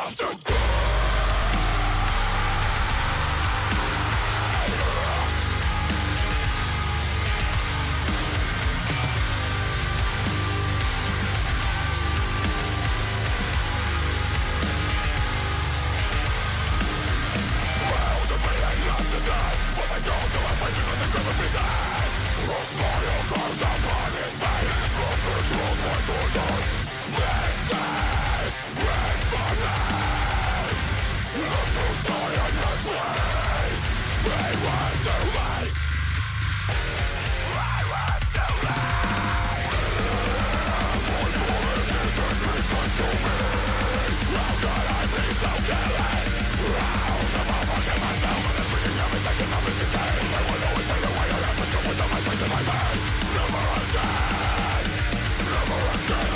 Never again.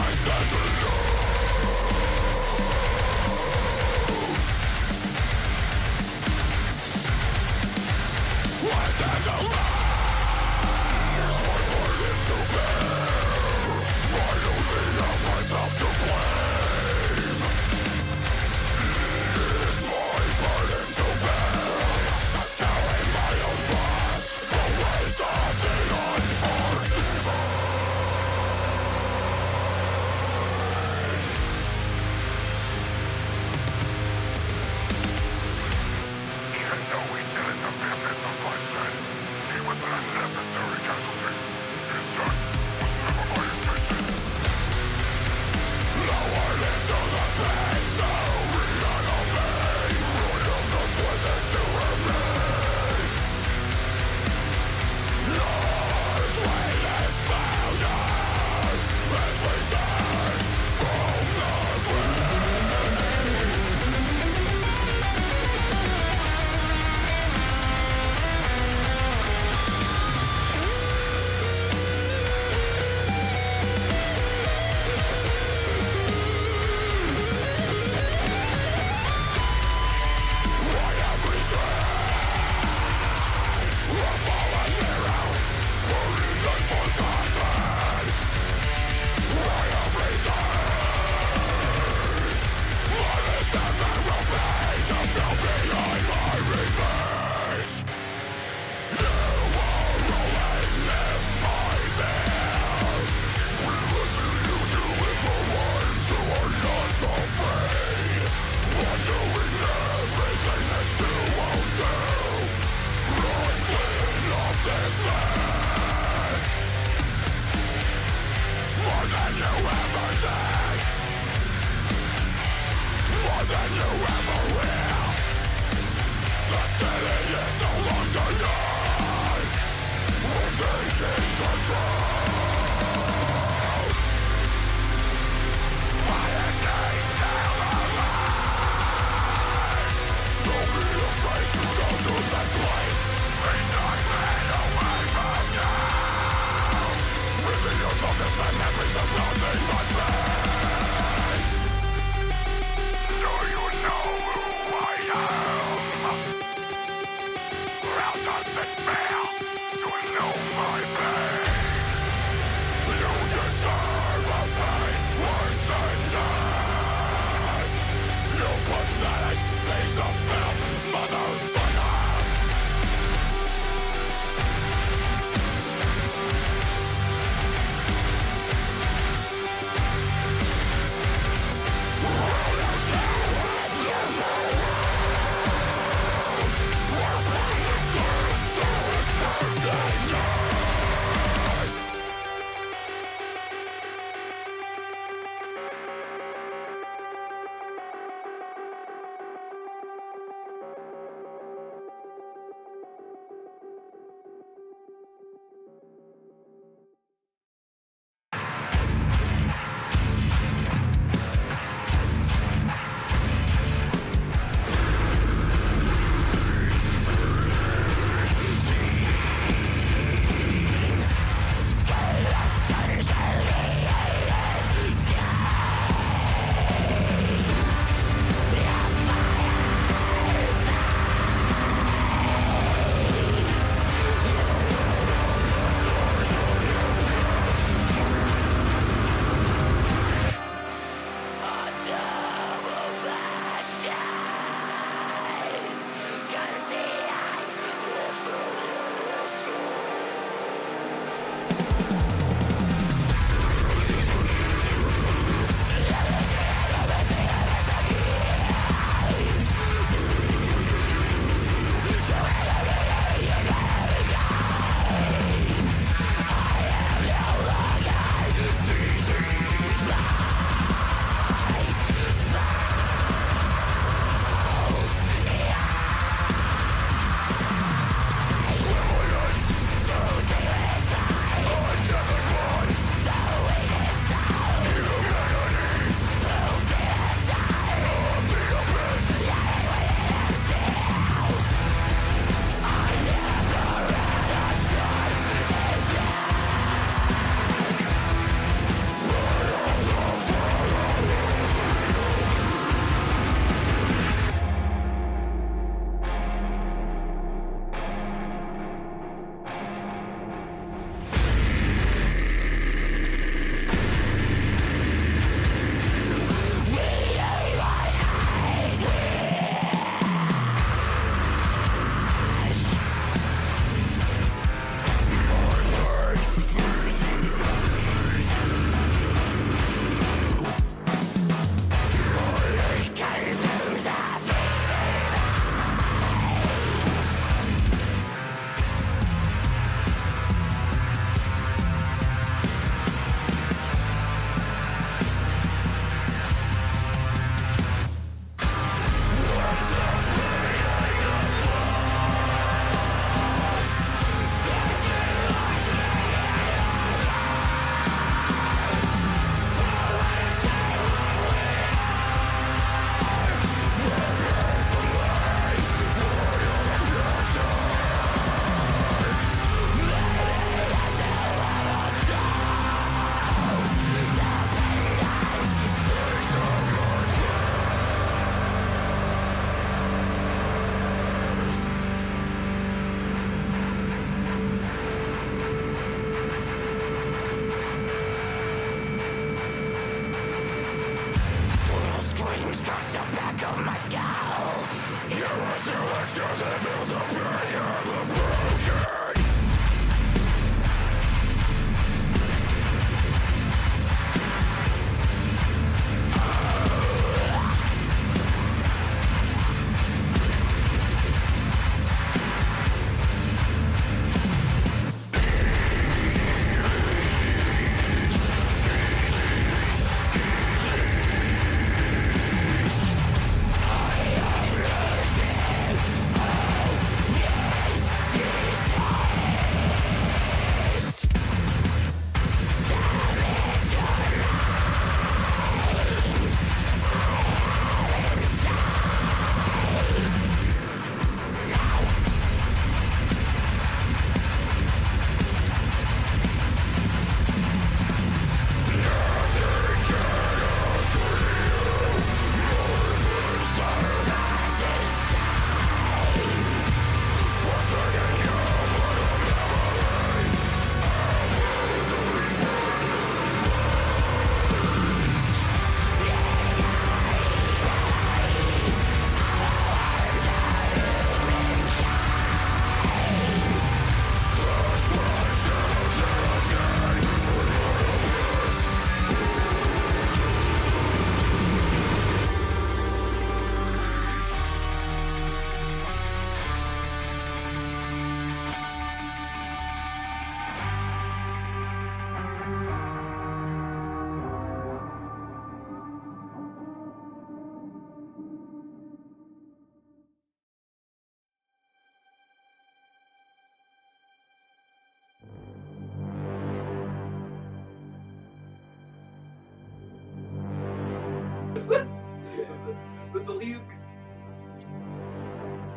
With the Luke.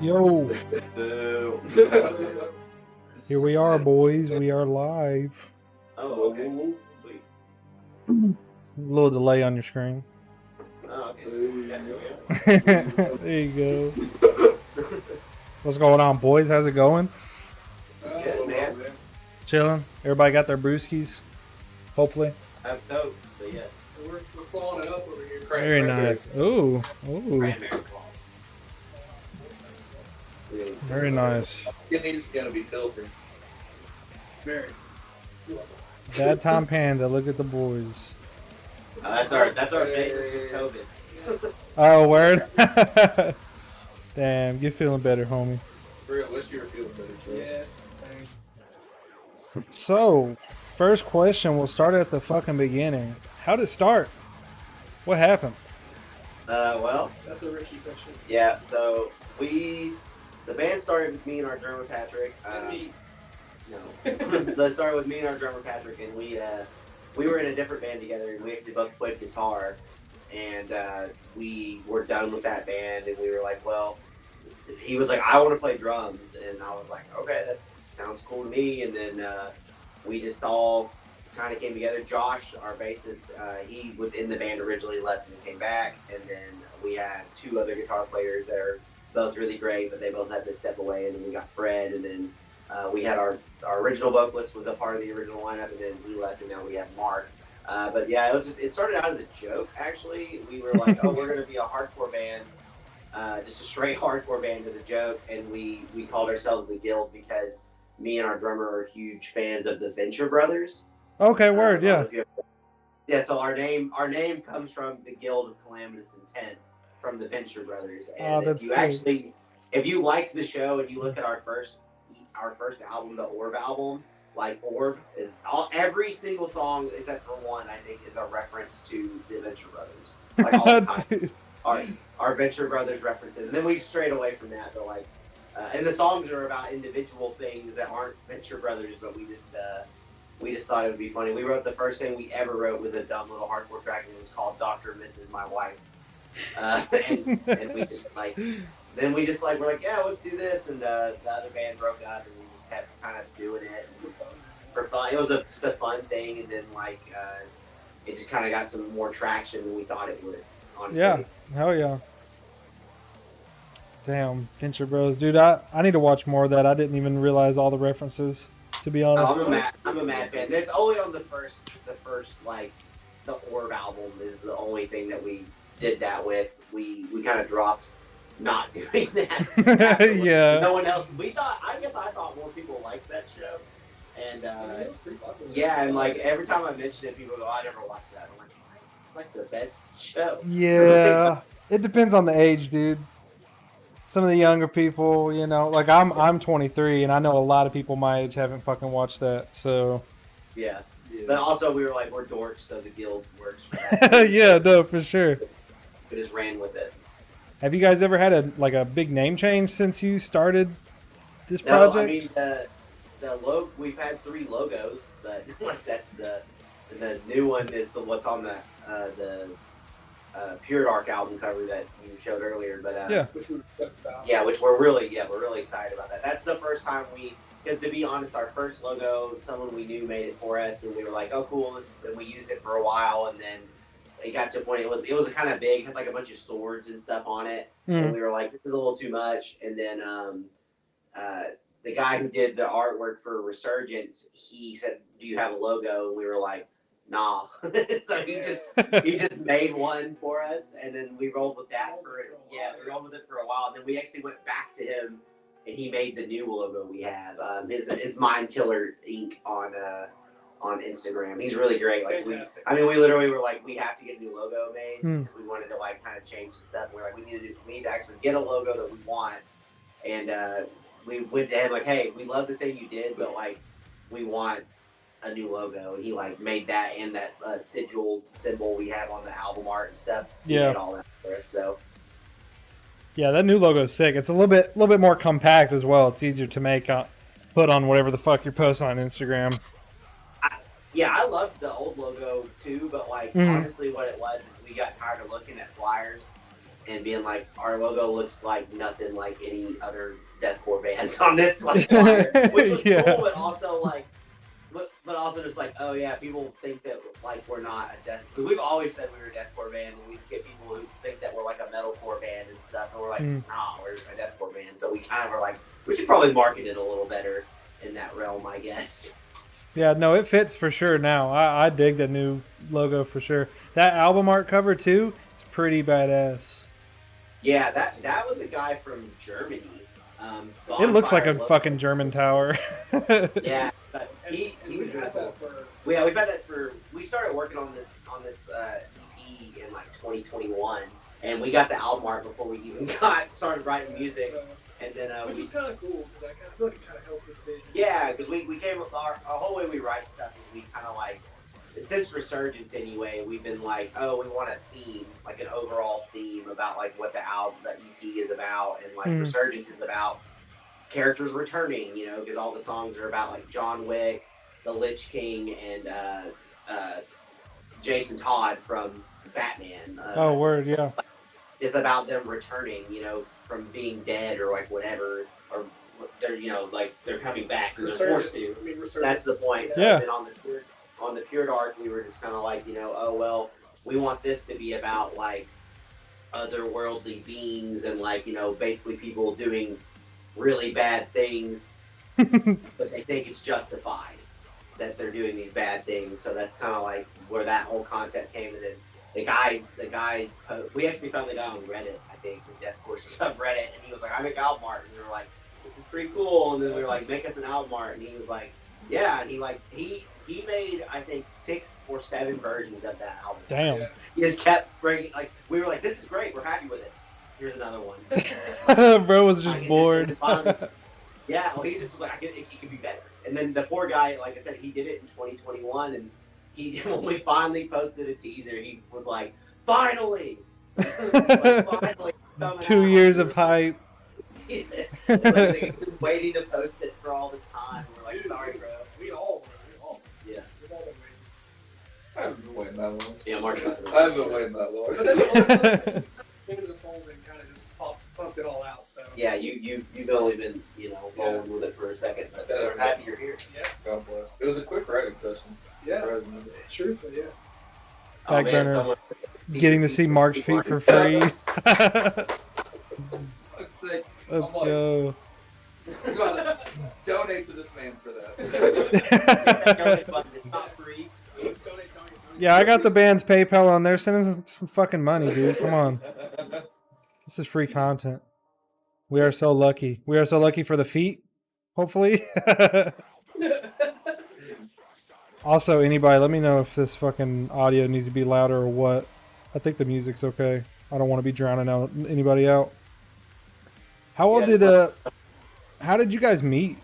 Yo. Here we are, boys. We are live. Oh, okay. Sweet. A little delay on your screen. Oh, okay. There you go. What's going on, boys? How's it going? Good, man. Chilling. Everybody got their brewskis? Hopefully. I have no, but yeah. We're following it up over here. Very nice. Ooh. Ooh. Cranberry claw. Very nice. It's gonna be filthy. Very. Bad Time Panda. Look at the boys. That's our basis with COVID. Oh, word? Damn, you're feeling better, homie. For real, wish you were feeling better too. Yeah, same. So, first question, we'll start at the fucking beginning. How'd it start? What happened? Well, That's a Richie question. yeah, so the band started with me and our drummer Patrick. And me. No. Let's start with me and our drummer Patrick, and we were in a different band together, and we actually both played guitar, and we were done with that band, and we were like, well, he was like, I want to play drums, and I was like, okay, that sounds cool to me, and then we just all kind of came together. Josh, our bassist, he was in the band originally, left and came back, and then we had two other guitar players that are both really great, but they both had to step away, and then we got Fred, and then we had our original vocalist was a part of the original lineup, and then he left, and now we have Mark. But yeah, it started out as a joke, actually. We were like, oh, we're going to be a hardcore band, just a straight hardcore band as a joke, and we called ourselves the Guild because me and our drummer are huge fans of the Venture Brothers. Okay, word, yeah. Yeah, so our name comes from the Guild of Calamitous Intent from the Venture Brothers. And that's if you like the show and you look at our first album, the Orb album, like Orb is every single song except for one, I think, is a reference to the Venture Brothers. Like all the time. our Venture Brothers references. And then we strayed away from that, but like and the songs are about individual things that aren't Venture Brothers, but we just thought it would be funny. We wrote the first thing we ever wrote was a dumb little hardcore track, and it was called Dr. Mrs. My Wife. And we just like, then we just like, we're like, yeah, let's do this. And the other band broke up, and we just kept kind of doing it for fun. It was just a fun thing, and then like, it just kind of got some more traction than we thought it would, honestly. Yeah, hell yeah. Damn, Venture Bros. Dude, I need to watch more of that. I didn't even realize all the references, to be honest. I'm a mad fan. It's only on the first like the Orb album is the only thing that we did that with. We kind of dropped not doing that. Yeah. No one else. I thought more people liked that show. And It was pretty popular. yeah, and like every time I mention it, people go, "I never watched that." I'm like, it's like the best show. Yeah. It depends on the age, dude. Some of the younger people, you know, like I'm 23, and I know a lot of people my age haven't fucking watched that. So Yeah. But also, we were like, we're dorks, so the guild works for that. yeah, no, for sure. We just ran with it. Have you guys ever had a big name change since you started this No, project? I mean we've had 3 logos, but like that's the new one is what's on the Pure Dark album cover that you showed earlier. But Yeah. Which we were stoked about. yeah, which we're really excited about that. That's the first time because to be honest, our first logo, someone we knew made it for us, and we were like, oh cool, and we used it for a while, and then it got to a point it was kind of big, had like a bunch of swords and stuff on it, and we were like, this is a little too much. And then the guy who did the artwork for Resurgence, he said, do you have a logo? And we were like, nah. So he just made one for us, and then we rolled with that we rolled with it for a while, and then we actually went back to him, and he made the new logo we have. His Mind Killer Inc. on Instagram. He's really great. Like we literally were like, we have to get a new logo made because we wanted to like kind of change some stuff. And we're like, we need to actually get a logo that we want, and we went to him like, hey, we love the thing you did, but like we want a new logo. And he like made that and that sigil symbol we have on the album art and stuff. He made all that for us. So yeah, that new logo is sick. It's a little bit more compact as well. It's easier to make put on whatever the fuck you're posting on Instagram. I loved the old logo too, but like honestly, what it was is we got tired of looking at flyers and being like, our logo looks like nothing like any other deathcore bands on this like flyer, which was cool, but also like, but also just like, oh yeah, people think that like we're not a death. Because we've always said we were a deathcore band, and we just get people who think that we're like a metalcore band and stuff, and we're like, nah, we're a deathcore band. So we kind of are like, we should probably market it a little better in that realm, I guess. Yeah, no, it fits for sure now. I dig the new logo for sure. That album art cover too, it's pretty badass. Yeah, that was a guy from Germany. It looks like a fucking German tower. Yeah, but he was really cool. We've had that for. We started working on this EP in like 2021, and we got the album art before we even started writing music. And then which was kind of cool because I feel like it kind of helped with the vision. Yeah, because we came with our whole way we write stuff is we kind of like, since Resurgence anyway, we've been like, oh, we want a theme, like an overall theme about like what the EP is about, and like Resurgence is about characters returning, you know, because all the songs are about like John Wick, the Lich King, and Jason Todd from Batman. Oh, word, yeah. It's about them returning, you know, from being dead or like whatever, or they're, you know, like they're coming back because they're forced to. I mean, that's the point. So yeah. then on the Pure Dark, we were just kind of like, you know, oh well, we want this to be about like otherworldly beings and like, you know, basically people doing really bad things, but they think it's justified that they're doing these bad things. So that's kind of like where that whole concept came. And then the guy, we actually found the guy on Reddit, I think, the Deathcore subreddit, and he was like, I make album art, and we were like, this is pretty cool. And then we were like, make us an album art, and he was like, yeah, and he made, I think, 6 or 7 versions of that album. Damn. He just kept bringing, like, we were like, this is great, we're happy with it. Here's another one. Bro was just bored. Yeah, well, he just like, it could be better. And then the poor guy, like I said, he did it in 2021, and when we finally posted a teaser, he was like, finally! Finally 2 years of hype. Yeah. Like, they've been waiting to post it for all this time. We're like, sorry, bro. We all. Yeah. We've all been waiting. I haven't been waiting that long. Yeah, Mark's not I haven't been waiting that long. But then the into the fold and kind of just pumped it all out. So yeah, you've only been, you know, rolling with it for a second, but we're happy you're here. yeah, God bless. It was a quick writing session. yeah, Surprisingly. it's true. But yeah, Back burner. Getting to see Mark's feet for free. Let's say, Let's I'm like, go. you gotta donate to this man for that. It's not free. donate. Yeah, I got the band's PayPal on there. Send him some fucking money, dude. Come on. This is free content. We are so lucky. We are so lucky for the feet. Hopefully. Also, anybody, let me know if this fucking audio needs to be louder or what. I think the music's okay. I don't want to be drowning out anybody out. How did you guys meet?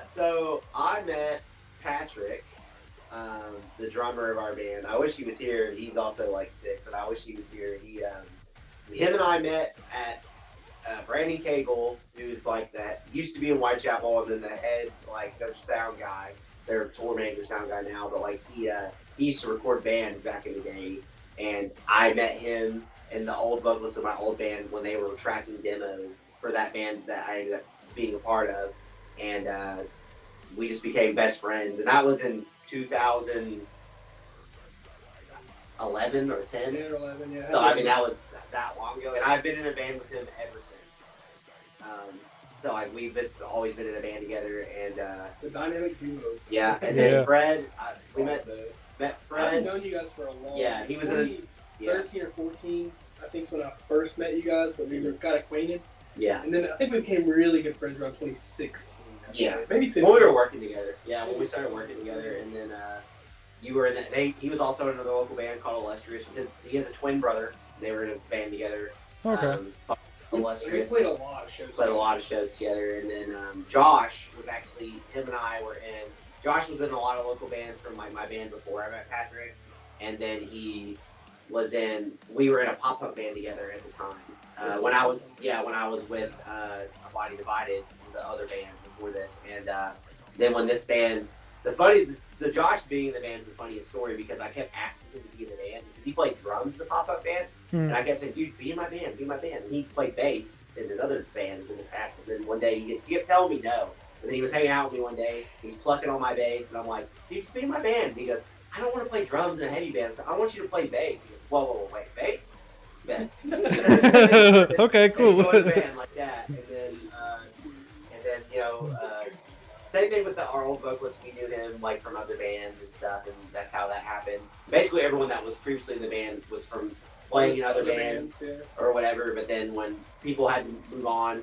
So I met Patrick, the drummer of our band. I wish he was here. He's also like sick, but I wish he was here. Him and I met at Brandon Cagle, who's like that used to be in Whitechapel, and then the head like their sound guy, their tour manager sound guy now. But like he used to record bands back in the day, and I met him and the old vocalist of my old band when they were tracking demos for that band that I ended up being a part of, and we just became best friends. And that was in 2011 or 10. 10 or 11, yeah. So I mean that was that long ago, and I've been in a band with him ever since. So like we've just always been in a band together, and the dynamic duo. yeah. And then Fred, we met Fred. I've known you guys for a long. Yeah, he was 13 or 14. I think is when I first met you guys, but we got acquainted. Yeah. And then I think we became really good friends around 2016. Yeah. Maybe 15. When we were working together. Yeah, when we started working together, and then you were in that. He was also in another local band called Illustrious because he has a twin brother. They were in a band together. Okay. We played a lot of shows. Together, and then Josh was actually him and I were in. Josh was in a lot of local bands from my band before I met Patrick, and then he was in. We were in a pop-up band together at the time. When I was with A Body Divided, the other band before this, and then when this band, the Josh being in the band is the funniest story because I kept asking him to be in the band because he played drums in the pop-up band, and I kept saying, "Dude, be in my band, be in my band." And he played bass in other bands in the past, and then one day he kept telling me no. And then he was hanging out with me one day, he's plucking on my bass, and I'm like, "Dude, just be in my band." And he goes, "I don't want to play drums in a heavy band, so I want you to play bass." He goes, whoa, wait, bass? Bet. Okay, cool. And he joined the band like that, and then same thing with our old vocalist. We knew him like from other bands and stuff, and that's how that happened. Basically, everyone that was previously in the band was from playing in other bands or whatever. But then when people had to move on,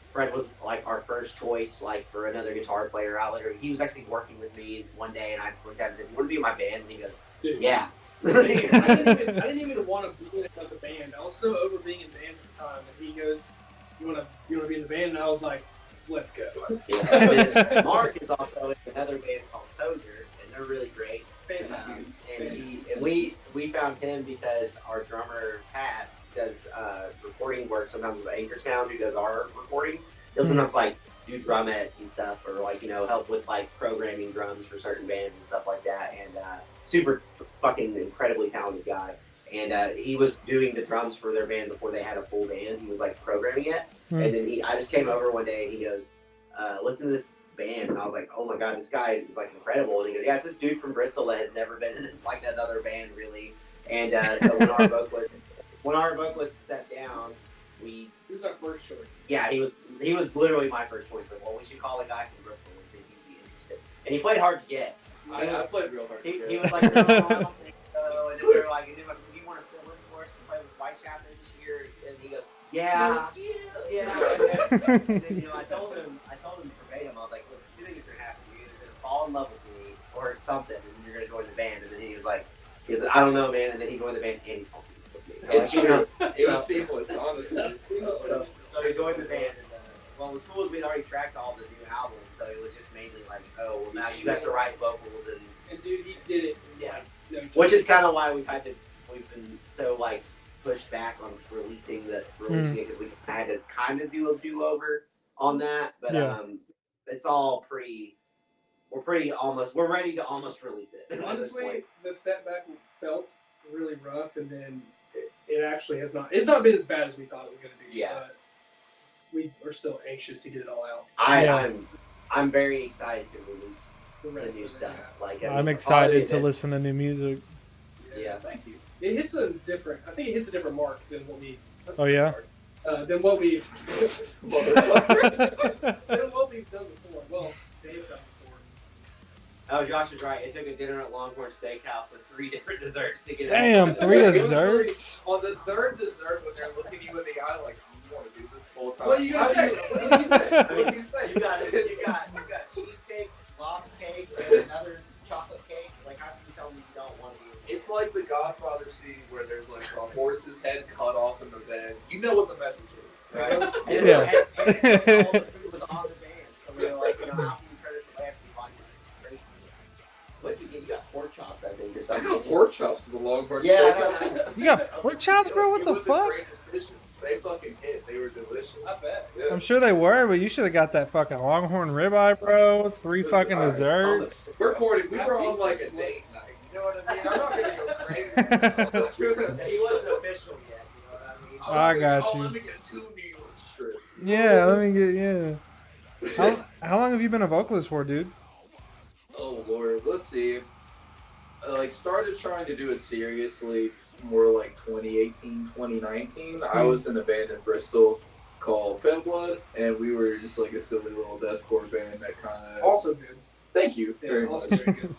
Fred was like our first choice, like for another guitar player outlet. He was actually working with me one day, and I just looked at him and said, "You want to be in my band?" And he goes, Dude. "Yeah." I didn't even want to be in another band. I was so over being in bands at the time. And he goes, "You want to be in the band?" And I was like, "Let's go." Yeah. And then Mark is also in another band called Tozer, and they're really great. Fantastic. And we found him because our drummer Pat does recording work sometimes with Anchor Sound, who does our recording. He'll sometimes like do drum edits and stuff, or like help with like programming drums for certain bands and stuff like that. And super fucking incredibly talented guy. And he was doing the drums for their band before they had a full band. He was like programming it. And then I just came over one day and he goes, "Listen to this band." And I was like, "Oh my god, this guy is like incredible." And he goes, "Yeah, it's this dude from Bristol that has never been in like another band really." And so when our vocalist stepped down, he was our first choice. Yeah, he was literally my first choice. But well, we should call a guy from Bristol and see if he'd be interested. And he played hard to get. I played real hard. He was like, "No, I don't think so." And then we were like, "Do you want to fill in for us and play with Whitechapel this year?" And he goes, "Yeah." And then I told him verbatim, I was like, "Look, two things are gonna happen. You're either gonna fall in love with me or something, and then you're gonna join the band." And then he was like, "I don't know, man." And then he joined the band and he fell in love with me. So, It's true. It was seamless, honestly. So he joined the band, and what was cool is we'd already tracked all the new albums, so it was just mainly like, "Oh, well, now you have to write vocals," and dude, he did it. Yeah. No Which is kind of why we've been so like pushed back on releasing it because we had to kind of do a do-over on that, but it's all we're ready to almost release it. Honestly, the setback felt really rough, and then it actually has not. It's not been as bad as we thought it was going to be. Yeah. But we're still anxious to get it all out. I'm very excited to release The the rest new of it, stuff. yeah. Like I'm excited to listen to new music. Yeah, thank you. It hits a different. I think it hits a different mark than what we've. Oh yeah. Than what we've. than what we've done before. Well, they've done before. Oh, Josh is right. It took a dinner at Longhorn Steakhouse with 3 different desserts to get it. Damn, 3 It was desserts. On the third dessert, when they're looking you in the eye like, want to do this full time. What do you guys Okay, say? what do you say? What do you say? You got cheesecake, lava cake, and another chocolate cake. Like, how can you tell me you don't want to be? It's like the Godfather scene where there's like a horse's head cut off in the bed. You know what the message is, right? And Yeah. and all the food was on the van, so we were like, how can you credit the last few podcasts? Great. What did you get? You got pork chops, I think, or I something. got pork chops to the Longhorn Yeah, Steakhouse. I know. You got pork chops, bro? What It the was fuck? great decision. They fucking hit. They were delicious. I bet. Yeah. I'm sure they were, but you should have got that fucking Longhorn ribeye, bro. 3 fucking Alright, desserts. We're recording. We were on like a date night. You know what I mean? I'm not gonna go crazy. He wasn't official yet, you know what I mean? I got you. Let me get 2 New York strips. Yeah, let me get, yeah. How long have you been a vocalist for, dude? Oh Lord, let's see. Like started trying to do it seriously more like 2018, 2019. I was in a band in Bristol called Pale Blood, and we were just like a silly little deathcore band that kind of. Also good. Thank you very Yeah, much. also very good.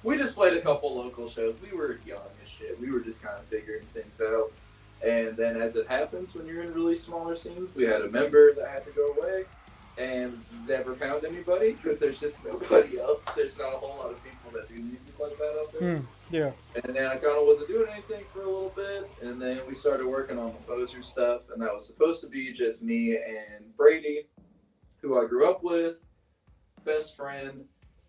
We just played a couple local shows. We were young as shit. We were just kind of figuring things out. And then, as it happens when you're in really smaller scenes, we had a member that had to go away and never found anybody because there's just nobody else. There's not a whole lot of people that do music like that out there. Yeah. And then I kind of wasn't doing anything for a little bit. And then we started working on the Poser stuff. And that was supposed to be just me and Brady, who I grew up with, best friend.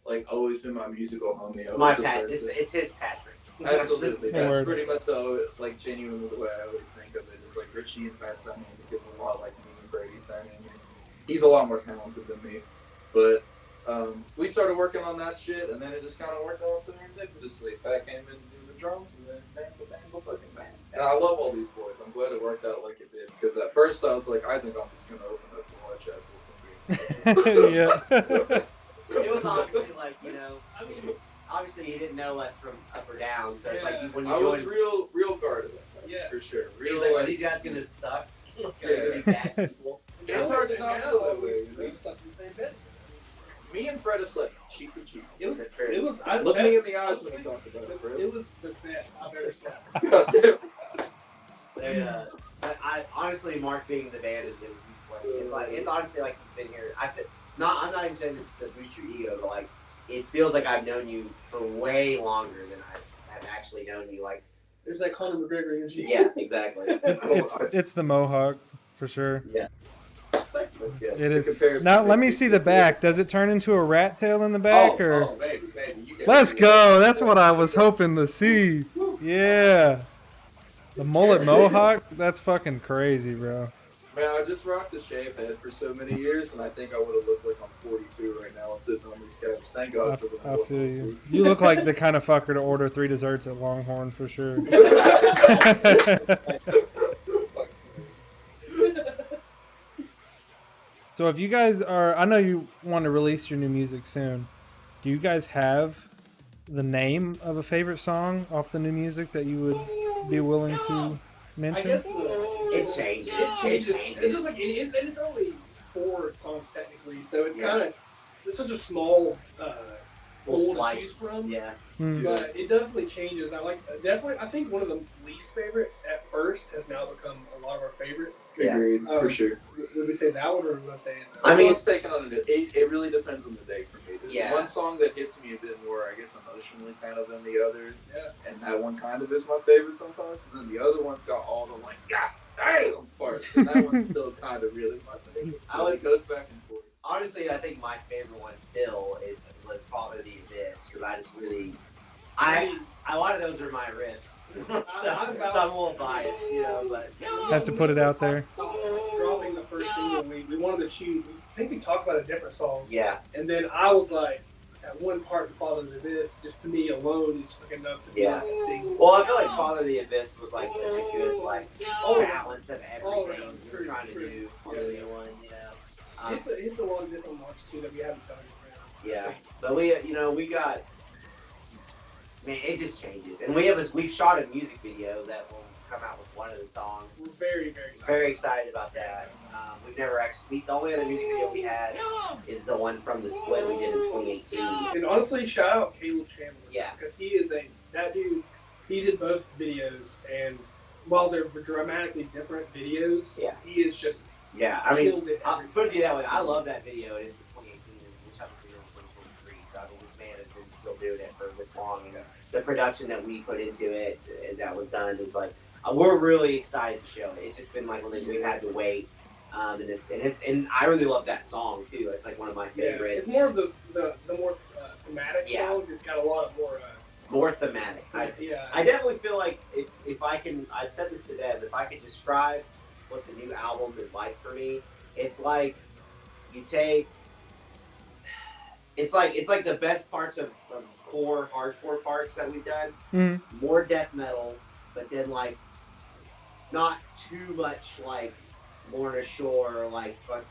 Like, always been my musical homie. My always a Pat, person. it's his Patrick. Absolutely. Yeah, That's word. pretty much like genuinely the way I always think of it. It's like Richie and Pat's dynamic is a lot like me and Brady's dynamic. He's a lot more talented than me. But we started working on that shit, and then it just kind of worked out serendipitously. Pat came in to do the drums, and then bang, fucking bang. And I love all these boys. I'm glad it worked out like it did. Because at first I was like, I think I'm just going to open up the Whitechapel. Yeah. It was obviously like, I mean, obviously he didn't know us from up or down, so it's like when you I was joined, real guarded at first, Yeah. for sure. he's Real, like, are these guys gonna suck? Are they gonna be bad people? It's hard to not feel that way. We slept in the same bed. Me and Fred are slept cheek to cheek. It was. That's fair. It was. Look me in the eyes when you talk about it, bro. It was the best I've ever slept. They, I honestly, Mark being in the band is it's like it's honestly like you've been here. I'm not even saying this to boost your ego, but like it feels like I've known you for way longer than I have actually known you. Like, There's that Conor McGregor energy. yeah, exactly. It's the mohawk for sure. Yeah. It is. Now let me see the back. Does it turn into a rat tail in the back, or? Oh, baby, you get Let's go. That's what I was hoping to see. Yeah. The mullet mohawk. That's fucking crazy, bro. Man, I just rocked the shave head for so many years, and I think I would have looked like I'm 42 right now sitting on these couches. Thank God for the I feel you. You look like the kind of fucker to order 3 desserts at Longhorn for sure. So if you guys are, I know you want to release your new music soon. Do you guys have the name of a favorite song off the new music that you would be willing to mention? I guess It changes. It changes. It's just like it's only 4 songs technically, so it's kind of it's such a small pool to choose from. Yeah. But it definitely changes. I think one of the least favorite at first has now become a lot of our favorites. Yeah. Agreed, for sure. Would we say that one, or would I say? I mean, it's taken on it really depends on the day for me. There's one song that hits me a bit more, I guess, emotionally kind of than the others. Yeah. And that one kind of is my favorite sometimes. And then the other one's got all the like, God damn parts. And that one's still kind of really my favorite. It goes back and forth. Honestly, I think my favorite one still was Father of the Abyss, because I just really, a lot of those are my riffs. so I'm a little biased, but Has to put it out there. Dropping the first single, we wanted to choose. I think we talked about a different song. Yeah. And then I was like, at one part in Father of the Abyss, just to me alone, is just like enough to be able to sing. Well, I feel like Father of the Abyss was like such a good balance of everything we were trying to do on the new one, It's a lot of different marks too that we haven't done. Yeah, but we got. Man, it just changes, and we've shot a music video that will come out with one of the songs. We're very, very excited. Very excited about that. We've never actually. The only other music video we had is the one from the split we did in 2018. And honestly, shout out Caleb Chandler. Yeah. Because he is that dude. He did both videos, and while they're dramatically different videos, Yeah. he is just Yeah, I mean, killed it. I'll every put it time. that way. I love that video. It is for 2018, which I'm in 2023. So I mean, this man has been still doing it for this long, and the production that we put into it that was done is like we're really excited to show it. It's just been like we've had to wait, and I really love that song too. It's like one of my Yeah, favorites. it's more of the more thematic Yeah. songs. It's got a lot of more. More thematic. I definitely feel like if I can, I've said this to them, if I could describe what the new album is like for me, it's like you take, it's like the best parts of core hardcore parts that we've done, more death metal, but then like not too much like Lorna Shore, like like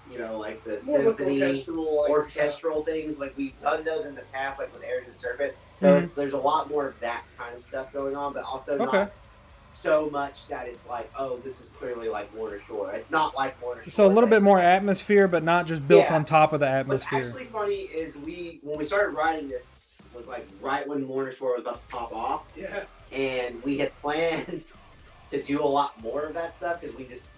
the more symphony, orchestral things. Like we've done those in the past, like with Air to the Serpent. So there's a lot more of that kind of stuff going on, but also not so much that it's like, oh, this is clearly like Lorna Shore. It's not like Lorna Shore. So a little bit more atmosphere, but not just built on top of the atmosphere. What's actually funny is when we started writing this was like right when Lorna Shore was about to pop off. Yeah. And we had plans to do a lot more of that stuff because we just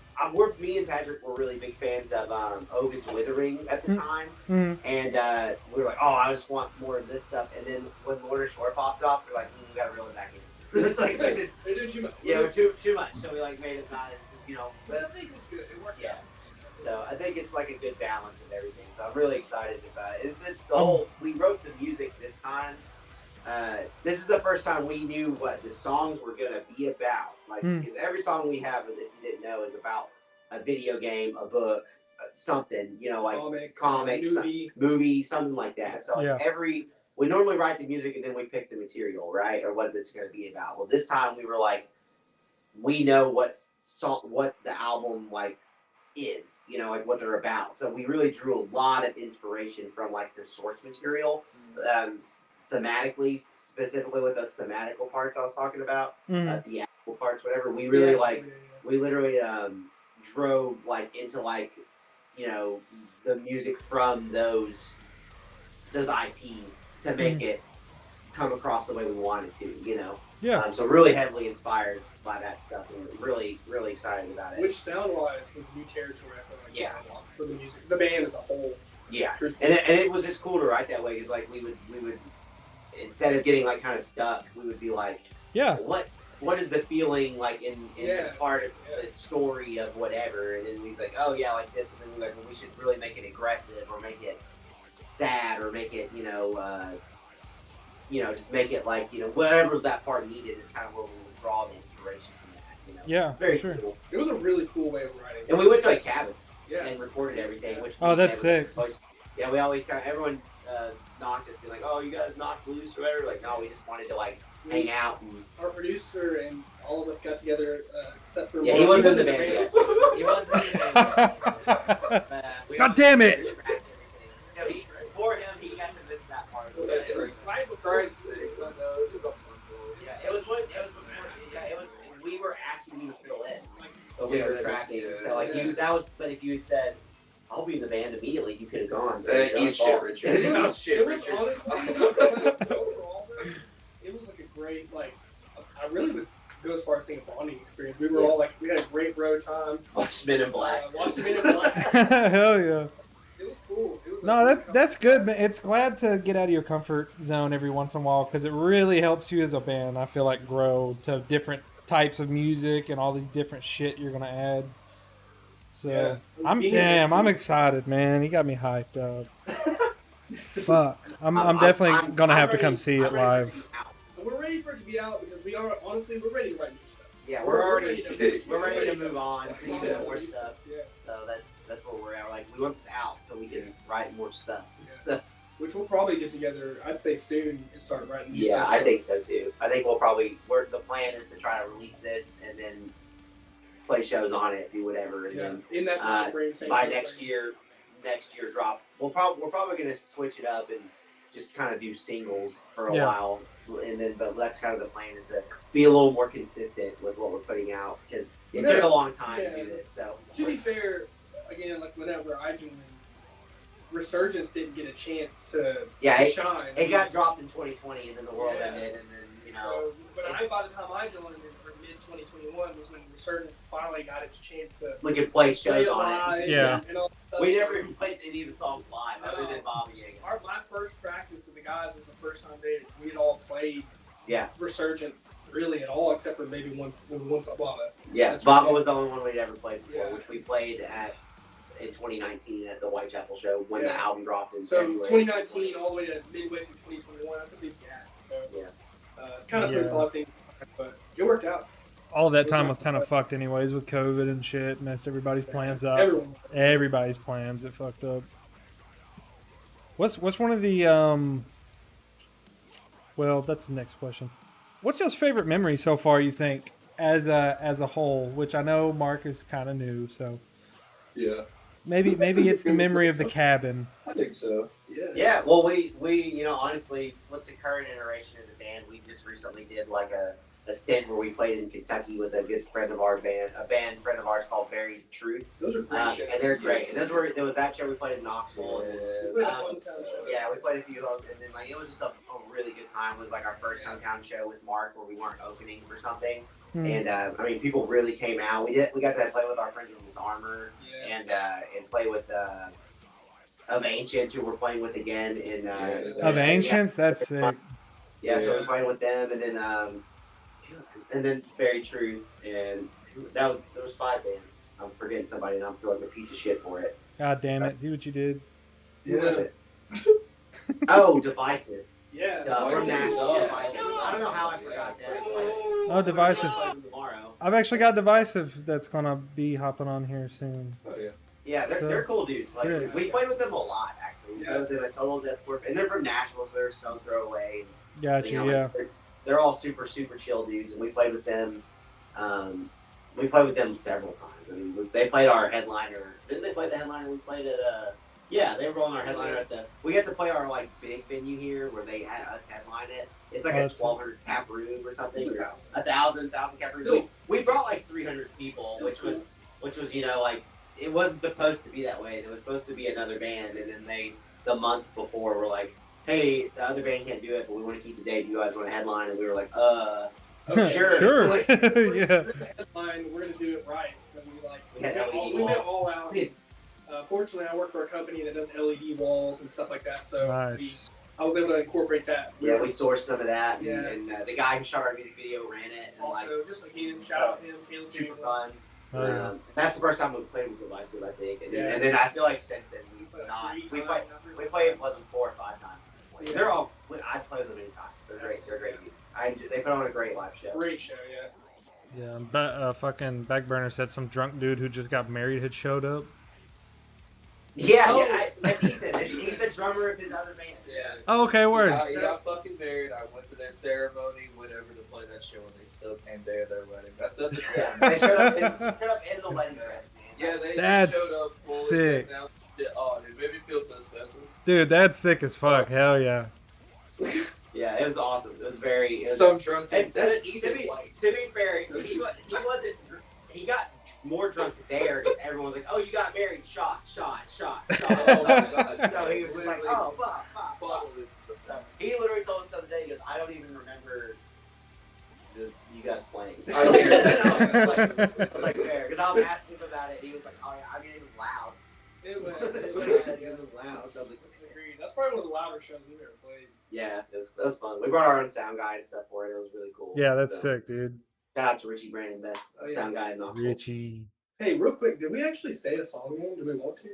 me and Patrick were really big fans of Ovid's Withering at the time, and we were like, oh, I just want more of this stuff. And then when Lorna Shore popped off, we're like, we gotta reel it back in. It's like this. They did too much. Yeah, too much. So we like made it not, But I think it's good. It worked out. So I think it's like a good balance of everything. So I'm really excited about it. The whole we wrote the music this time. This is the first time we knew what the songs were gonna be about. Like because every song we have, if you didn't know, is about a video game, a book, something. Like comics, movie, something like that. So we normally write the music and then we pick the material, right, or what it's gonna be about. Well, this time we were like, we know what the album like is, like what they're about. So we really drew a lot of inspiration from like the source material, thematically, specifically with those thematical parts I was talking about, the actual parts, whatever. We really we literally drove like into like the music from those IPs to make it come across the way we wanted to, so really heavily inspired by that stuff and really, really excited about it. Which sound-wise was new territory, I feel like, for the music, the band as a whole. Yeah, and it was just cool to write that way because like we would instead of getting like kind of stuck, we would be like, what is the feeling like in this part of the story of whatever, and then we'd be like, oh yeah, like this, and then we're like, well, we should really make it aggressive or make it sad or make it just make it like whatever that part needed is kind of where we would draw the inspiration from that. Yeah, very sure. cool. It was a really cool way of writing. And we went to a cabin and recorded everything. Which that's sick. Yeah, we always everyone knocked us, be like, oh, you guys knocked loose or whatever. Like, no, we just wanted to like hang out. And our producer and all of us got together, except for he wasn't in the band yet. He wasn't in the band. God damn it! So for him, he got to miss that part. It was right before. Christ's sakes, I know. This is a fun tour. Yeah, it was before. Yeah, it was. We were asking you to fill in, but we were tracking. So like but if you had said, I'll be in the band immediately, you could have gone. So eat shit, Richard. It was honestly, overall, it was like a great, I really would go as far as saying a bonding experience. We were all like, we had a great road time. Watched Men in Black. Hell yeah. It was cool. That's good, man. It's glad to get out of your comfort zone every once in a while because it really helps you as a band, I feel like, grow to different types of music and all these different shit you're going to add. So, I'm excited, man. He got me hyped up. Fuck. I'm definitely going to have to come see it live. We're ready for it to be out because we're ready to write new stuff. Yeah, we're ready to move on to even more stuff. Yeah. So that's where we're at. Like, we want this out so we can write more stuff. Yeah. So, which we'll probably get together, I'd say soon, and start writing new stuff. Yeah, I think so too. I think we'll probably the plan is to try to release this and then play shows on it, do whatever, and then in that time frame, by next year drop. We're probably gonna switch it up and just kind of do singles for a while, and then but that's kind of the plan is to be a little more consistent with what we're putting out because it took a long time to do this. So to be fair, again, like whenever I joined, Resurgence didn't get a chance to shine. It got dropped in 2020, and then the world ended, and then So, but by the time I joined in mid 2021 was when Resurgence finally got its chance to We could play play shows on it. live. Yeah. And all that stuff. We never even played any of the songs live other No. than Bobby Yaga. My first practice with the guys was the first time we had all played Yeah. Resurgence really at all, except for maybe once Baba. Yeah, That's Baba right. was the only one we'd ever played before, Yeah. which we played in 2019 at the Whitechapel show when the Yeah. album dropped in So February. 2019 all the way to midway through 2021, that's a big gap. So Yeah. kind of put a lot of things, but it worked out. All that time was kind of fucked anyways with COVID and shit. Messed everybody's plans up. Everyone. Everybody's plans. It fucked up. What's one of the well, that's the next question. What's your favorite memory so far, you think, as a whole? Which I know Mark is kind of new, so Yeah, maybe it's the memory of the cabin. I think so. Yeah. Yeah, well, we honestly, with the current iteration of the band, we just recently did like a stint where we played in Kentucky with a good friend of our band, a band friend of ours called Buried Truth. Those are great shows. And they're great. And there was that show we played in Knoxville. And, We played a hometown show. yeah, we played a few of them, and then like it was just a really good time. It was like our first hometown show with Mark, where we weren't opening for something, and I mean, people really came out. We got to play with our friends in Disarmor, Yeah. and play with of Ancients, who we're playing with again in Of Ancients, that's sick. Yeah, so we're playing with them, and then Very Truth, and there was 5 bands. I'm forgetting somebody, and I'm feeling like a piece of shit for it. God damn it! See what you did. Who was it? Oh, Divisive. Yeah. From Nashville. Yeah. I don't know how I forgot that. Oh, Divisive. Tomorrow. I've actually got Divisive that's gonna be hopping on here soon. Oh yeah. Yeah, they're cool dudes. Like Sick. we played with them a lot, actually. We played with them at Total Deathcore, and they're from Nashville, so they're a stone throw away. Got you, know, yeah. like, they're all super chill dudes, and we played with them. We played with them several times. I mean, they played our headliner. Didn't they play the headliner? We played at yeah, they were on our headliner at the. We got to play our like big venue here where they had us headline it. It's like a 1,200 cap room or something. Or 1,000 cap room. We brought like 300 people, which was like it wasn't supposed to be that way. It was supposed to be another band, and then the month before were like, hey, the other band can't do it, but we want to keep the date. You guys want to headline? And we were like, sure. Sure. Like, Yeah. headline, we're gonna do it right. So We had LED we went walls. all out. Fortunately, I work for a company that does LED walls and stuff like that. So Nice. I was able to incorporate that. Yeah, we sourced some of that, and, Yeah. and the guy who shot our music video ran it. And Also, just like him, shout out him, Caleb super Chamberlain. fun. Oh, yeah. That's the first time we played with Divisive, I think. And, Yeah. and then I feel like since then we've But not. three We times, played. We played wasn't 4 or 5 times. Yeah. They're all. I'd play them anytime. They're great. They're great. They put on a great live show. Great show, yeah. Yeah, fucking Backburner said some drunk dude who just got married had showed up. Yeah, Oh. that's Ethan. He's the drummer of his other band. Yeah. Oh, okay, word. He got fucking married. I went to their ceremony, whatever, to play that show, and they still came day of their wedding. That's Yeah, they showed up in the wedding dress, man. Yeah, they That's just showed up fully sick. decked out. Oh, dude, made me feel so special. Dude, that's sick as fuck. Hell yeah. Yeah, it was awesome. It was very. Some drunk And dude. That's to Ethan be White. fair, he wasn't. He got more drunk there because everyone was like, "Oh, you got married! Shot!" Oh my god. So he was just like, "Oh, fuck." Bottle is the So he literally told us the other day, he goes, "I don't even remember you guys playing." I hear it. I was like, fair, because I was asking him about it. And he was like, "Oh yeah, I mean, it was loud." It was loud. So I was like, agreed. That's probably one of the louder shows we've ever played. yeah, it was fun. We brought our own sound guy and stuff for it. It was really cool. Yeah, that's So, sick, dude. Shout out to Richie Brandon, best Oh, yeah. sound guy in Knoxville. Richie. Hey, real quick, did we actually say a song name? Do we want to?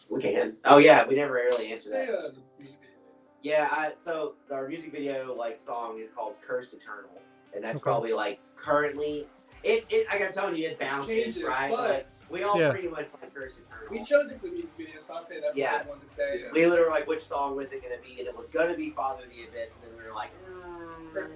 We can. Oh yeah, we never really answered Say that. the music video. Yeah, so our music video song is called "Cursed Eternal," and that's Okay. probably currently. I got telling you, it bounces, Changes, right? but- Like, we all Yeah. pretty much like "Cursed Eternal." We chose it for the music video, so I'd say that's Yeah. a good one to say. Yeah. We literally were like, which song was it going to be? And it was going to be "Father of the Abyss," and then we were like,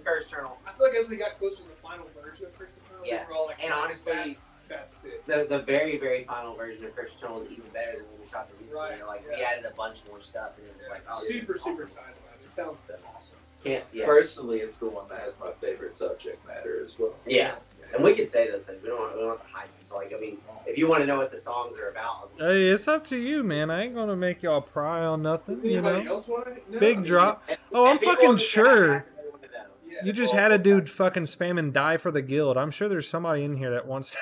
"Cursed Eternal." I feel like as we got closer to the final version of Chris Eternal, Yeah. we were all like, And honestly, that's it. The very, very final version of "Cursed Eternal" is even better than when we shot the music Right, video. We yeah. added a bunch more stuff, and it was like, oh, this is super awesome. excited about it. It sounds awesome. Yeah. Personally, it's the one that has my favorite subject matter as well. Yeah. And we can say those things. We don't have to hide them. So, if you want to know what the songs are about, Hey, it's up to you, man. I ain't gonna make y'all pry on nothing, Does you anybody know. else want to know? Big drop. Oh, I'm people fucking in the chat sure. actually wanna know. Yeah. Yeah. You just had a dude fucking spamming die for the guild. I'm sure there's somebody in here that wants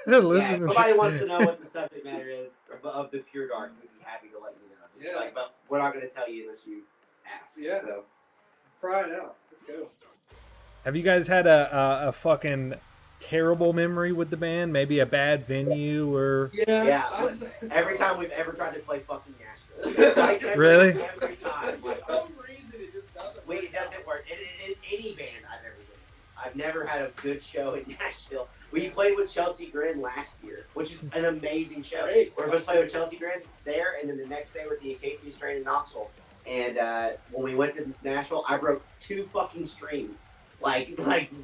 to listen. Yeah, if somebody wants to know what the subject matter is of the Pure Dark, we'd be happy to let you know. Just Yeah. but we're not going to tell you unless you ask. Yeah. So. Cry it out. Let's go. Have you guys had a fucking terrible memory with the band? Maybe a bad venue or Yeah. Every time we've ever tried to play fucking Nashville. Like really? Every time. For some reason, it just doesn't work. It doesn't work. In any band I've ever been in. I've never had a good show in Nashville. We played with Chelsea Grin last year, which is an amazing show. Great. We're going to play with Chelsea Grin there, and then the next day with the Acacia Strain in Knoxville. And when we went to Nashville, I broke 2 fucking strings. Like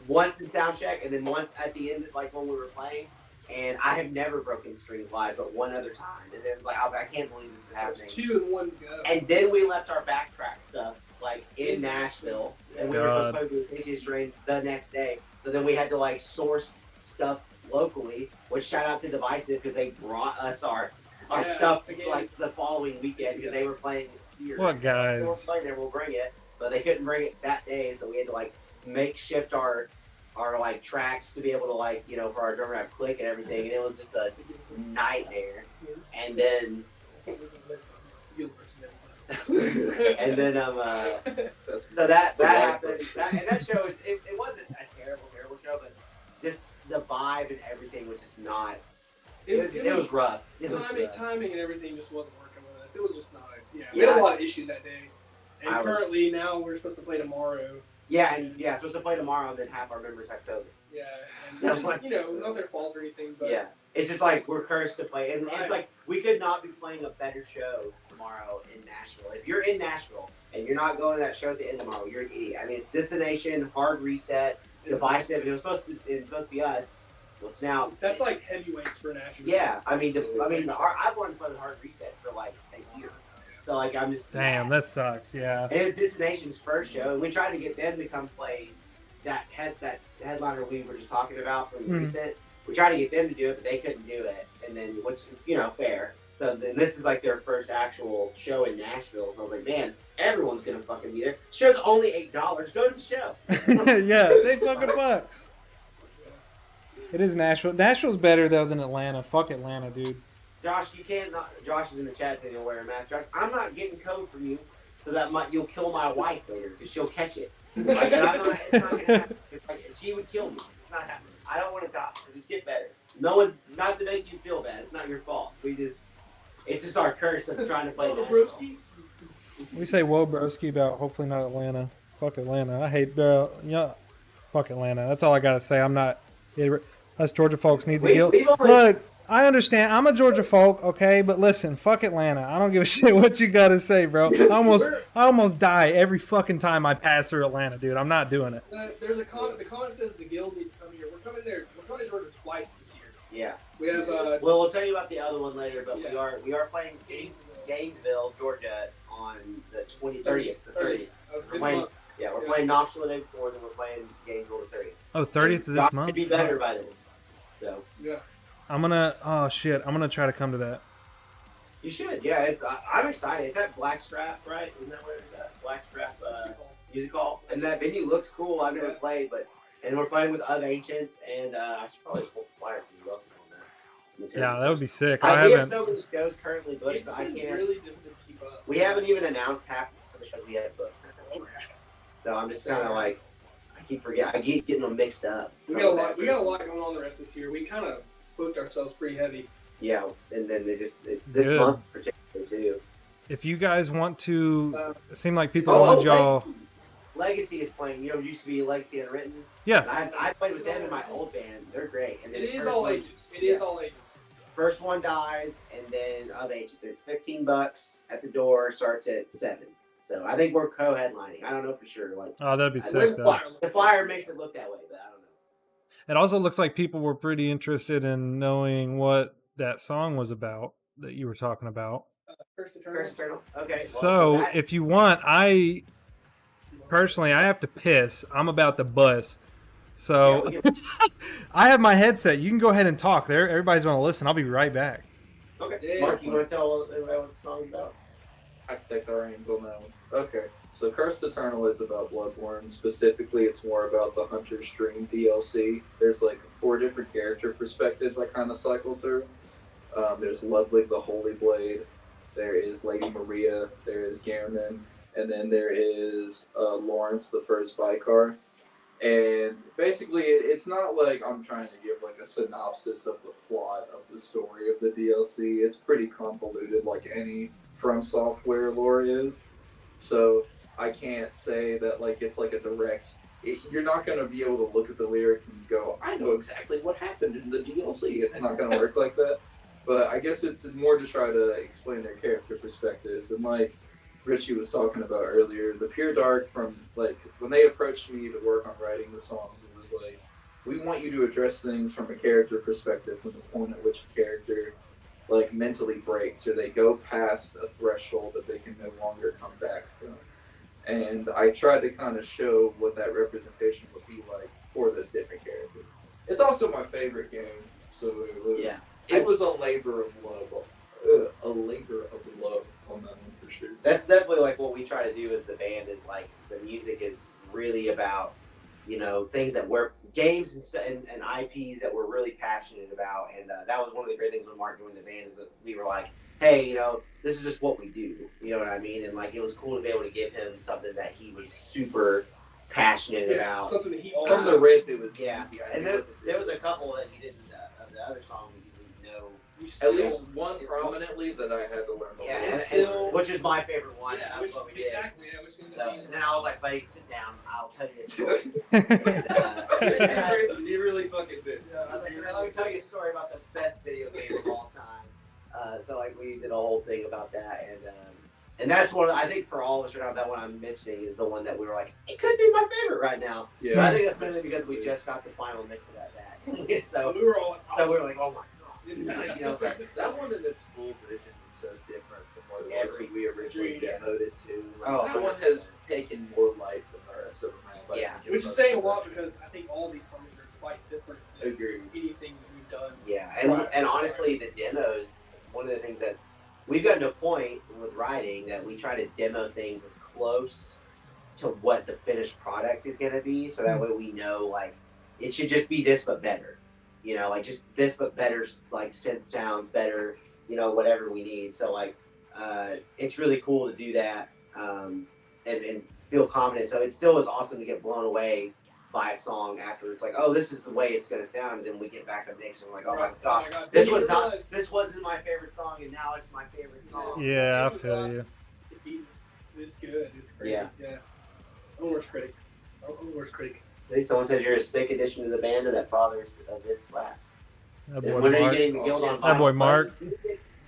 once in sound check, and then once at the end, like when we were playing. And I have never broken strings live, but one other time. And it was like, I was like, I can't believe this is happening. There's 2 and 1 to go. And then we left our backtrack stuff like in Nashville, and we were supposed to play with the Acacia Strain the next day. So then we had to like source stuff locally, which shout out to Divisive because they brought us our stuff like the following weekend because they were playing here. What guys? They were playing there, we'll bring it, but they couldn't bring it that day, so we had to like makeshift our like tracks to be able to like, you know, for our drummer to have click and everything, and it was just a nightmare. And then and then so that happened. That show was it wasn't a terrible show, but just the vibe and everything was just not. It was rough. Timing and everything just wasn't working with us. It was just not. We had a lot of issues that day. And currently now we're supposed to play tomorrow. Supposed to play tomorrow, and then half our members have COVID. Yeah, and so it's just, not their fault or anything, but it's just like we're cursed to play, and it's like we could not be playing a better show tomorrow in Nashville. If you're in Nashville and you're not going to that show at the end of tomorrow, you're an idiot. I mean, it's Destination, Hard Reset, Divisive, and it was supposed to be us. Well, it's now. That's like heavyweights for Nashville. Yeah, I've wanted to play the Hard Reset for like a year. So like I'm just damn, that sucks. Yeah. And it was Destination's first show, and we tried to get them to come play that headliner we were just talking about from the Reset. We tried to get them to do it, but they couldn't do it. And then what's fair. So then this is like their first actual show in Nashville. So I was like, man, everyone's gonna fucking be there. Show's only $8. Go to the show. Yeah, it's $8 fucking. It is Nashville. Nashville's better though than Atlanta. Fuck Atlanta, dude. Josh, you can't not. Josh is in the chat saying he'll wear a mask. Josh, I'm not getting code from you, so that you'll kill my wife later because she'll catch it. Like, it's not gonna happen. It's like, she would kill me. It's not happening. I don't want to die. So just get better. No one, not to make you feel bad. It's not your fault. It's just our curse of trying to play. We say whoa broski about hopefully not Atlanta. Fuck Atlanta. I hate fuck Atlanta. That's all I gotta say. I'm not. Us Georgia folks need the guilt. Look. I understand. I'm a Georgia folk, okay? But listen, fuck Atlanta. I don't give a shit what you gotta say, bro. I almost die every fucking time I pass through Atlanta, dude. I'm not doing it. There's a comment. The comment says the guild needs to come here. We're coming there. We're coming to Georgia twice this year. Yeah. We have. Well, we'll tell you about the other one later, but we are playing Gainesville, Georgia, on the 30th. The 30th. We're playing Knoxville the day before, then we're playing Gainesville the 30th. Oh, 30th of this month. It'd be better by then. So. Yeah. I'm gonna try to come to that. You should, yeah. I'm excited. It's at Blackstrap, right? Isn't that where it's at? Blackstrap Music Hall. And that venue looks cool. I've never played, and we're playing with Of Ancients, and I should probably pull the flyer for you else on that. Yeah, that would be sick. We have so many shows currently booked, I can't. Really difficult to keep up. We haven't even announced half of the shows we have booked. So I'm just kind of like, I keep getting them mixed up. We got a lot going on the rest of this year. We kind of booked ourselves pretty heavy. Yeah, and then this month particularly too. If you guys want to, it seemed like people wanted y'all. Legacy is playing. Used to be Legacy Unwritten. Yeah. And I played with them in my old band. They're great. And then it is all ages. It is all ages. First one dies, and then Of Ancients. It's $15 at the door. Starts at 7. So I think we're co-headlining. I don't know for sure. Oh, that'd be sick. The flyer makes it look that way, but I don't know. It also looks like people were pretty interested in knowing what that song was about that you were talking about. Curse Eternal. Okay. So if you want, I have to piss. I'm about to bust. So I have my headset. You can go ahead and talk there. Everybody's going to listen. I'll be right back. Okay. Mark, you want to tell everybody what the song's about? I can take the reins on that one. Okay. So Cursed Eternal is about Bloodborne. Specifically, it's more about the Hunter's Dream DLC. There's like 4 different character perspectives I kind of cycle through. There's Ludwig the Holy Blade. There is Lady Maria. There is Gehrman. And then there is Lawrence the First Vicar. And basically, it's not like I'm trying to give like a synopsis of the plot of the story of the DLC. It's pretty convoluted, like any From Software lore is. So I can't say that like it's like a direct. You're not going to be able to look at the lyrics and go, I know exactly what happened in the DLC. It's not going to work like that. But I guess it's more to try to explain their character perspectives. And like Richie was talking about earlier, the Pure Dark, from like when they approached me to work on writing the songs, it was like, we want you to address things from a character perspective, from the point at which a character like mentally breaks or they go past a threshold that they can no longer come back from. And I tried to kind of show what that representation would be like for those different characters. It's also my favorite game, so it was it was a labor of love. A labor of love on that one for sure. That's definitely like what we try to do as the band. Is like the music is really about, you know, things that we're games and IPs that we're really passionate about. And that was one of the great things when Mark joined the band, is that we were like, hey, you know, this is just what we do. You know what I mean? And like it was cool to be able to give him something that he was super passionate about. Something that he From the riff, it was easy. And there was a couple that he didn't of the other song we didn't know. At least one prominently that I had to learn. And which is my favorite one. Yeah, That's what we did. exactly. Yeah, And then I was like, buddy, sit down. I'll tell you a story. and, you really fucking did. I was like, let me tell you a story about the best video game of all time. So like we did a whole thing about that, and that's one. I think for all of us right now, that one I'm mentioning is the one that we were like, it could be my favorite right now. Yeah. But I think that's mainly because we just got the final mix of that. So we were all. we were like, oh my god. Like, you know, that one in its full vision is so different from what it was when we originally Yeah. demoed it to. Oh, that one has taken more life than the rest of them have. Yeah. Which is saying a lot, because I think all these songs are quite different than Agreed. anything that we've done. Yeah, and honestly, the demos, one of the things that we've gotten to a point with writing that we try to demo things as close to what the finished product is going to be, so that way we know, like, it should just be this but better. You know, like, just this but better, like, synth sounds better, you know, whatever we need. So, like, it's really cool to do that and feel confident. So it still was awesome to get blown away by a song after it's like, oh, this is the way it's going to sound, and then we get back to mix and we're like, oh my gosh, this wasn't my favorite song, and now it's my favorite song. Yeah, I feel you. It's good. It's great. Yeah. Worst critic. Worst critic. Someone says you're a sick addition to the band, and that father's of this slaps. That And boy when are you Mark. getting the guild on vinyl? That boy Mark.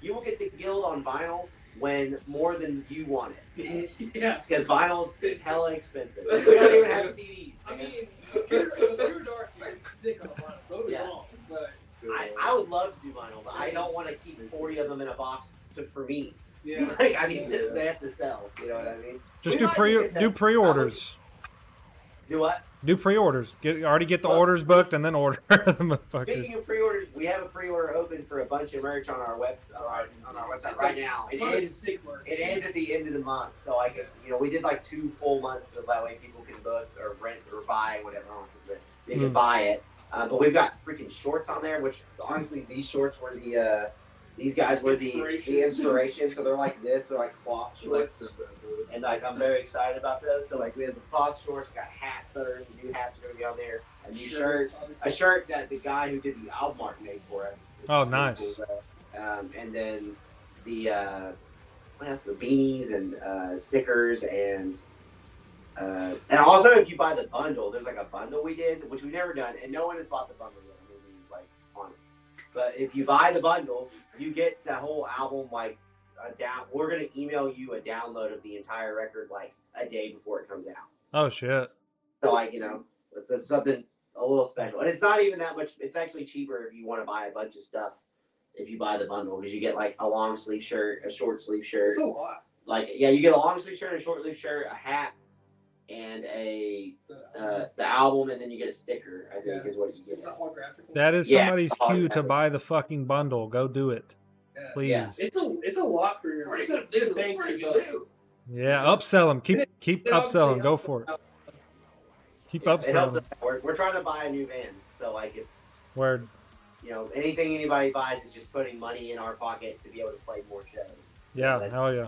You will get the guild on vinyl when more than you want it. Yeah. Because vinyl is hella expensive. We don't even have CDs. I man. mean, Pure Dark is sick on the vinyl. Don't get me Yeah. wrong, but I would love to do vinyl, but I don't want to keep 40 of them in a box for me. yeah. Like, I mean, they have to sell. You know what I mean? Just We do might get that. pre-orders. Do what? Do pre-orders. Already get the orders booked and then order the motherfuckers. Speaking of pre-orders, we have a pre-order open for a bunch of merch on our website right now. It ends at the end of the month, so I can, you know, we did like 2 full months, so that way people can book or rent or buy whatever they can buy it. But we've got freaking shorts on there, which honestly these shorts were these guys were the inspiration. So they're like this, they're like cloth shorts. And like I'm very excited about those. So like we have the cloth shorts, we got hats that are new hats are gonna be on there, a new shirt, a shirt that the guy who did the album art made for us. Oh, nice. Cool, and then the what else? The beanies and stickers and also if you buy the bundle, there's like a bundle we did, which we've never done, and no one has bought the bundle yet. I'm gonna be like honest. But if you buy the bundle, you get the whole album like we're gonna email you a download of the entire record like a day before it comes out. Oh shit! So like, you know, it's something a little special, and it's not even that much. It's actually cheaper if you want to buy a bunch of stuff if you buy the bundle, because you get like a long sleeve shirt, a short sleeve shirt. It's a lot. Like you get a long sleeve shirt, a short sleeve shirt, a hat, and the album, and then you get a sticker. I think is what you get. It's not holographic. That is somebody's cue to buy the fucking bundle. Go do it, please. Yeah. It's a lot for your. It's a big thing for your buck. Yeah, upsell them. Keep Yeah, upselling. obviously, Go for it. Keep It helps upselling. us. We're trying to buy a new van, so like if Word. anything anybody buys is just putting money in our pocket to be able to play more shows. Yeah, that's, hell yeah.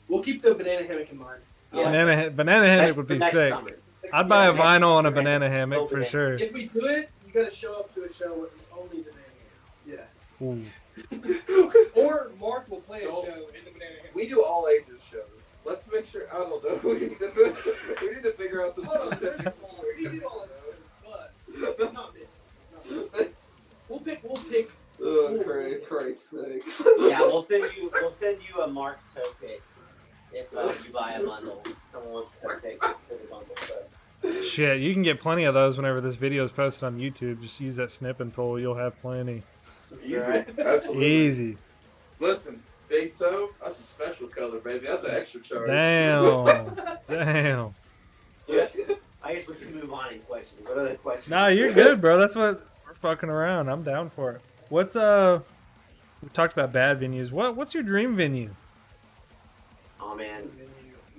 We'll keep the banana hammock in mind. Yeah. Banana hammock would for be next sick. summer. I'd buy a next vinyl on a summer. banana hammock for sure. If we do it, you gotta show up to a show with only the banana hammock. Yeah. Ooh. Or Mark will play a show in the banana hammock. We do all ages shows. Let's make sure. I don't know. We need to figure out some specifics. We do all of those, but not big. We'll pick. Oh, Christ's sake. Yeah, we'll send you a Mark toe pick if you buy a bundle. Someone wants to toe pick for the bundle. So. Shit, you can get plenty of those whenever this video is posted on YouTube. Just use that snipping tool. You'll have plenty. Easy. Absolutely. Easy. Listen, big toe, that's a special color, baby. That's an extra charge. Damn. Damn. Yeah. I guess we can move on in questions. What other questions? Nah, you're good, bro. That's what we're fucking around. I'm down for it. What's we talked about bad venues. What's your dream venue? Oh man,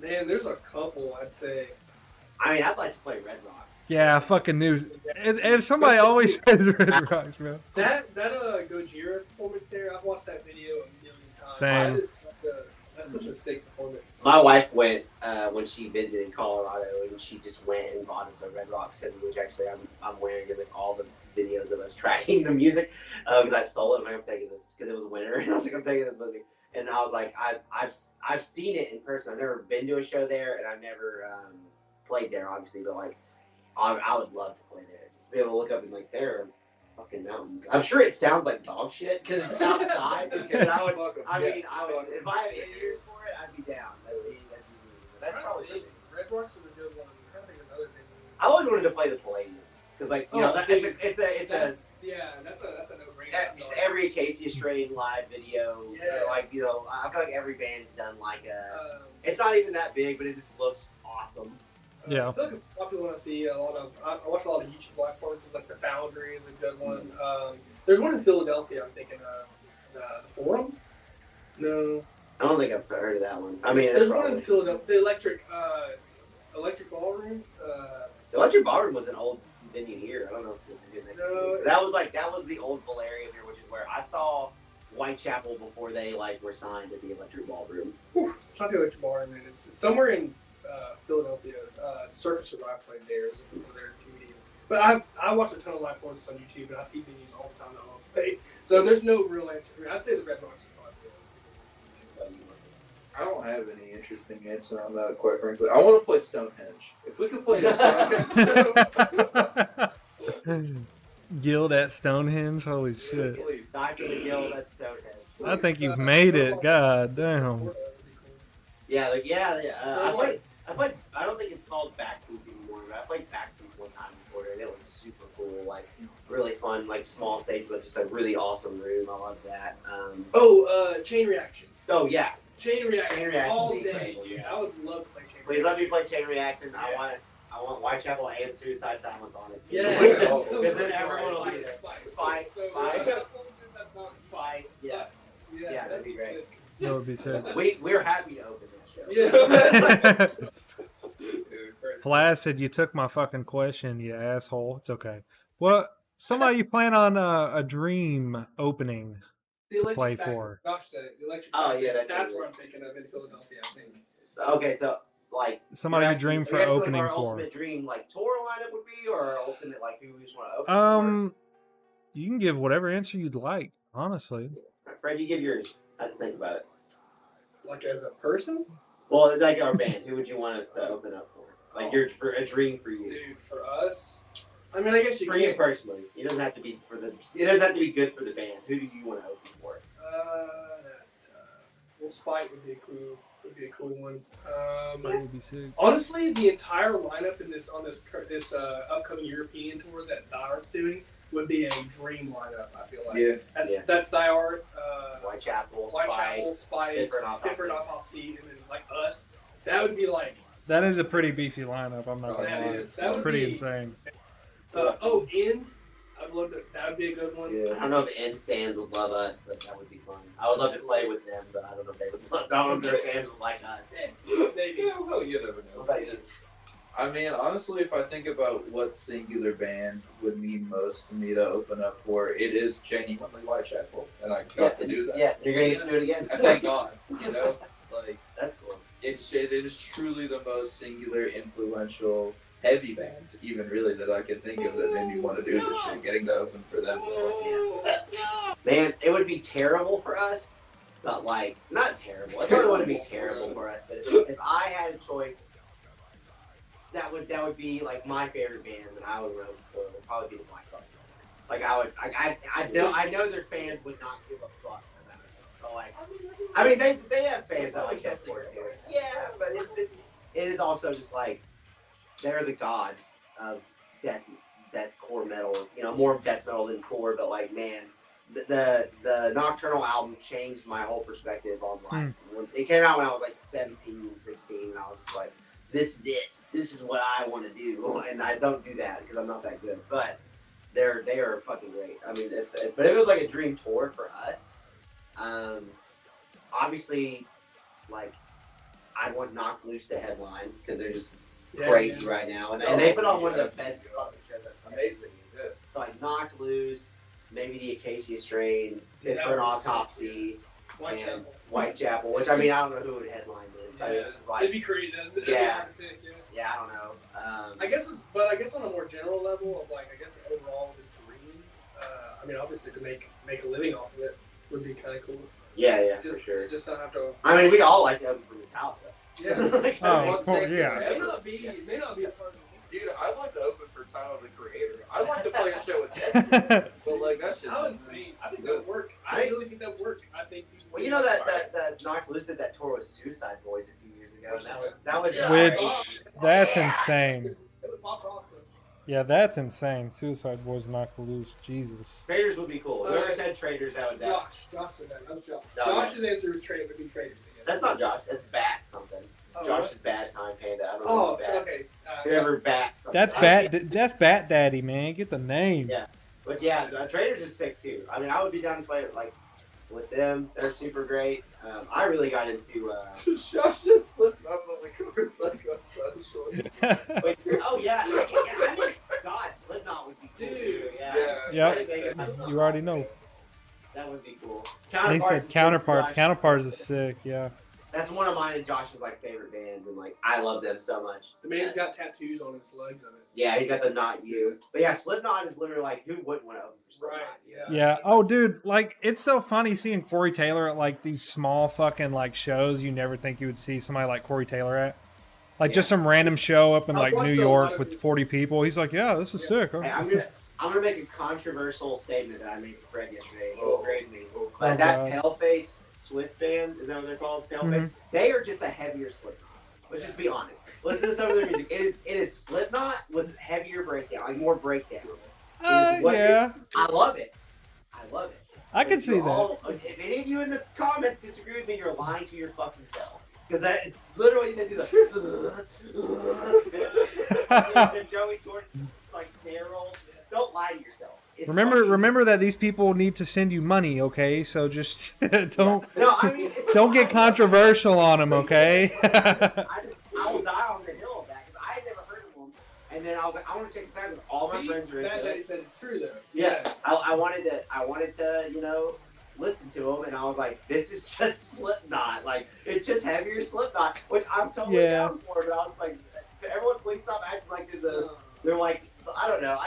There's a couple, I'd say. I mean, I'd like to play Red Rocks. Yeah, I fucking knew. And somebody always says Red Rocks, bro. That Gojira performance there, I've watched that video a million times. Same. That's such a sick performance. My wife went when she visited Colorado, and she just went and bought us a Red Rocks hoodie, which actually I'm wearing it with all the videos of us tracking the music because I stole it. I'm like, I'm taking this because it was winter, and I was like, I'm taking this with me. And I was like, I've seen it in person. I've never been to a show there, and I've never played there, obviously. But like, I would love to play there. Just be able to look up and like, there are fucking mountains. I'm sure it sounds like dog shit because it's outside. And I would, if I had ears for it, I'd be down. That's probably it. Red Rocks is a good one. I'm trying to think of another thing. I always wanted to play the Palladium because, like, it's a no-brainer. Just every Acacia Strain live video, I feel like every band's done like a. It's not even that big, but it just looks awesome. Yeah. I feel like it's popular to see a lot of. I watch a lot of YouTube live performances, like the Foundry is a good one. There's one in Philadelphia. I'm thinking the Forum. No. I don't think I've heard of that one. I mean, there's one in Philadelphia. The Electric Ballroom. The Electric Ballroom was an old venue here. I don't know if it's a good No. That was the old Valerian here, which is where I saw Whitechapel before they were signed at the Electric Ballroom. It's not the Electric Ballroom, man. It's somewhere in Philadelphia. Circus Survive played there. It was one of their DVDs. But I watch a ton of live performances on YouTube, and I see venues all the time that I don't play. So there's no real answer for me. I'd say the Red Rocks is probably I don't have any interesting answer on that, quite frankly. I want to play Stonehenge. If we could play the Stonehenge Guild at Stonehenge? Holy shit. Please, Dr. the Guild at Stonehenge. I think you've made it. God damn. Yeah, I played. I don't think it's called Backbeat anymore, but I played Backbeat one time before, and it was super cool. Like really fun, like small stage, but just a really awesome room. I love that. Chain Reaction. Oh yeah. Chain Reaction all would be day, incredible, dude. yeah. I would love to play Chain Reaction. Please let me play Chain Reaction. Yeah. I want Whitechapel and Suicide Silence on it. Yeah. Because then everyone will be there. Spike. Spike. Yes. Yeah, that'd be great. That would be sick. We're happy to open that show. Yeah. Flaccid, you took my fucking question, you asshole. It's okay. Well, somebody you plan on a dream opening to play for? Josh said it. The Electric Oh, Factory. yeah, That's what I'm thinking of in Philadelphia, I think. So like Somebody you dream for opening our for. ultimate dream tour lineup would be, or our ultimate who we just want to open You can give whatever answer you'd like, honestly. for. Fred, you give yours. I have to think about it. Like as a person? Well, like our band, who would you want us to open up for? Like for a dream for you. Dude, for us? I mean, I guess you For you can't. personally, it doesn't have to be It doesn't have to be good for the band. Who do you want to open for? That's tough. Well, Spike would be a cool one. That would be sick. Honestly, the entire lineup on this upcoming European tour that Die Art's doing would be a dream lineup. I feel like. Yeah. That's Die Art. Whitechapel, Spike, Different Autopsy, and then like us. That would be like. That is a pretty beefy lineup, I'm not gonna lie. That It's would pretty be- insane. I would That would be a good one. I don't know if N stands would love us, but that would be fun. I would love to play with them, but I don't know if they would love. I don't know if their fans would like us. Maybe. Yeah, well, you never know. What about you? I mean, honestly, if I think about what singular band would mean most to me to open up for, it is genuinely Whitechapel, and I got to do that. Yeah, you're gonna get to do it again. And thank God, you know, like That's cool. it is truly the most singular, influential, heavy band, even really that I could think of that made me want to do this shit. Getting to open for them. Man, it would be terrible for us, but like not terrible. It probably wouldn't be terrible for us, but if I had a choice. That would be like my favorite band that I would root for would probably be the Black Dog. Like I know their fans would not give a fuck about it. So like, I mean they have fans that like that sort too. Yeah, but it is also just like they're the gods of death core metal. You know, more death metal than core, but like man, the Nocturnal album changed my whole perspective on life. When it came out when I was like 17, 16, and I was just like. This is it. This is what I want to do, and I don't do that because I'm not that good. But they are fucking great. I mean, but it was like a dream tour for us. Obviously, like I want Knock Loose to headline because they're just crazy right now, and they put on one of the best fucking shows. Amazing, good. So like Knock Loose, maybe the Acacia Strain, Fit for an Autopsy. Whitechapel, which I mean, I don't know who would headline this. I mean, this is like, it'd be crazy. Yeah, I don't know. I guess on a more general level of like, I guess overall the dream. I mean, obviously to make a living off of it would be kind of cool. Yeah, Just, for sure. Just not have to. I mean, we all like to open for Metallica. Yeah. Yeah. It may not be a fun. Dude, I'd like to open for Tyler the Creator. I'd like to play a show with Death. But like that shit's insane. I think that would work. I really think that would work. I think. Well, you know that Knock Loose did that tour with Suicide Boys a few years ago. And that was Which that's insane. It was pop rock. Yeah, that's insane. Suicide Boys Knock Loose. Jesus. Traders would be cool. Whoever said Traders, that would. Josh said that. That was Josh. No, Josh's answer was would be Traders. That's not Josh. That's Bat something. Oh, Josh's Bad Time Panda. I don't know. Okay. Whoever Bat something. That's Bat Daddy, man. Get the name. Yeah. But yeah, Traders is sick too. I mean, I would be down to play like with them. They're super great. I really got into. Josh just slipped up on the course like a social. Wait, oh yeah, I mean, God, Slipknot would be cool. Dude, yeah. Yep. You already know. That would be cool. And he said Counterparts. Counterparts is sick. Yeah. That's one of mine and Josh's like favorite bands, and like I love them so much. The man's got tattoos on his legs of it. Yeah, he's got the Not You. But yeah, Slipknot is literally like, who wouldn't want to open for Slipknot? Right. Yeah. Oh, dude, like it's so funny seeing Corey Taylor at like these small fucking like shows you never think you would see somebody like Corey Taylor at. Like just some random show up in like New York with 40 people. He's like, yeah, this is sick. Hey, I'm gonna make a controversial statement that I made to Fred yesterday. He'll grade me. But that Paleface Swift band, is that what they're called? Paleface? They are just a heavier Slipknot. Let's just be honest. Listen to some of their music. It is Slipknot with heavier breakdown, like more breakdowns. Yeah. I love it. I can see that. If any of you in the comments disagree with me, you're lying to your fucking selves. Because that literally they do the Joey Jordan like snare rolls. Don't lie to yourself. Remember that these people need to send you money, okay? So just don't get controversial on them, okay? I will die on the hill of that because I had never heard of them, and then I was like, I want to check this out because all my friends are into it. He said it's true though. Yeah, I wanted to listen to them, and I was like, this is just Slipknot, like it's just heavier Slipknot, which I'm totally down for. But I was like, everyone please stop acting like they're like. I don't know.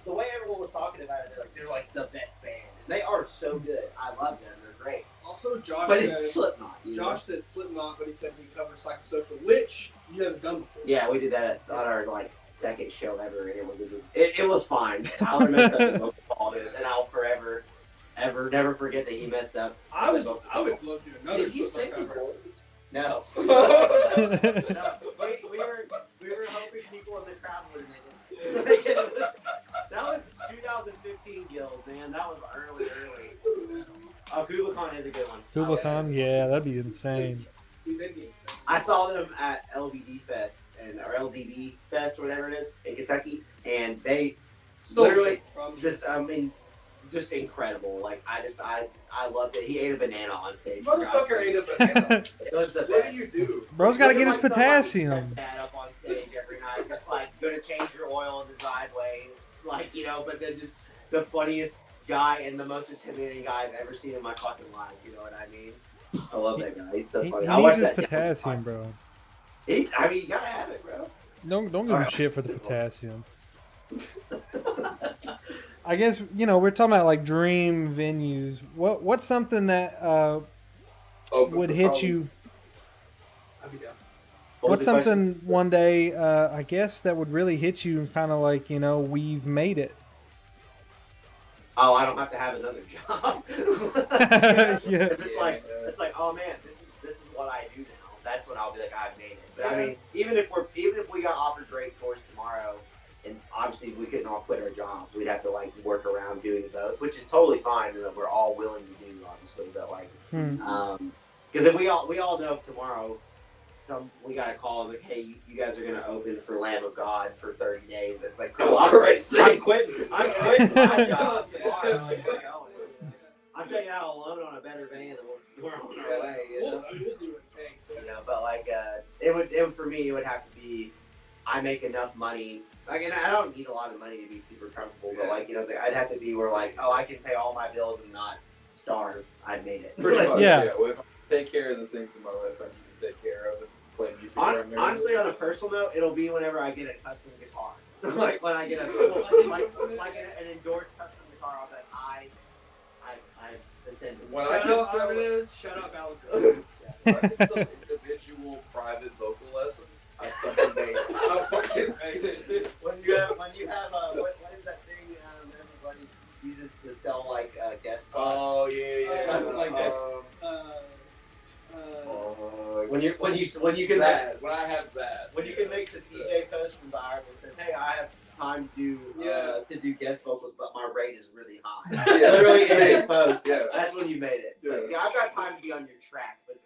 The way everyone was talking about it. They're like the best band. And they are so good. I love them. They're great. Also, Josh. But it's Slipknot. Josh said Slipknot, but he said we covered Psychosocial, which he hasn't done before. Yeah, we did that on our like second show ever, and it was fine. Tyler messed up the vocal ball, and I'll forever, ever, never forget that he messed up. I would love to do another. Did he sing the chorus? No. We were hoping people in the crowd would make it. That was 2015 Guild, man. That was early. Oh, Kubicon is a good one. Kubicon, yeah, that'd be insane. I saw them at LBD Fest or LDB Fest or whatever it is in Kentucky, and they literally, just incredible. Like I loved it. He ate a banana on stage. Motherfucker ate a banana. It was the What best. do you do? Bro's got to get his Looking like potassium. somebody's stepdad up on stage every night, just like gonna change your oil in the driveway, like but then just the funniest guy and the most intimidating guy I've ever seen in my fucking life. You know what I mean? I love that guy. He's so funny. He I needs watched his that potassium, bro. you gotta have it, bro. Don't give him Alright. shit for the potassium. I guess we're talking about like dream venues. What's something that would hit you? I'd be down. What's something one day I guess that would really hit you and kind of like we've made it. Oh, I don't have to have another job. Yeah. It's like, oh man, this is what I do now. That's when I'll be like, I've made it. But I mean, even if we got offered great tours tomorrow, and obviously we couldn't all quit our jobs, we'd have to like work around doing both, which is totally fine. And we're all willing to do, obviously. But like, because if we all know if tomorrow, we got a call like, hey, you guys are gonna open for Lamb of God for 30 days. It's like, cool. I'm quitting my job tomorrow. I'm checking out Alone on a Better Van, and we're on our way. We'll do what it takes. But like, it would for me, it would have to be, I make enough money. Like, and I don't need a lot of money to be super comfortable, but like, it's like I'd have to be where like, oh, I can pay all my bills and not starve. I've made it. Pretty much, Yeah. Well, if I take care of the things in my life I need to take care of and play music. Honestly, on a personal note, it'll be whenever I get a custom guitar. Like when I get an endorsed custom guitar, I'll be like, I ascended. Shout out Arvidas, shout out Balancon. When I get some individual private vocal lessons, I fucking made it. When you have what is that thing everybody uses to sell like guest spots? Oh yeah. Like that's When you can that, when I have that, when you can make the CJ post from the Ireland that says, hey, I have time to do guest vocals, but my rate is really high. Yeah. Literally in his post. Yeah. That's when you made it. It's like, I've got time to be on your track, but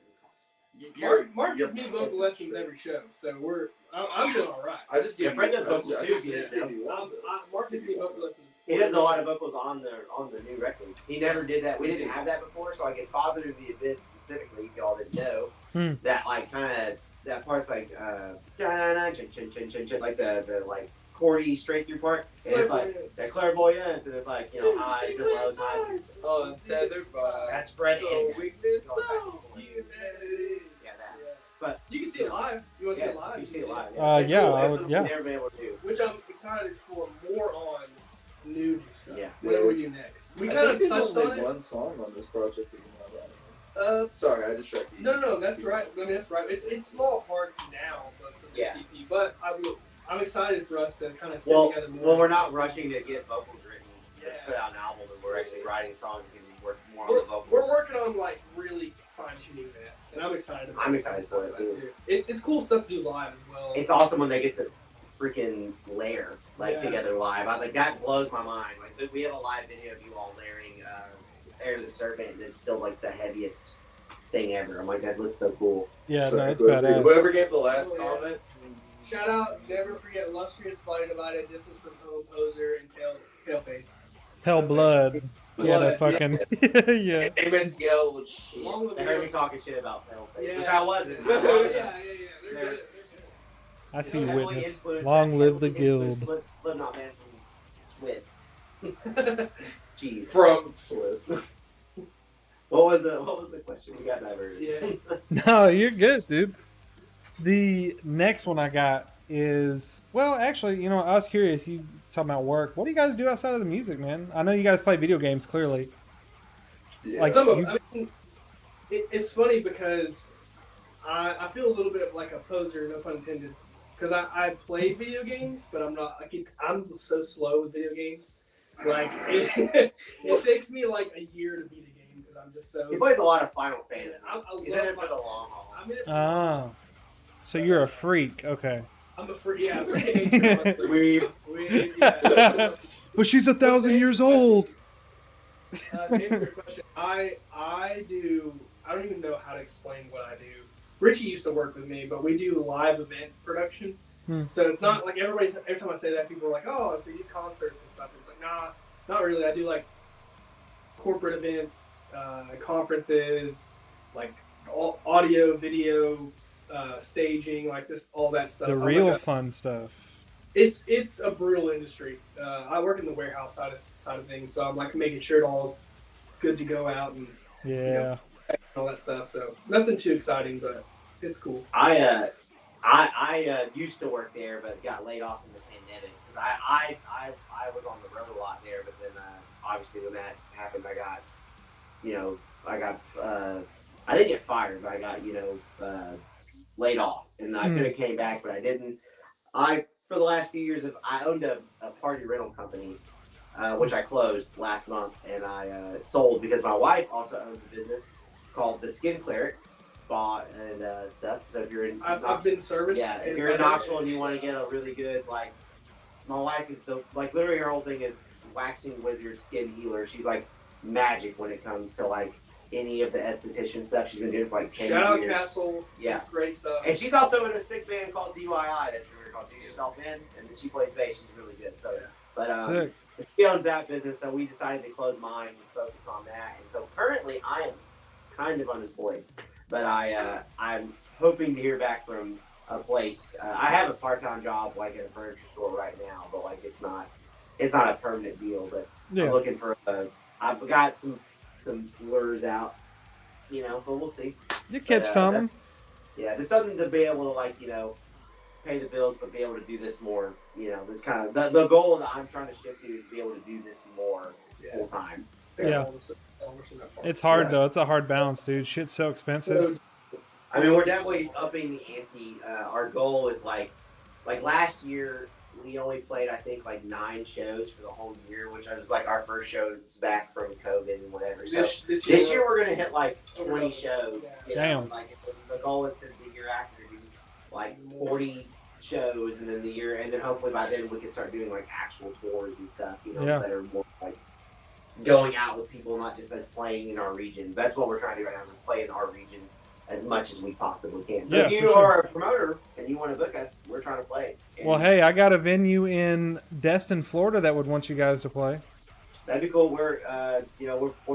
Mark gives me vocal lessons every show, so I'm doing all right. I just Your friend does vocals too. Mark gives me vocal lessons. He does a lot of vocals on the new record. He never did that. We didn't have that before, so like in Father of the Abyss specifically, if y'all didn't know, that like kind of that part's like like the like chordy straight through part, and it's like that clairvoyance, and it's like highs and lows, highs. Untethered by That's Fred so Hammond. weakness, so Yeah, that. But you can see it live. You want to see it live? You see it live. Yeah, That's I cool. would- That's something yeah. we've never been able to do. Which I'm excited to explore more on new stuff. Yeah. Whatever we do next. We I kind think of there's touched only on it. one song on this project that you know about. Sorry, I distracted you. No, that's right. I mean, that's right. It's small parts now, but for the CP. But I'm excited for us to kind of sit together more. Well, we're not rushing to get vocals written to put out an album, and we're actually writing songs and can work more on the vocals. We're working on like really fine tuning that, and I'm excited. I'm excited for it too. It's cool stuff to do live as well. It's awesome when they get to freaking layer Yeah. together live. I like that blows my mind. Like we have a live video of you all layering Air to the Serpent, and it's still like the heaviest thing ever. I'm like, that looks so cool. Yeah, So no, it's whoever- badass. Whoever gave the last comment. Shout out, never forget Illustrious Body Divided, Distance from Home, Poser, and Paleface. Hell blood. Yeah, that Blood, fucking yeah. Amen. Yell shit. Along with They heard me talking shit about Paleface, Yeah. which I wasn't. Yeah. They're good. They're good. I see Heavily witness. influenced- Long live the heavily influenced guild. Slipknot man from Swiss. Jeez. From Swiss. What was the question? We got diverted. Yeah. No, you're good, dude. The next one I got is actually, I was curious. You talking about work? What do you guys do outside of the music, man? I know you guys play video games. Clearly, Yeah. Like, Some of I mean, it's funny because I feel a little bit like a poser, no pun intended, because I play video games, but I'm so slow with video games. Like it takes me like a year to beat a game because I'm just so. He plays a lot of Final Fantasy. He's in love it for the long haul. I'm in it for ah, so you're a freak. Okay. I'm a free. Yeah, yeah. But she's 1,000 years old. To answer your question, I don't even know how to explain what I do. Richie used to work with me, but we do live event production. So it's not like every time I say that, people are like, oh, so you do concerts and stuff. It's like, nah, not really. I do like corporate events, conferences, like audio, video, staging, like this, all that stuff. The real fun stuff. It's a brutal industry. I work in the warehouse side of things, so I'm like making sure it all's good to go out and all that stuff. So nothing too exciting, but it's cool. I used to work there, but got laid off in the pandemic. Cause I was on the road a lot there, but then obviously when that happened, I didn't get fired, but I got laid off, and I could have came back, but I didn't. For the last few years, I owned a party rental company, which I closed last month, and I sold because my wife also owns a business called the Skin Cleric Spa and stuff. So if you're in, I've been serviced. Yeah, if you're in Knoxville and you want to get a really good, like, my wife is literally her whole thing is waxing wizard skin healer. She's like magic when it comes to like any of the esthetician stuff. She's been doing for like 10 Shout out years. Castle. Yeah. It's great stuff. And she's also in a sick band called DYI. That's really called Do Yourself In, and then she plays bass. She's really good. So, but Sick. she owns that business, so we decided to close mine and focus on that. And so currently, I am kind of unemployed, but I'm hoping to hear back from a place. I have a part-time job like at a furniture store right now, but like it's not a permanent deal. But I'm looking for I've got some lures out, but we'll see. You catch some. Yeah, there's something to be able to like, pay the bills, but be able to do this more. It's kind of the goal that I'm trying to shift to is to be able to do this more full time. Yeah. It's hard though. It's a hard balance, dude. Shit's so expensive. I mean, we're definitely upping the ante. Our goal is like last year we only played, I think, like 9 shows for the whole year, which was like our first shows back from COVID and whatever. So this year we're gonna hit like 20 shows. Damn. Like the goal is to the year after do like 40 shows, and then the year, and then hopefully by then we can start doing like actual tours and stuff. That are more like going out with people, not just like playing in our region. That's what we're trying to do right now, is play in our region as much as we possibly can. So if you are a promoter and you want to book us, we're trying to play. Well, hey, I got a venue in Destin, Florida that would want you guys to play. That'd be cool. We're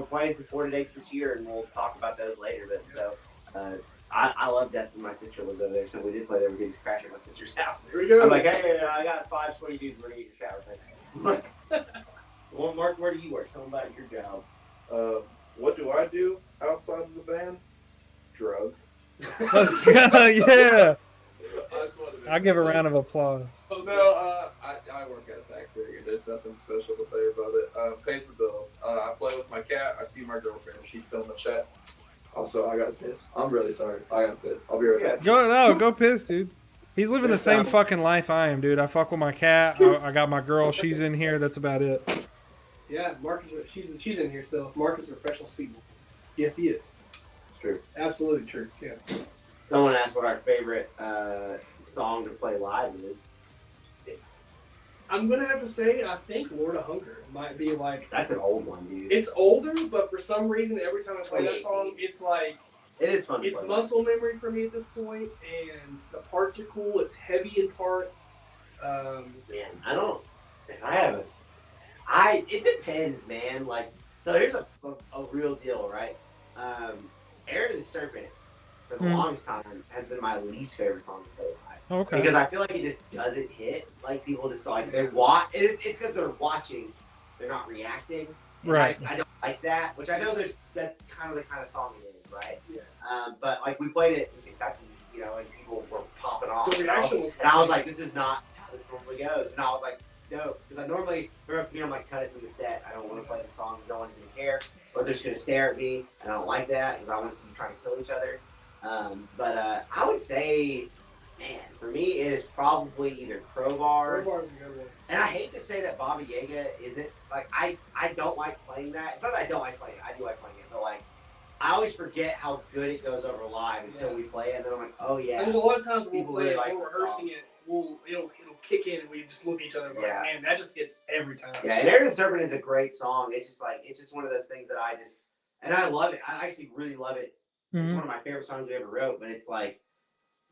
playing some Florida dates this year, and we'll talk about those later. But so I love Destin. My sister lives over there, so we did play there. We just crashed at my sister's house. Here we go. I'm like, hey, I got 5 sweaty dudes. We're gonna get your shower thing. Well, Mark, where do you work? Tell them about your job. What do I do outside of the band? Drugs. Let's go, yeah. I'll give a round of applause. No, I work at a factory. There's nothing special to say about it. Pays the bills. I play with my cat. I see my girlfriend. She's still in the chat. Also, I got pissed. I'm really sorry. I got pissed. I'll be right back. Go piss, dude. He's living the same fucking life I am, dude. I fuck with my cat. I got my girl. She's in here. That's about it. Yeah, she's in here still. Mark is a professional speaker. Yes, he is. True. Absolutely true. Yeah. Someone asked what our favorite song to play live is. I'm gonna have to say I think Lord of Hunger might be like. That's an old one, dude. It's older, but for some reason, every time I play that song, it's like. It is fun. It's muscle memory for me at this point, and the parts are cool. It's heavy in parts. Man, I don't. If I have it depends, man. Like, so here's a real deal, right? Aaron the Serpent, for the longest time, has been my least favorite song to play live. Okay. Because I feel like it just doesn't hit. Like, people just like, it's because they're watching, they're not reacting. Right. I don't like that, which I know that's kind of the kind of song it is, right? Yeah. But like, we played it in Kentucky, and people were popping off. The reaction and I was like, this is not how this normally goes. And I was like, no, because I normally, I'm like, cut it from the set. I don't want to play the song. No one's going to care. Or they're just going to stare at me. And I don't like that because I want to see them trying to kill each other. But I would say, man, for me, it is probably either Crowbar. Crowbar is a good one. And I hate to say that Baba Yaga isn't, like, I don't like playing that. It's not that I don't like playing it. I do like playing it. But, like, I always forget how good it goes over live until we play it. And then I'm like, oh, yeah. And there's a lot of times when People we'll play really it, like we're the rehearsing song. it. It'll kick in and we just look at each other and like, man, that just gets every time. Yeah, and Aaron the Serpent is a great song. It's just one of those things that I love it. I actually really love it. It's one of my favorite songs we ever wrote, but it's like,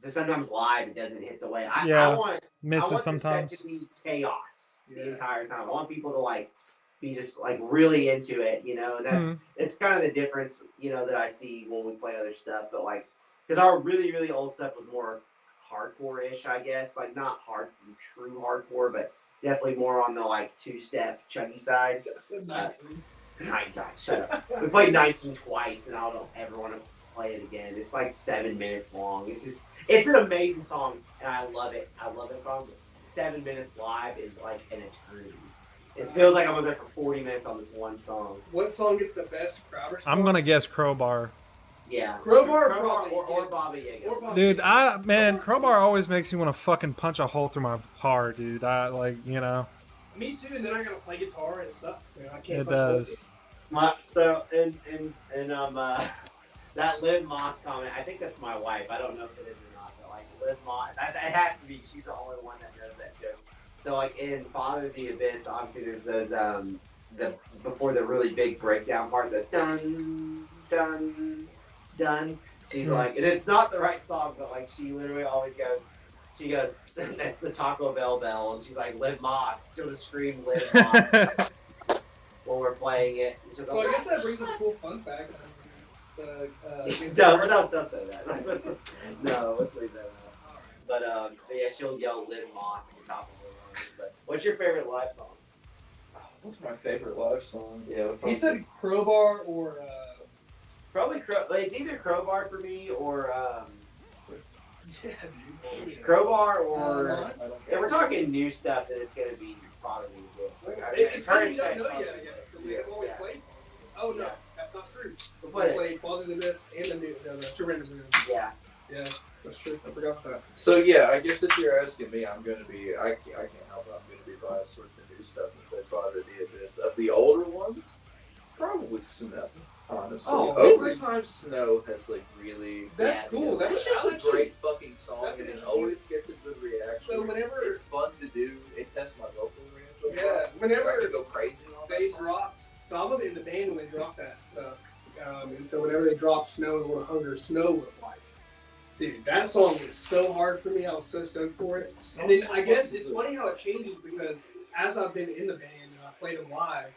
just sometimes live it doesn't hit the way I Yeah. want. Misses I want sometimes. this to be chaos the entire time. I want people to like be just like really into it, you know. And that's it's kind of the difference, you know, that I see when we play other stuff. But like, because our really really old stuff was more hardcore-ish, I guess. Like not true hardcore, but definitely more on the like two-step chuggy side. My God, shut up. We played 19 twice, and I don't ever want to play it again. It's like 7 minutes long. It's an amazing song, and I love it. I love that song. But 7 minutes live is like an eternity. It feels like I'm on there for 40 minutes on this one song. What song gets the best crowd response? I'm gonna guess Crowbar. Yeah. Crowbar or Baba Yaga. Dude, Crowbar always makes me want to fucking punch a hole through my car, dude. I like, you know. Me too, and then I gotta play guitar, and it sucks, man. I can't. It does. So that Liv Moss comment, I think that's my wife. I don't know if it is or not, but like Liv Moss, it has to be. She's the only one that knows that joke. So like in Father of the Abyss, obviously there's those before the really big breakdown part, the dun dun dun. She's like, and it's not the right song, but like she literally always goes. She goes, that's the Taco Bell bell, and she's like, Liv Moss. She'll just scream Liv Moss when we're playing it. So I guess that brings up a cool fun fact. Don't say that. Let's leave that out. But yeah, she'll yell Liv Moss at the top of the line. But what's your favorite live song? What's my favorite live song? Yeah, he said Crowbar or probably it's either Crowbar for me or yeah, dude. Crowbar or if we're talking new stuff, then it's gonna be Father of the Abyss. Like, I mean, It's funny you don't know yet, I guess, because we have only played. Oh no, that's not true. We played Father of the Abyss and the new Surrender Moon. Yeah. Yeah, that's true. I forgot that. So yeah, I guess if you're asking me, I'm gonna be. I can't help it. I'm gonna be biased towards the new stuff and say Father of the Abyss. Of the older ones, probably Snow. Honestly, Overtime Snow has like really. That's cool. That's just a great fucking song, and it always gets a good reaction. So whenever it's fun to do, it tests my vocal range. Yeah, whenever I can go crazy on they that song. dropped. So I wasn't in the band when they dropped that stuff, and so whenever they dropped Snow and Lord of Hunger, Snow was like, dude, that song was so hard for me. I was so stoked for it. And then I guess it's funny how it changes because as I've been in the band and I played them live,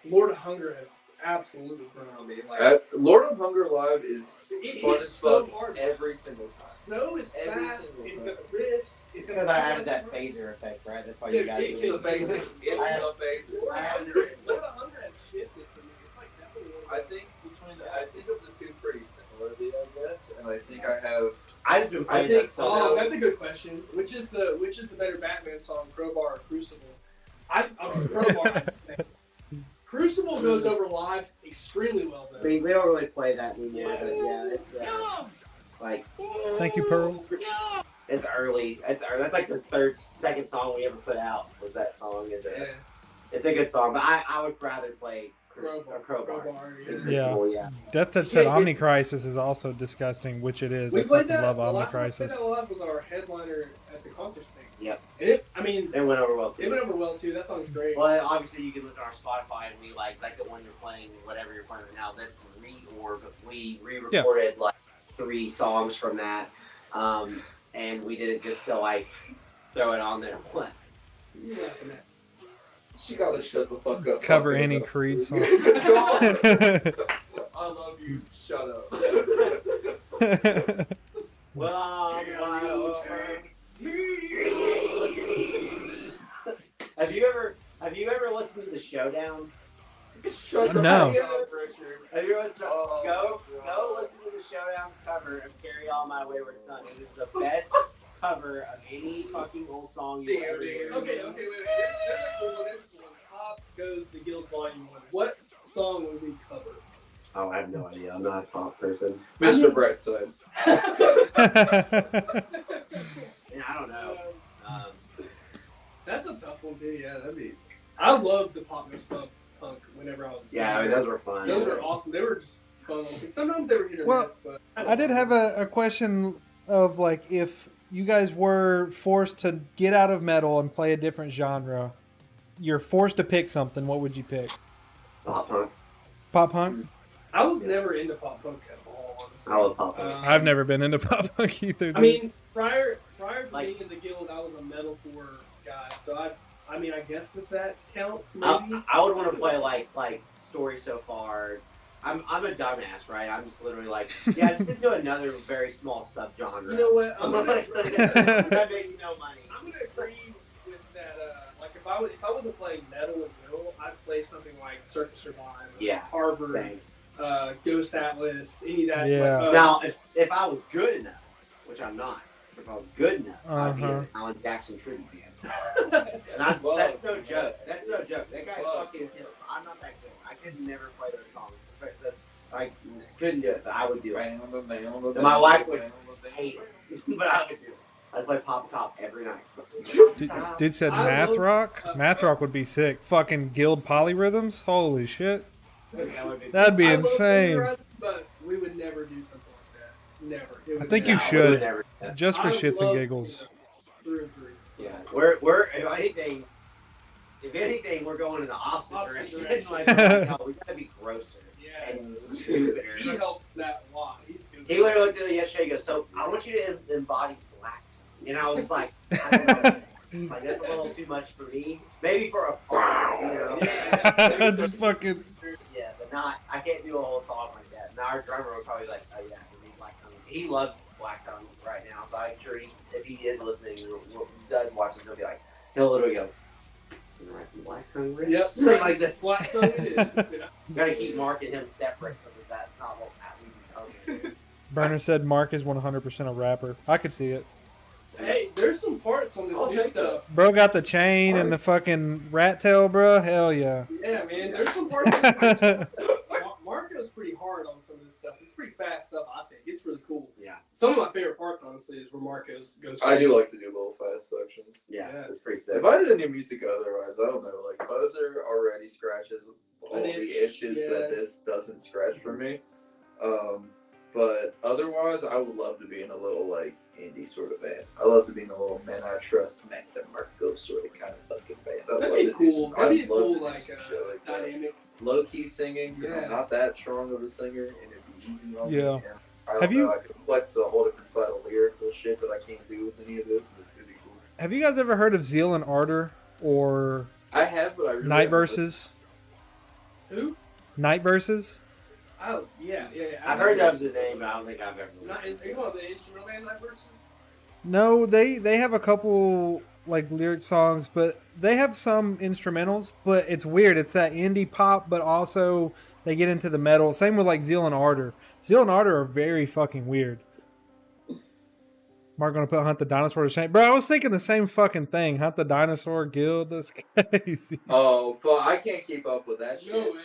Lord of Hunger has absolutely grown on me. Like Lord of Hunger live is fun as so fuck hard every single time. Snow is Every fast. single It's time. got the riffs. It's got Because I added that phaser effect, right? That's why you guys It's do the phaser. It's the phaser. Lord of Hunger has shifted for me. It's like definitely one of I think of the two pretty similarly, I guess, and I think I have. I just been playing I think that song. Oh, that's a good question. Which is the better Batman song, Crowbar or Crucible? I'm Crowbar. Crucible goes over live extremely well, though. We don't really play that anymore, but yeah, it's like. Thank you, Pearl. It's early. That's like the second song we ever put out. Was that song? It's a good song, but I would rather play Crowbar. Yeah. Death Touch said Omni Crisis is also disgusting, which it is. We I played fucking that. love The Omni last time we Crisis. played that live was our headliner at the conference thing. Yep. And it went over well too. It went over well too. That song's great. Well, obviously you can look at our Spotify and we like the one you're playing, whatever you're playing right now. That's but we re-recorded like 3 songs from that, and we did it just to like throw it on there. What? You laughing at? She gotta shut the fuck up. Cover any Creed song. I love you. Shut up. Well, Have you ever listened to the Showdown? Shut the No. fuck up, Richard. Have you ever go listen to the Showdown's cover of "Carry All My Wayward Son"? It is the best cover of any fucking old song you ever hear. Okay, wait. There's a cool one. Pop goes the Guild Volume 1. What song would we cover? Oh, I have no idea. I'm not a pop person. Mr. Brightside. And I don't know. That's a tough one too. Yeah, that'd be. I loved the Pop Goes Punk whenever I was. Yeah, I mean, those were fun. Those were awesome. They were just fun. Sometimes they were hit or miss, but I did have a question of like if you guys were forced to get out of metal and play a different genre, you're forced to pick something, what would you pick? Pop punk. Pop punk? I was never into pop punk at all. honestly. I love pop punk. I've never been into pop punk either. Dude. I mean, prior to Like- being in the guild, I was a metalcore guy, so I mean, I guess that counts. Maybe. I would want to play like Story So Far. I'm a dumbass, right? I'm just literally like, yeah, just into another very small subgenre. You know what? I'm like, that makes no money. I'm gonna agree with that. Like if I wasn't playing metal and metal, I'd play something like Circus Survive, Yeah, Harvard, Same. Ghost Atlas, any of that. Yeah. Like, Now, if I was good enough, which I'm not, if I was good enough, I'd be in Uh-huh. an Alan Jackson tribute band. Well, That's no joke. That's no joke. That guy well, fucking. I'm not that good. I could never play those songs. I couldn't do it, but I would do it. My wife would hate it, but I would do it. I'd play Pop Top every night. Dude said I math love- rock. Math rock would be sick. Fucking guild polyrhythms. Holy shit. That would be. That'd be I love insane. Plagiarism, but we would never do something like that. Never. It I would think never. you No, we should. would never. Just for I shits and love, giggles. Through and through. Yeah, we're if anything, we're going in the opposite Opposite direction. direction. Like, we're like, no, we gotta be grosser Yeah. and stupider. He helps that a lot. He's good. He literally looked at me yesterday. He goes, "So I want you to embody black tone," and I was like, I don't know. Like that's a little too much for me. Maybe for a part, you know. Just fucking. Yeah, but not. I can't do a whole song like that. Now our drummer would probably be like, "Oh yeah, we need black tone." He loves black tone right now, so I'm sure if he is listening, does watch this, he'll be like, he'll literally go, "Can you write some black tone riffs?" Yep. like that. Flat tongue it is. Yeah. Gotta keep Mark and him separate so that that's not what we become. Burner said Mark is 100% a rapper. I could see it. Hey, there's some parts on this I'll new take stuff. Bro got the chain and the fucking rat tail, bro. Hell yeah. Yeah, man. There's some parts. On this Mark goes pretty hard on some of this stuff. It's pretty fast stuff. I think it's really cool. Yeah, Some of my favorite parts, honestly, is where Mark goes. I do like to do little fast sections. yeah, Yeah. it's pretty sick. If I did any music otherwise, I don't know. Like Poser already scratches all An the itch, itches yeah. that this doesn't scratch for me. But otherwise, I would love to be in a little like indie sort of band. I love to be in a little Man I Trust, Mac DeMarco sort of kind of fucking band. I'd That'd love be to do cool. some- That'd be I'd a love cool to do like some shit like that. dynamic. Low key singing because Yeah. I'm not that strong of a singer, and it'd be easy on Yeah. me. And I don't Have know, you- I could flex a whole different side of lyrical shit that I can't do with any of this. And it'd be cool. Have you guys ever heard of Zeal and Ardor or I have, but I really Night haven't Verses? Who? Night Verses? Oh, yeah. I've heard of the name, but I don't think I've ever. Not, is, are you talking about the instrumental band Night Versus? No, they have a couple like lyric songs, but they have some instrumentals. But it's weird. It's that indie pop, but also they get into the metal. Same with like Zeal and Ardor. Zeal and Ardor are very fucking weird. Mark gonna put Hunt the Dinosaur to shame. Bro, I was thinking the same fucking thing. Hunt the Dinosaur Guild. That's crazy. Oh, fuck! I can't keep up with that shit. No, man.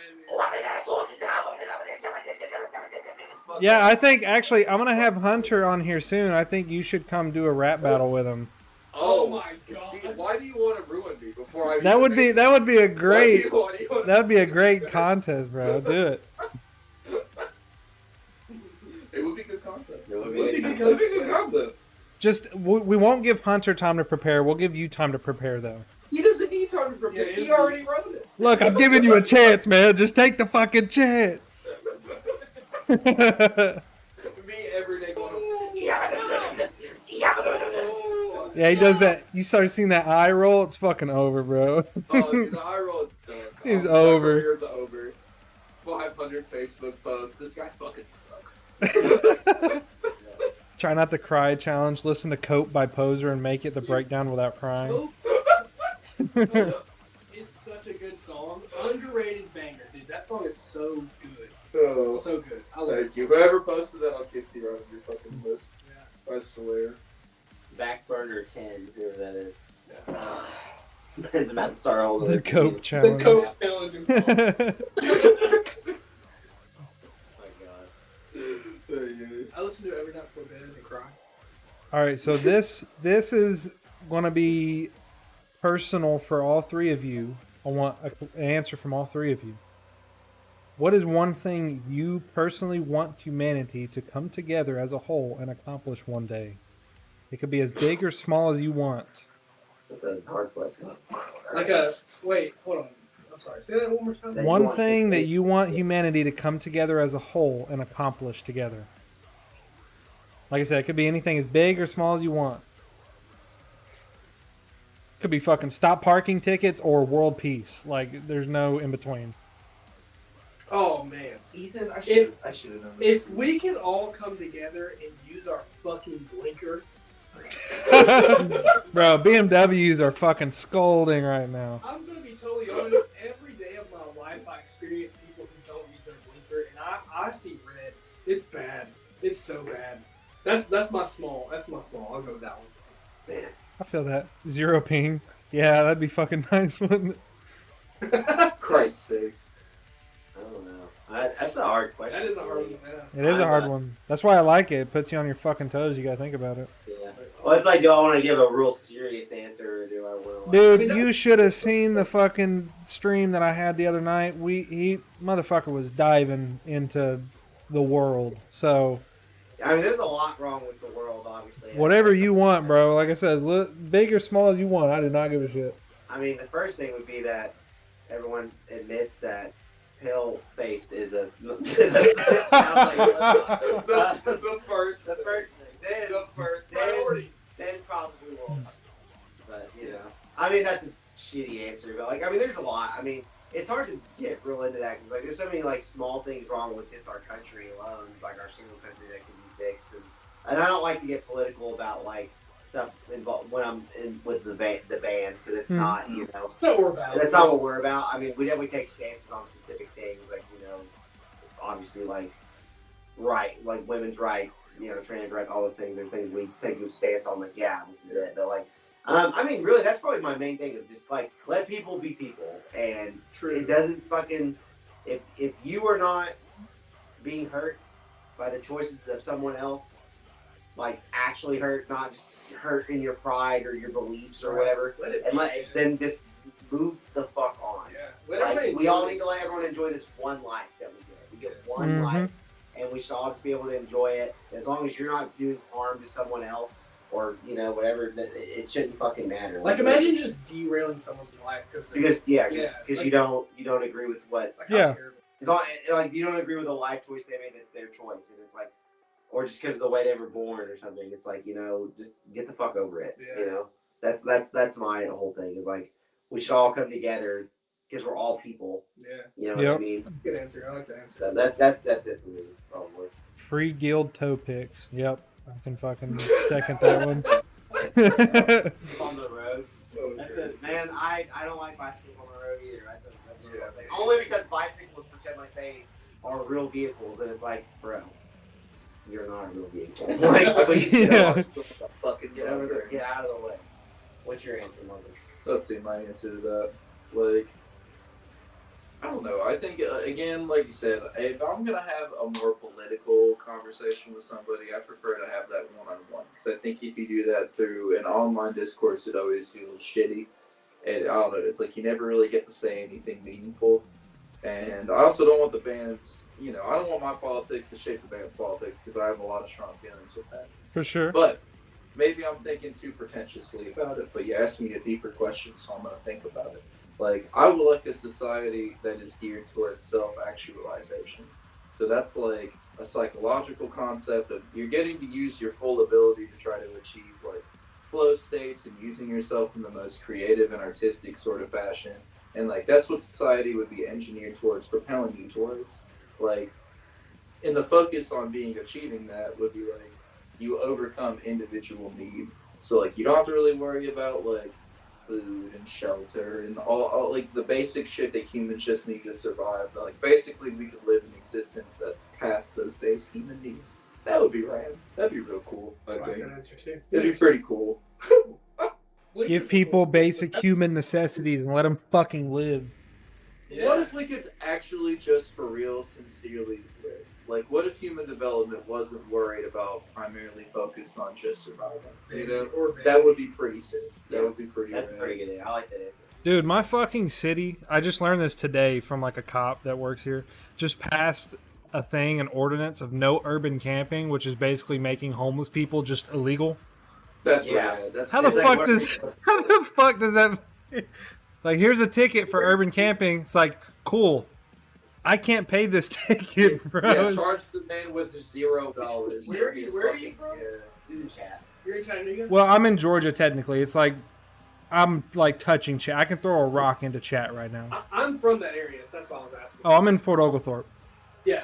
Yeah, I think actually I'm gonna have Hunter on here soon. I think you should come do a rap battle with him. Oh my god. See, why do you want to ruin me before I? That would be a great Why do you wanna- that would be a great contest, bro. Do it. It would be good content. It would Would be be good. good. It would be good content. Just we won't give Hunter time to prepare. We'll give you time to prepare though. He doesn't need time to prepare. Yeah, he it's- already wrote it. Look, I'm giving you a chance, man. Just take the fucking chance. Me every day going. Yeah, he does that. You start seeing that eye roll, it's fucking over, bro. Oh, dude, the eye roll is done. He's My over. career's over. 500 Facebook posts. This guy fucking sucks. Try not to cry challenge. Listen to Cope by Poser and make it the breakdown without crying. It's such a good song. Underrated banger, dude. That song is so good. Oh, So good. I love thank it. you. Whoever posted that, I'll kiss you right on your fucking lips. Yeah. I swear. Backburner 10, whoever that is. It's about to start all The The Cope The challenge. Coke challenge is awesome. Oh my god. I listen to it every night before bed and cry. All right, so this is going to be personal for all three of you. I want an answer from all three of you. What is one thing you personally want humanity to come together as a whole and accomplish one day? It could be as big or small as you want. That's a hard question. Like a wait, hold on. I'm sorry. Say that one more time. That you One want thing to that say. you want humanity to come together as a whole and accomplish together. Like I said, it could be anything as big or small as you want. Could be fucking stop parking tickets or world peace. Like, there's no in between. Oh man. Ethan, I If- should have known. If we can all come together and use our fucking blinker, Bro, BMWs are fucking scolding right now. I'm gonna be totally honest. Every day of my life, I experience people who don't use their blinker, and I see red. It's bad. It's so bad. That's my small. That's my small. I'll go with that one. Man. I feel that. Zero ping. Yeah, that'd be fucking nice, wouldn't it? Christ's sakes. I don't know. That's a hard question. That is a hard one. Yeah. It is a hard one. That's why I like it. It puts you on your fucking toes. You gotta think about it. Yeah. Well, it's like, do I want to give a real serious answer or do I want to? Dude, I mean, you should have seen the fucking stream that I had the other night. Motherfucker was diving into the world. So I mean, there's a lot wrong with the world, obviously. whatever you want, bro. Like I said, big or small as you want. I do not give a shit. I mean, the first thing would be that everyone admits that pale face is a. Sounds like The first the first thing. Then the first then, priority. then probably will. But you know, I mean, that's a shitty answer. But like, I mean, there's a lot. I mean, it's hard to get real into that because like, there's so many like small things wrong with just our country alone, like our single country that can be fixed. And I don't like to get political about like stuff involved when I'm in with the band because it's not, you know, That's not what we're about. that's not what we're about. I mean, we definitely take stances on specific things, like you know, obviously like like women's rights, you know, trans rights, all those things. There's things we take a stance on. Like, yeah, this is it. But like, I mean, really, that's probably my main thing is just like let people be people, and True. it doesn't fucking if you are not being hurt by the choices of someone else, like actually hurt, not just hurt in your pride or your beliefs or whatever, Let it and be. then just move the fuck on. Yeah. Let Like, everybody we all enjoy need to let everyone enjoy this one life that we get. We get one Mhm. life, and we should all just be able to enjoy it. As long as you're not doing harm to someone else, or you know whatever, it shouldn't fucking matter. Like imagine just derailing someone's life because because you don't agree with what like, Yeah. how terrible. as long, like you don't agree with the life choice they made. That's their choice, and it's like, or just because of the way they were born or something. It's like, you know, just get the fuck over it. Yeah. You know, that's my whole thing. Is like we should all come together because we're all people. Yeah. You know what Yep. I mean? Good answer. I like that answer. So that's it for me, probably. Free guild toe picks. Yep. I can fucking second that one. On the road. That's it, man. I don't like bicycles on the road either. That's a real thing. Only because bicycles pretend like they are real vehicles, and it's like, bro, you're not a real vehicle. Like, please Yeah. Fucking get over there, get out of the way. What's your answer, Mother? Let's see my answer to that. Like, I don't know. I think again, like you said, if I'm gonna have a more political conversation with somebody, I prefer to have that one-on-one. Because I think if you do that through an online discourse, it always feels shitty. And I don't know. It's like you never really get to say anything meaningful. And I also don't want the band's, you know, I don't want my politics to shape the band's politics because I have a lot of strong feelings with that. For sure. But maybe I'm thinking too pretentiously about it. But you asked me a deeper question, so I'm gonna think about it. Like, I would like a society that is geared towards self-actualization. So that's like a psychological concept of you're getting to use your full ability to try to achieve like flow states and using yourself in the most creative and artistic sort of fashion. And like that's what society would be engineered towards, propelling you towards. Like, and the focus on achieving that would be like you overcome individual needs. So like you don't have to really worry about like food and shelter and all like the basic shit that humans just need to survive. Like basically we could live an existence that's past those base human needs. That would be rad. That'd be real cool. I I like think that answer too. it'd be pretty cool. Give people basic human necessities and let them fucking live. Yeah. What if we could actually just for real sincerely live? Like what if human development wasn't worried about primarily focused on just surviving? You know? Or That would be pretty sick. That would be pretty That's a rad. pretty good. I like that answer. Dude, my fucking city, I just learned this today from like a cop that works here, just passed a thing, an ordinance of no urban camping, which is basically making homeless people just illegal. That's Yeah. rad. That's How the It's cool. like how the fuck does that like here's a ticket for urban camping. It's like, cool. I can't pay this ticket, bro. Yeah, charge the man with $0. Where are you from? Yeah. In the chat. You're in Chattanooga? Well, I'm in Georgia technically. It's like I'm like touching chat. I can throw a rock into chat right now. I'm from that area, so that's why I was asking. Oh, I'm in Fort Oglethorpe. Yeah,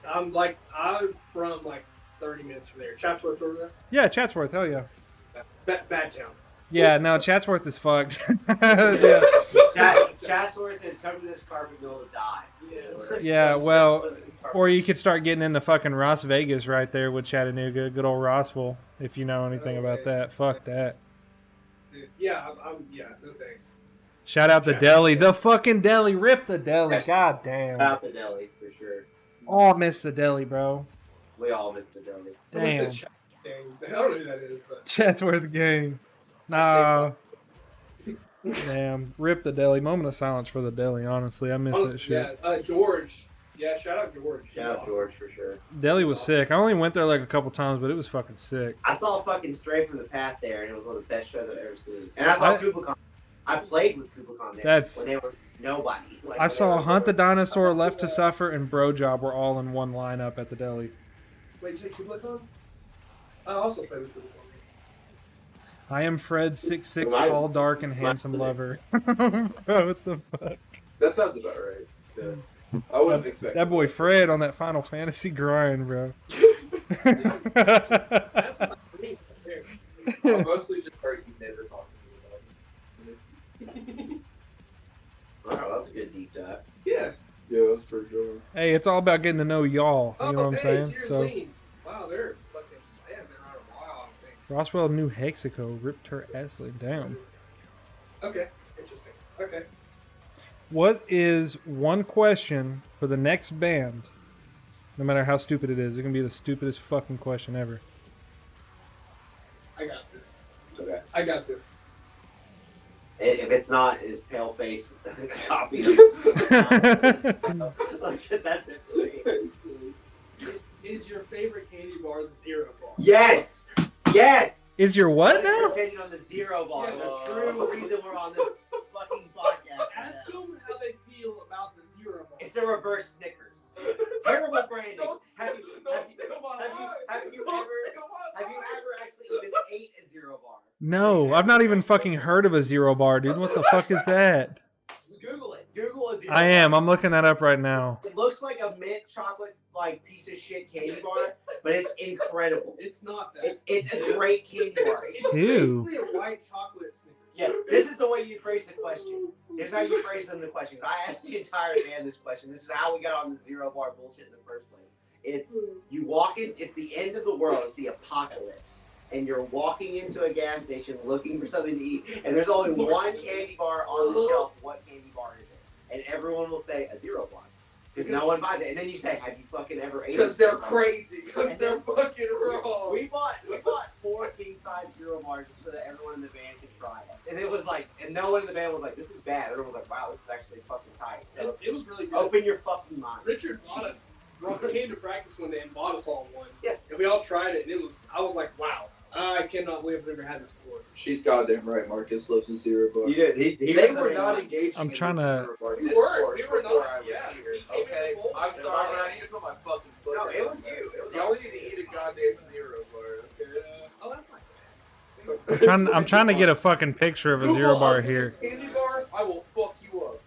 I'm from like 30 minutes from there. Chatsworth, Georgia. Yeah, Chatsworth. Hell yeah. Bad town. Yeah, no, Chatsworth is fucked. Yeah. Chatsworth has come to this carpet mill to die. Yeah, well, or you could start getting into fucking Las Vegas right there with Chattanooga, good old Rossville, if you know anything about that. Fuck that. Dude, yeah, no thanks. Shout out the deli. The fucking deli. Rip the deli. God damn. Out the deli, for sure. Oh, I miss the deli, bro. We all miss the deli. Someone Damn. said I don't know who that is, but Chatsworth gang. Nah. Damn. Rip the deli. Moment of silence for the deli, honestly. I miss that shit. Yeah, George. Yeah, shout out George. He's Shout out awesome. George, for sure. Deli was sick. I only went there like a couple times, but it was fucking sick. I saw fucking Stray from the Path there, and it was one of the best shows I've ever seen. And I saw Kubicon. I played with Kubicon there when they were nobody. Like, I saw Hunt the Dinosaur, Left to Suffer, and Bro Job were all in one lineup at the deli. Wait, you say Kubicon? I also played with Kubicon. I am Fred, 6'6", tall, dark, and handsome lover. Bro, what the fuck? That sounds about right. Yeah. I wouldn't expect That boy Fred on that Final Fantasy grind, bro. That's not for me. There. I mostly just heard you never talk to me about it. Wow, that was a good deep dive. Yeah. Yeah, that's pretty good. Hey, it's all about getting to know y'all. You know what I'm saying? Cheers, So, Lean. Wow, they're fucking. They haven't been around a while, I think. Roswell, New Mexico ripped her ass laid down. Okay, interesting. Okay. What is one question for the next band? No matter how stupid it is, it can be the stupidest fucking question ever. I got this. Okay. I got this. If it's not his pale face copy of that's it for me. Is your favorite candy bar the Zero Bar? Yes! Yes! Is your what What is your now? opinion on the Zero Bar? Yeah, The true reason we're on this fucking podcast. Ask them how they feel about the Zero Bar. It's a reverse Snickers. Terrible branding. Don't Have steal my line. have you ever actually even ate a Zero Bar? No, I've not even fucking heard of a Zero Bar, dude. What the fuck is that? Google it. Google a Zero I Bar. am. I'm looking that up right now. It looks like a mint chocolate like piece of shit candy bar, but it's incredible. It's not that. It's a great candy bar. It's Ew. basically a white chocolate Snickers. Yeah, this is the way you phrase the question. Here's how you phrase them the questions. I asked the entire band this question. This is how we got on the Zero Bar bullshit in the first place. It's you walk in. It's the end of the world. It's the apocalypse. And you're walking into a gas station looking for something to eat, and there's only one candy bar on the shelf. What candy bar is it? And everyone will say a Zero Bar. Because no one buys it. And then you say, have you fucking ever ate it? Because they're crazy. Because they're fucking wrong. We bought 4 king-size Zero Bars just so that everyone in the band could try it. And it was like, and no one in the band was like, this is bad. Everyone was like, wow, this is actually fucking tight. So It was really good. open your fucking mind. Richard came to practice one day and bought us all one. Yeah. And we all tried it, and I was like, wow, I cannot believe I've never had this before. She's goddamn right. Marcus loves a Zero Bar. You did. He They was were the not main engaging I'm in trying the to- Zero Bar We discourse were before not, I was yeah. here. He came in Okay, the bowl. I'm sorry, but I need to put my fucking foot No, down. it was you. It was Y'all need to eat a goddamn Zero Bar, okay? Oh, that's not bad. I'm trying to get a fucking picture of a Zero Bar here. Candy bar, I will fuck you up.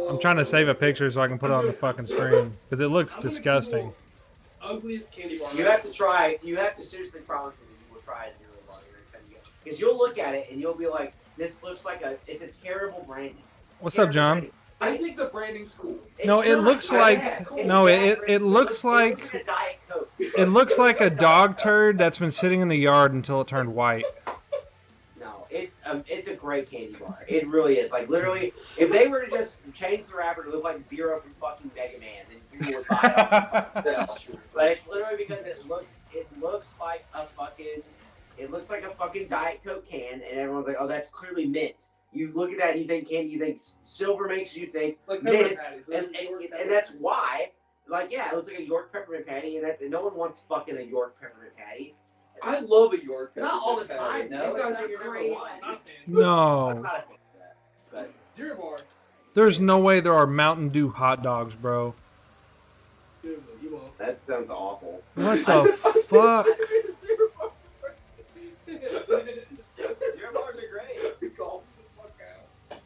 I'm trying to save a picture so I can put it on the fucking screen because it looks disgusting. Ugliest candy bar. You have to try. You have to seriously promise me that you will try a Zero Bar the next time you go. Because you'll look at it and you'll be like, this looks like it's a terrible branding. What's up, John? Branding. I think the branding's cool. No, it not. looks I like bet. It's no, bad it branding. looks It like looks like a Diet Coke. it looks like a dog turd that's been sitting in the yard until it turned white. No, it's a great candy bar. It really is. Like literally, if they were to just change the wrapper to look like Zero from fucking Mega Man, then people would buy it. That's true. But it's literally because it looks like a fucking Diet Coke can, and everyone's like, oh, that's clearly mint. You look at that and you think candy, you think silver makes you think like mint, peppermint patties. and that's why. Like, yeah, it looks like a York peppermint patty, and no one wants fucking a York peppermint patty. I love a York pepper. Not all the time, patty. no. You guys It's are not crazy. crazy. No. I'm not a fan of that. But Zero Bar. There's no way there are Mountain Dew hot dogs, bro. Dude, you won't. That sounds awful. What the fuck? Zero bars are great. Call the fuck out.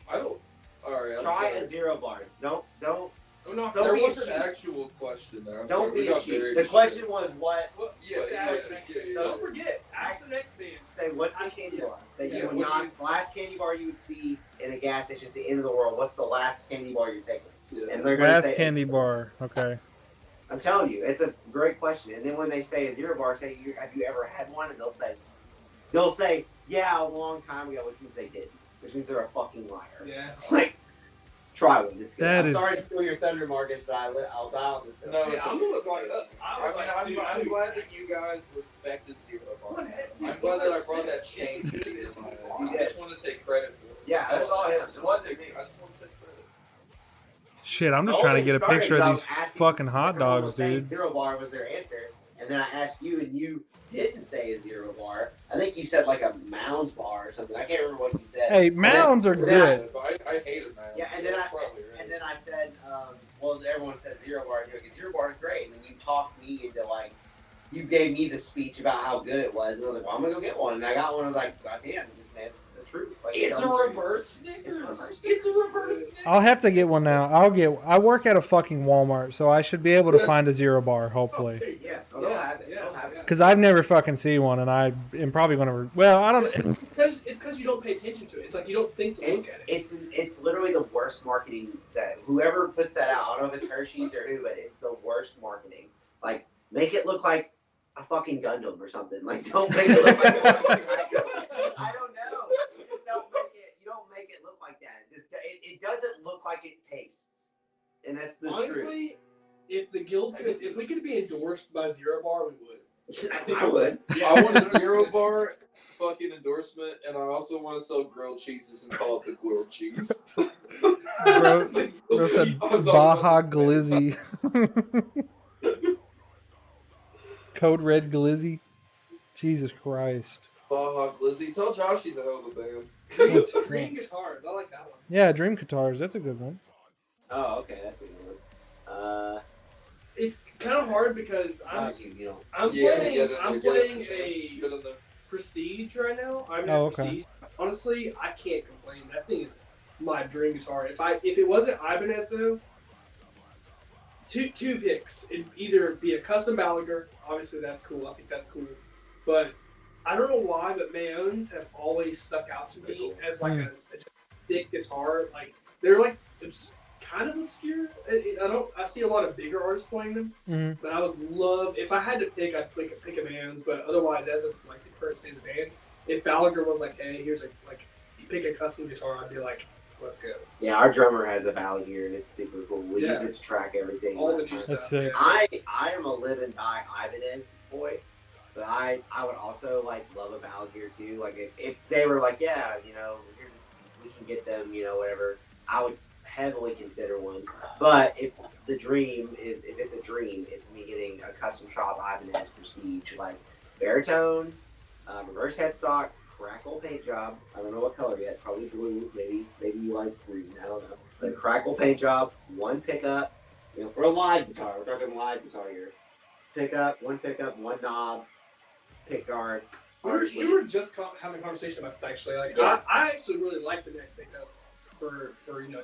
I don't. Alright, Try a zero bar. Don't Don't Don't There be was a an sheep. actual question there. I'm don't sorry, we be a got sheep. buried The in question shit. was what? Yeah, What to yeah, ask next yeah, man. yeah. Don't forget. Ask the next man. Say what's the candy bar that Yeah, you would what do not? Last candy bar you would see in a gas station, it's the end of the world. What's the last candy bar you're taking? Yeah. And they're gonna Last say candy bar. Okay. I'm telling you, it's a great question. And then when they say a zero bar, say, have you ever had one? And they'll say, yeah, a long time ago, which means they didn't. Which means they're a fucking liar. Yeah. Like, try one. It's good. That I'm is- sorry to steal your thunder, Marcus, but I'll die on this. No, Yeah, I'm the one brought it up. I'm glad that you guys respected Zero Bar. I'm glad that I brought that change. I just want to take credit for it. Yeah, that's all him. It wasn't me. I just want to take credit. Shit, I'm just The trying to whole get a thing picture started of is these I was asking- fucking hot everyone dogs, was saying dude. Zero bar was their answer, and then I asked you, and you didn't say a zero bar. I think you said like a Mounds bar or something. I can't remember what you said. Hey, Mounds are then good. But I hate it, man. Yeah, and then I- Probably right. And then I said, well, everyone says zero bar. And you're like, zero bar is great. And then you talked me into like, you gave me the speech about how good it was. And I was like, well, I'm going to go get one. And I got one. I was like, God damn, this man's the truth. Like, It's a I'm great. reverse Snickers. It's a reverse It's a reverse Snickers. I'll have to get one now. I work at a fucking Walmart, so I should be able to find a zero bar, hopefully. Yeah, they'll have it. They'll have it. Because I've never fucking seen one, and I am probably going to. Well, I don't. It's because you don't pay attention to it. It's like you don't think to look at it. It's literally the worst marketing that whoever puts that out. I don't know if it's Hershey's or who, but it's the worst marketing. Like, make it look like a fucking Gundam or something. Like, don't make it look like. I don't know. Just don't make it. You don't make it look like that. It doesn't look like it tastes, and that's the truth. Honestly, if the guild if we could be endorsed by Zero Bar, we would. I would. I want a Zero Bar fucking endorsement, and I also want to sell grilled cheeses and call it the grilled cheese. Bro said Baja Glizzy. Code Red Glizzy. Jesus Christ. Baja Glizzy. Tell Josh he's a hell of a band. That's Green French. guitars. I like that one. Yeah, Dream Guitars. That's a good one. Oh, okay, that's a good one. It's kind of hard because I'm you know. I'm Yeah, playing get it, I'm get it. playing Get a in there. Prestige right now. I'm Oh, in okay. Prestige. Honestly, I can't complain. That thing is my dream guitar. If it wasn't Ibanez though, two picks. It'd either be a custom Gallagher. Obviously, that's cool. I think that's cool. But I don't know why, but Mayones have always stuck out to me as like a sick guitar. Like they're like kind of obscure. I see a lot of bigger artists playing them. Mm-hmm. But I would love, if I had to pick, I'd pick a Mayones. But otherwise, as of like the current state of the band, if Gallagher was like, hey, here's you pick a custom guitar, I'd be like, let's go. Yeah, our drummer has a Valley here, and it's super cool. We Yeah. use it to track everything. All the last new time. stuff. That's sick. Yeah. I am a live and die Ibanez boy, but I would also like love a Valley here too. Like if they were like, yeah, you know, we can get them, you know, whatever, I would heavily consider one. But if it's a dream, it's me getting a custom shop Ibanez Prestige, like baritone, reverse headstock, crackle paint job. I don't know what color yet. Probably blue. Maybe you like green. I don't know. But crackle paint job, one pickup. You know, for a live guitar, we're talking live guitar here. One pickup, one knob, pick guard. We were just having a conversation about this actually. Like, Yeah. I actually really like the neck pickup for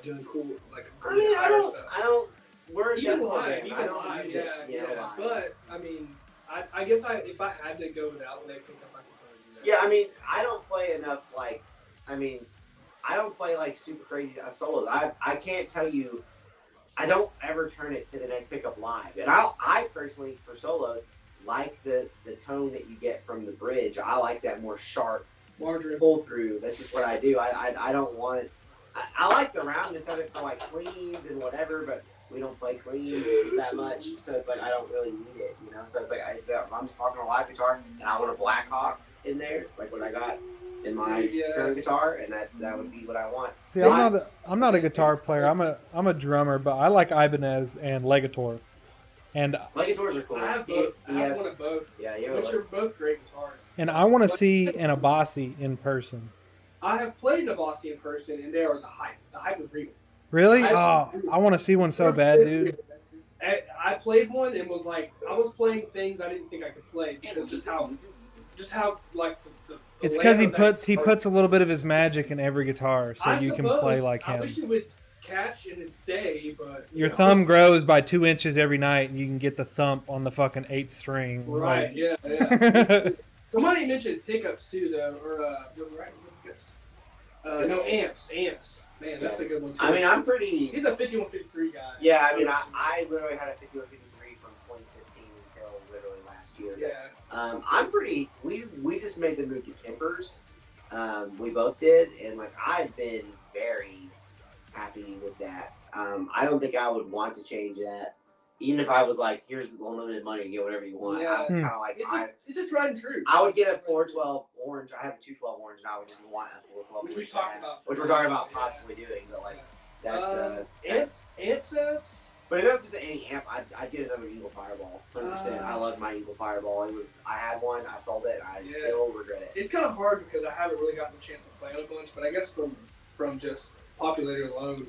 doing cool like. I mean, I don't. We're a Even death live, band. even I don't live, use yeah, it, you know, yeah. live. But I mean, I guess if I had to go without the neck pickup, I could probably do that. Yeah, I mean, I don't play enough. I don't play like super crazy solos. I can't tell you. I don't ever turn it to the neck pickup live, and I personally for solos like the tone that you get from the bridge. I like that more sharp Larger. pull through. That's just what I do. I don't want. I like the roundness of it for like cleans and whatever, but we don't play cleans that much, so it's like I don't really need it, you know. So it's like I'm just talking a live guitar, and I want a Black Hawk in there, like what I got in my current guitar, and that would be what I want. See, I'm not a guitar player. I'm a drummer, but I like Ibanez and Legator. And Legators are cool. I have both. I He have has- one of both. Yeah, you Which are both great guitars. I want to see an Abasi in person. I have played Navasi in person, and they are the hype. The hype is real. Really? Oh, I want to see one so bad, dude. I played one and was like, I was playing things I didn't think I could play because just how like the It's because he layout of that- puts a little bit of his magic in every guitar, so I you can suppose, play like I him. wish it would catch and it'd stay, but Your thumb grows by 2 inches every night, and you can get the thump on the fucking 8th string. Right? Like- Yeah. Somebody mentioned pickups too, though, or was it right? Pickups. No, amps. Man, that's a good one too. I mean, I'm pretty. He's a 5153 guy. Yeah, I mean, I literally had a 5153 from 2015 until literally last year. Yeah. I'm pretty. We just made the move to Kempers. We both did, and like I've been very happy with that. I don't think I would want to change that, even if I was like, "Here's unlimited money, get whatever you want." Yeah. I'm kind of like, It's a tried and true. I would get a 412 orange. I have a 212 orange, and I would just want a 412 Which orange. we talked about. Which we're talking about possibly doing, but like that's. Amps. But if it was just any amp, I'd get another Eagle Fireball. 100%. I love my Eagle Fireball. I had one, I sold it, and I still regret it. It's kind of hard because I haven't really gotten a chance to play it a bunch, but I guess from just popularity alone,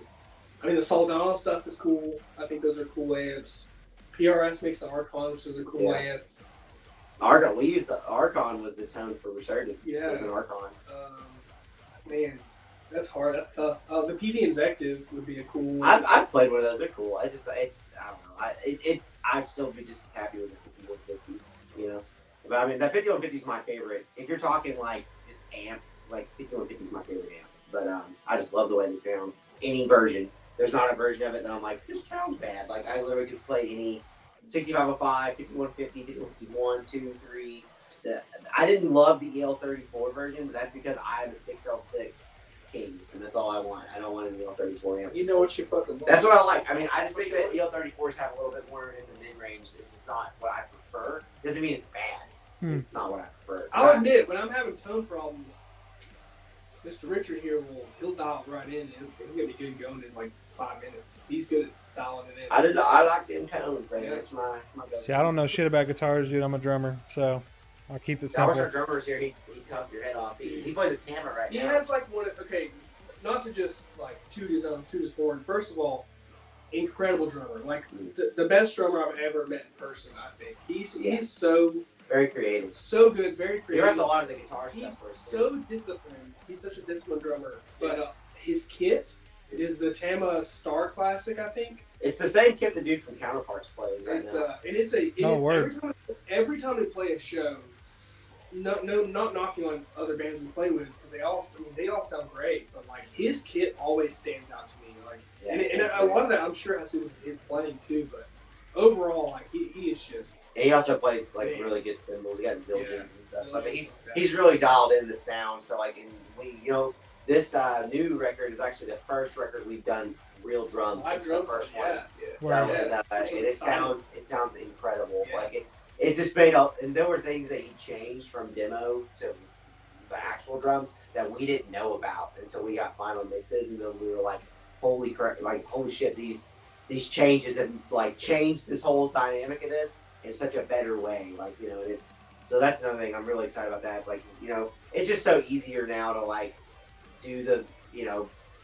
I mean the Soldano stuff is cool. I think those are cool amps. PRS makes the Archon, which is a cool amp. Archon, we used the Archon was the tone for Resurgence. Yeah. It was an Archon. Man, that's hard. That's tough. The PV Invective would be a cool. I've played one of those. They're cool. I don't know. I'd still be just as happy with the 5150. You know, but I mean the 5150 is my favorite. If you're talking like just amp, like 5150 is my favorite amp. But I just love the way they sound. Any version. There's not a version of it that I'm like, this sounds bad. Like I literally could play any 6505, 5150, 5151, 2, 3. I didn't love the EL34 version, but that's because I'm a 6L6 king, and that's all I want. I don't want an EL34 amp. You know what you fucking want. That's what I like. I mean, I just think that EL34s have a little bit more in the mid-range. It's just not what I prefer. Doesn't mean it's bad. It's not what I prefer. I'll admit, when I'm having tone problems, Mr. Richard here he'll dial right in, and he'll get me good going in like 5 minutes. He's good at dialing it in. I like them tones, man. Yeah. It's my See, I don't know shit about guitars, dude. I'm a drummer, so I'll keep it I wish simple. our drummer's here. He toughed your head off. He plays a Tama right He now. has like one. Okay, not to just like toot his horn. First of all, incredible drummer. Like the best drummer I've ever met in person. I think he's so very creative. so good, very He creative. writes a lot of the guitar He's stuff for us. so disciplined. He's such a disciplined drummer. But his kit is the Tama Star Classic, I think. It's the same kit the dude from Counterparts plays right It's now. and it's a Oh, word. every time we play a show. Not knocking on other bands we play with because they all sound great, but like his kit always stands out to me. Like, and a lot of that I'm sure has to do with his playing too, but overall, like he is just. And he also plays like really good cymbals. He got zildjians Yeah. and stuff. So I mean, Like that. he's really dialed in the sound. So like, this new record is actually the first record we've done real drums Live since the drums, first yeah. one. So Wow. Which is exciting. it sounds incredible. Yeah. Like it just made and there were things that he changed from demo to the actual drums that we didn't know about until we got final mixes, and then we were like, holy crap, like holy shit, these changes have like changed this whole dynamic of this in such a better way. Like, and it's so that's another thing I'm really excited about that. It's like, it's just so easier now to like do the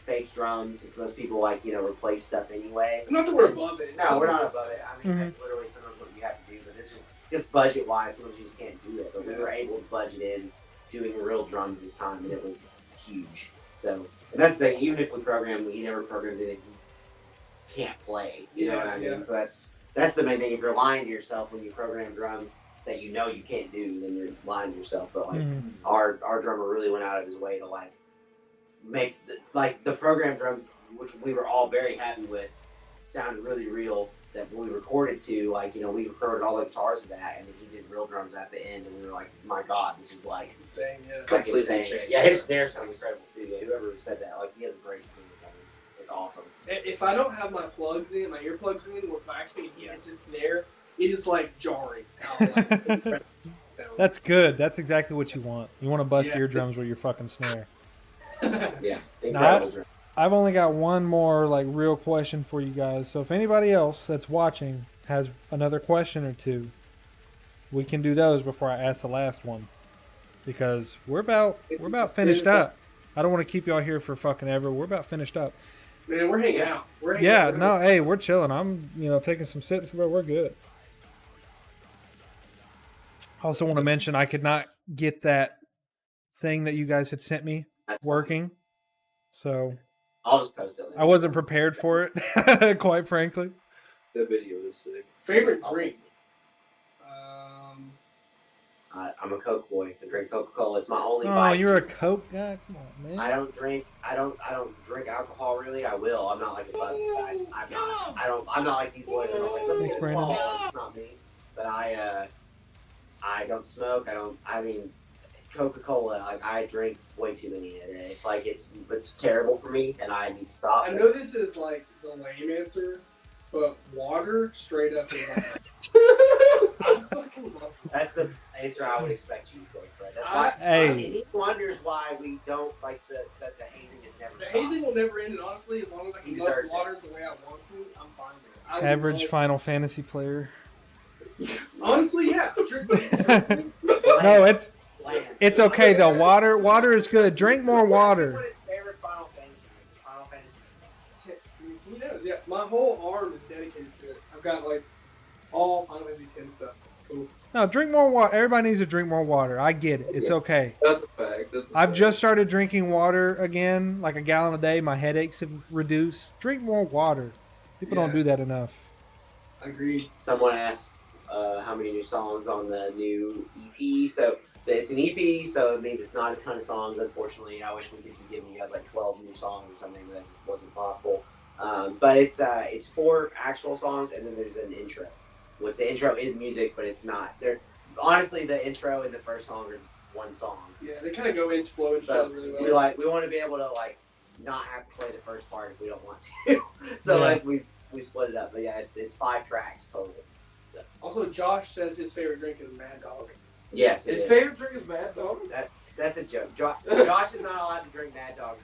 fake drums, since most people like replace stuff anyway. Not that we're above it. No, we're not above it. I mean, Mhm. that's literally sometimes what you have to do. But this was just budget wise. Sometimes you just can't do it. But we were able to budget in doing real drums this time, and it was huge. So, and that's the thing. Even if we program, he never programs anything he can't play. You know what I mean? Yeah. So that's the main thing. If you're lying to yourself when you program drums that you can't do, then you're lying to yourself. But like our drummer really went out of his way to like make the program drums, which we were all very happy with, sounded really real. That when we recorded to, we recorded all the guitars of that, and then he did real drums at the end, and we were like, my God, this is like Insane, yeah. Completely insane. changed. Yeah, his snare sounds incredible too. Yeah, whoever said that, like he has a great snare. I mean, it's awesome. If I don't have my plugs in, my earplugs in, or if I actually hits his snare, it is like jarring. That's good. That's exactly what you want. You want to bust Yeah. eardrums with your fucking snare. Yeah, incredible drum. I've only got one more real question for you guys. So if anybody else that's watching has another question or two, we can do those before I ask the last one, because we're about finished up. I don't want to keep y'all here for fucking ever. We're about finished up. Man, we're hanging out. We're hanging out. No, hey, we're chilling. I'm, taking some sips, but we're good. I also want to mention I could not get that thing that you guys had sent me That's working, so I'll just post it. I wasn't prepared for it, quite frankly. That video is sick. Favorite drink? I'm a Coke boy. I drink Coca-Cola. It's my only. Oh, vice. you're a Coke guy? Come on, man. I don't drink alcohol really. I will. I'm not like a bud guy. I'm not like these boys. I'm like, Thanks, Brandon. It's not me. But I don't smoke. I mean, Coca-Cola. Like I drink way too many a day. Like it's terrible for me, and I need to stop. I know this is like the lame answer, but water straight up is like. I fucking love it. That's the answer I would expect you to say, Fred. That's why. Hey. And he wonders why we don't like the hazing is never. The stopped. hazing will never end, and honestly, as long as I can He love deserves water the way I want to, I'm fine with it. Average Final Fantasy player. Honestly, yeah. Drink. No, it's Bland. okay though. Water is good. Drink more What water. is favorite Final Fantasy? Final Fantasy. You know, yeah, my whole arm is dedicated to it. I've got like all Final Fantasy X stuff. It's cool. No, drink more water. Everybody needs to drink more water. I get it. It's okay. That's a fact. I've just started drinking water again, like a gallon a day. My headaches have reduced. Drink more water. People don't Yeah. do that enough. Agreed. Someone asked how many new songs on the new EP. So it's an EP, so it means it's not a ton of songs. Unfortunately, I wish we could be giving you guys like 12 new songs or something, but that just wasn't possible. But it's 4 actual songs, and then there's an intro. Which the intro is music, but it's not. Honestly, the intro and the first song are one song. Yeah, they kind of go into flow and So shit really well. we want to be able to like not have to play the first part if we don't want to. So Yeah. like we split it up. But yeah, it's 5 tracks total. Also, Josh says his favorite drink is Mad Dog. Yes, it His is. favorite drink is Mad Dog. That's a joke. Josh is not allowed to drink Mad Dog.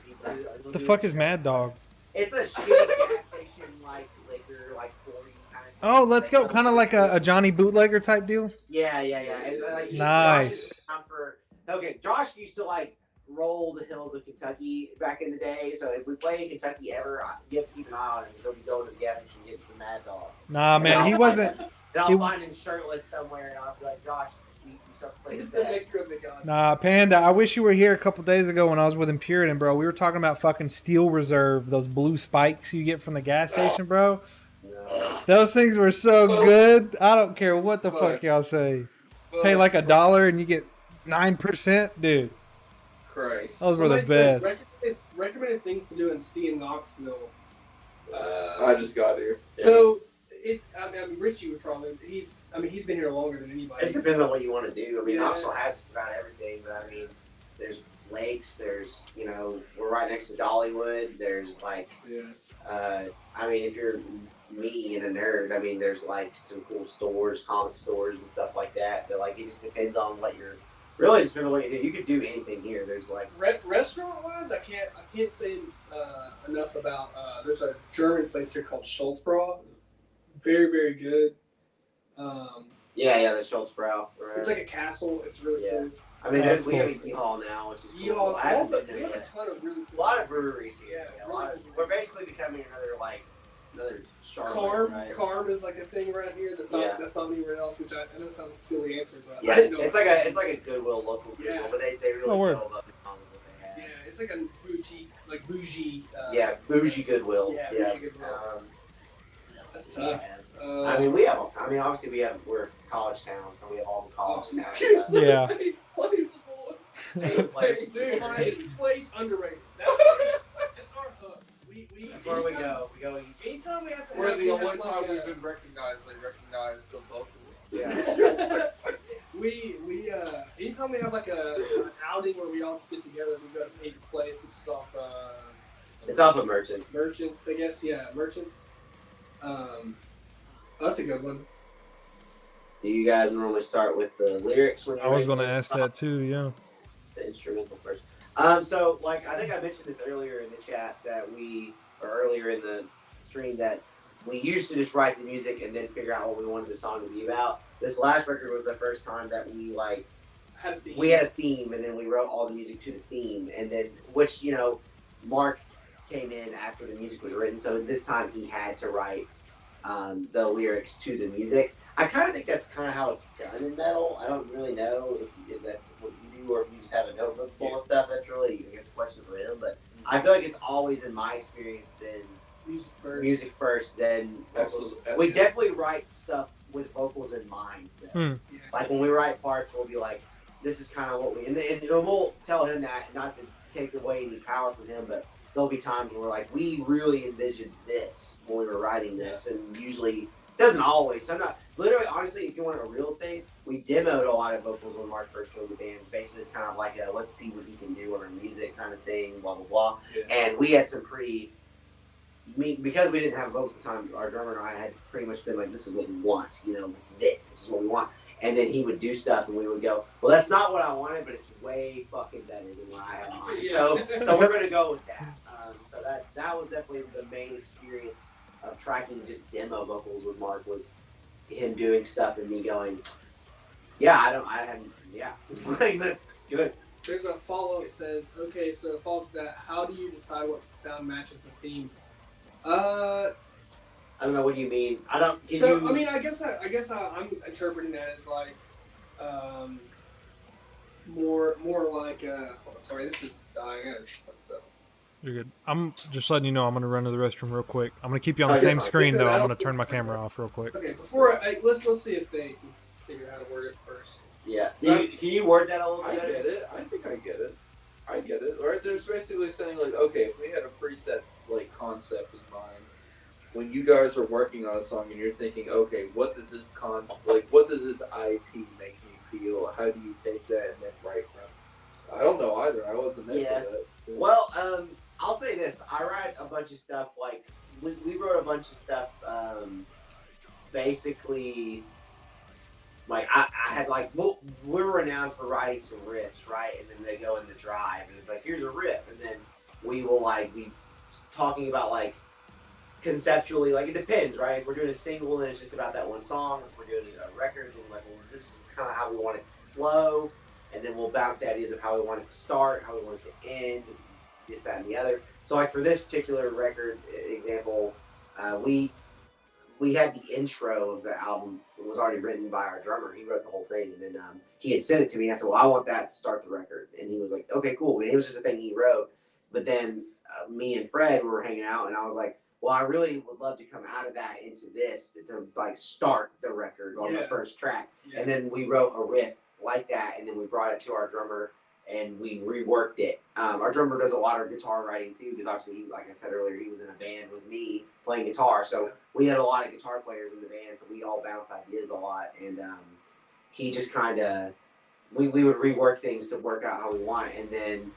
What the fuck is Mad Dog? It's a shitty gas station like liquor, like 40 kind of. Oh, let's go. Kind of like a Johnny Bootlegger type deal. Yeah. And, like, Nice. Josh used to like roll the hills of Kentucky back in the day. So if we play in Kentucky ever, you have to keep an eye on him. He'll be going to the gas station getting some Mad Dogs. Nah, man, he wasn't. And I'll find him shirtless somewhere, and I'll be like, Josh, you start playing He's that. the maker of the gods. Nah, Panda. I wish you were here a couple days ago when I was with Imperiton, bro. We were talking about fucking Steel Reserve, those blue spikes you get from the gas station, bro. No. Those things were so good. I don't care what the fuck Fuck. y'all say. Pay like $1 and you get 9%, dude. Christ. Those were the Somebody said best. recommended things to do in C in Knoxville. I just got here. So it's. I mean, Richie would probably. He's been here longer than It anybody. just depends on what you want to do. I mean, Yeah. Knoxville has just about everything, but I mean, there's lakes, there's, we're right next to Dollywood, there's like, Yeah. I mean, if you're me and a nerd, I mean, there's like some cool stores, comic stores and stuff like that, but like, it just depends on what you're, really just depends on what you do. You could do anything here. There's like, Restaurant wise, I can't say enough about. There's a German place here called Schultzbräu. Very, very good. yeah, the Schultzbräu. Right? It's like a castle. It's really Yeah. cool. I mean, That's we have a cool. Yeehaw now, which is cool. Yeehaw's I haven't all been we there have a yet. ton of really A cool lot of breweries here. Yeah, We're basically becoming another Charlotte. Carm, right? Carm is like a thing around here that's Yeah. not anywhere else. Which I know sounds like a silly answer, but Yeah, I didn't know. it's like a Goodwill local Goodwill, Yeah. but they really Oh, word. build up on what they have. Yeah, it's like a bougie, like bougie. Yeah, bougie Goodwill. Yeah, bougie Goodwill. That's tough. I mean, obviously we're a college town, so we have all the college towns. Yeah. Eighth place. Dude, eighth place underrated. That's our hook. That's where we go. We go eat. Anytime we have to. We're the only have time like we've been recognized. They recognized the both of us. Yeah. we anytime we have like an outing where we all just get together, we go to Peyton's place, which is off It's off of Merchants. Merchants, I guess. Yeah, Merchants. That's a good one. Do you guys normally start with the lyrics when I was going to ask that too, yeah. the instrumental first? So like I think I mentioned this earlier in the chat earlier in the stream that we used to just write the music and then figure out what we wanted the song to be about. This last record was the first time that we like had a theme. We had a theme, and then we wrote all the music to the theme, and then which Mark came in after the music was written, so this time he had to write the lyrics to the music. I kind of think that's kind of how it's done in metal. I don't really know if that's what you do or if you just have a notebook full of stuff. That's really, I guess, a question for him. But I feel like it's always, in my experience, been music first, then vocals. We definitely write stuff with vocals in mind. Like when we write parts, we'll be like, this is kind of what we, and we'll tell him that, not to take away any power from him, but there'll be times where we're like, we really envisioned this when we were writing this, and usually doesn't always. I'm not literally, honestly, if you want a real thing, we demoed a lot of vocals when Mark first joined the band. Basically, it's kind of like a let's see what he can do on our music kind of thing, blah blah blah. Yeah. And we had some because we didn't have vocals at the time. Our drummer and I had pretty much been like, this is what we want. This is it. This is what we want. And then he would do stuff, and we would go, well, that's not what I wanted, but it's way fucking better than what I had in mind. So we're gonna go with that. So that was definitely the main experience of tracking just demo vocals with Mark, was him doing stuff and me going, good. There's a follow. It says, okay, so follow to that. How do you decide what sound matches the theme? I don't know. What do you mean? I don't. I mean, I guess I'm interpreting that as like, more like. Sorry, this is dying. You're good. I'm just letting you know I'm going to run to the restroom real quick. I'm going to keep you on the same screen, though. I'm going to turn my camera off real quick. Okay, before let's see if they can figure out how to word it first. Yeah. Can you word that a little bit? I get it. I think I get it. Or there's basically saying like, okay, if we had a preset like concept in mind, when you guys are working on a song and you're thinking, okay, what does this what does this IP make me feel? How do you take that and then write from it? I don't know either. I wasn't into that. So. Well, I'll say this. I write a bunch of stuff, like, we wrote a bunch of stuff, basically, like, I had, like, we're renowned for writing some riffs, right? And then they go in the drive, and it's like, here's a riff. And then we will, like, be talking about, like, conceptually, like, it depends, right? If we're doing a single, then it's just about that one song. If we're doing a record, then, like, well, this is kind of how we want it to flow. And then we'll bounce the ideas of how we want it to start, how we want it to end, this, that, and the other. So, like, for this particular record example, we had the intro of the album. It was already written by our drummer. He wrote the whole thing, and then he had sent it to me. I said, well, I want that to start the record. And he was like, okay, cool. And it was just a thing he wrote. But then me and Fred were hanging out, and I was like, well, I really would love to come out of that into this to like start the record on the first track. Yeah. And then we wrote a riff like that, and then we brought it to our drummer, and we reworked it. Our drummer does a lot of guitar writing too, because obviously, like I said earlier, he was in a band with me playing guitar. So we had a lot of guitar players in the band, so we all bounced ideas a lot. And he just kind of, we would rework things to work out how we want. And then,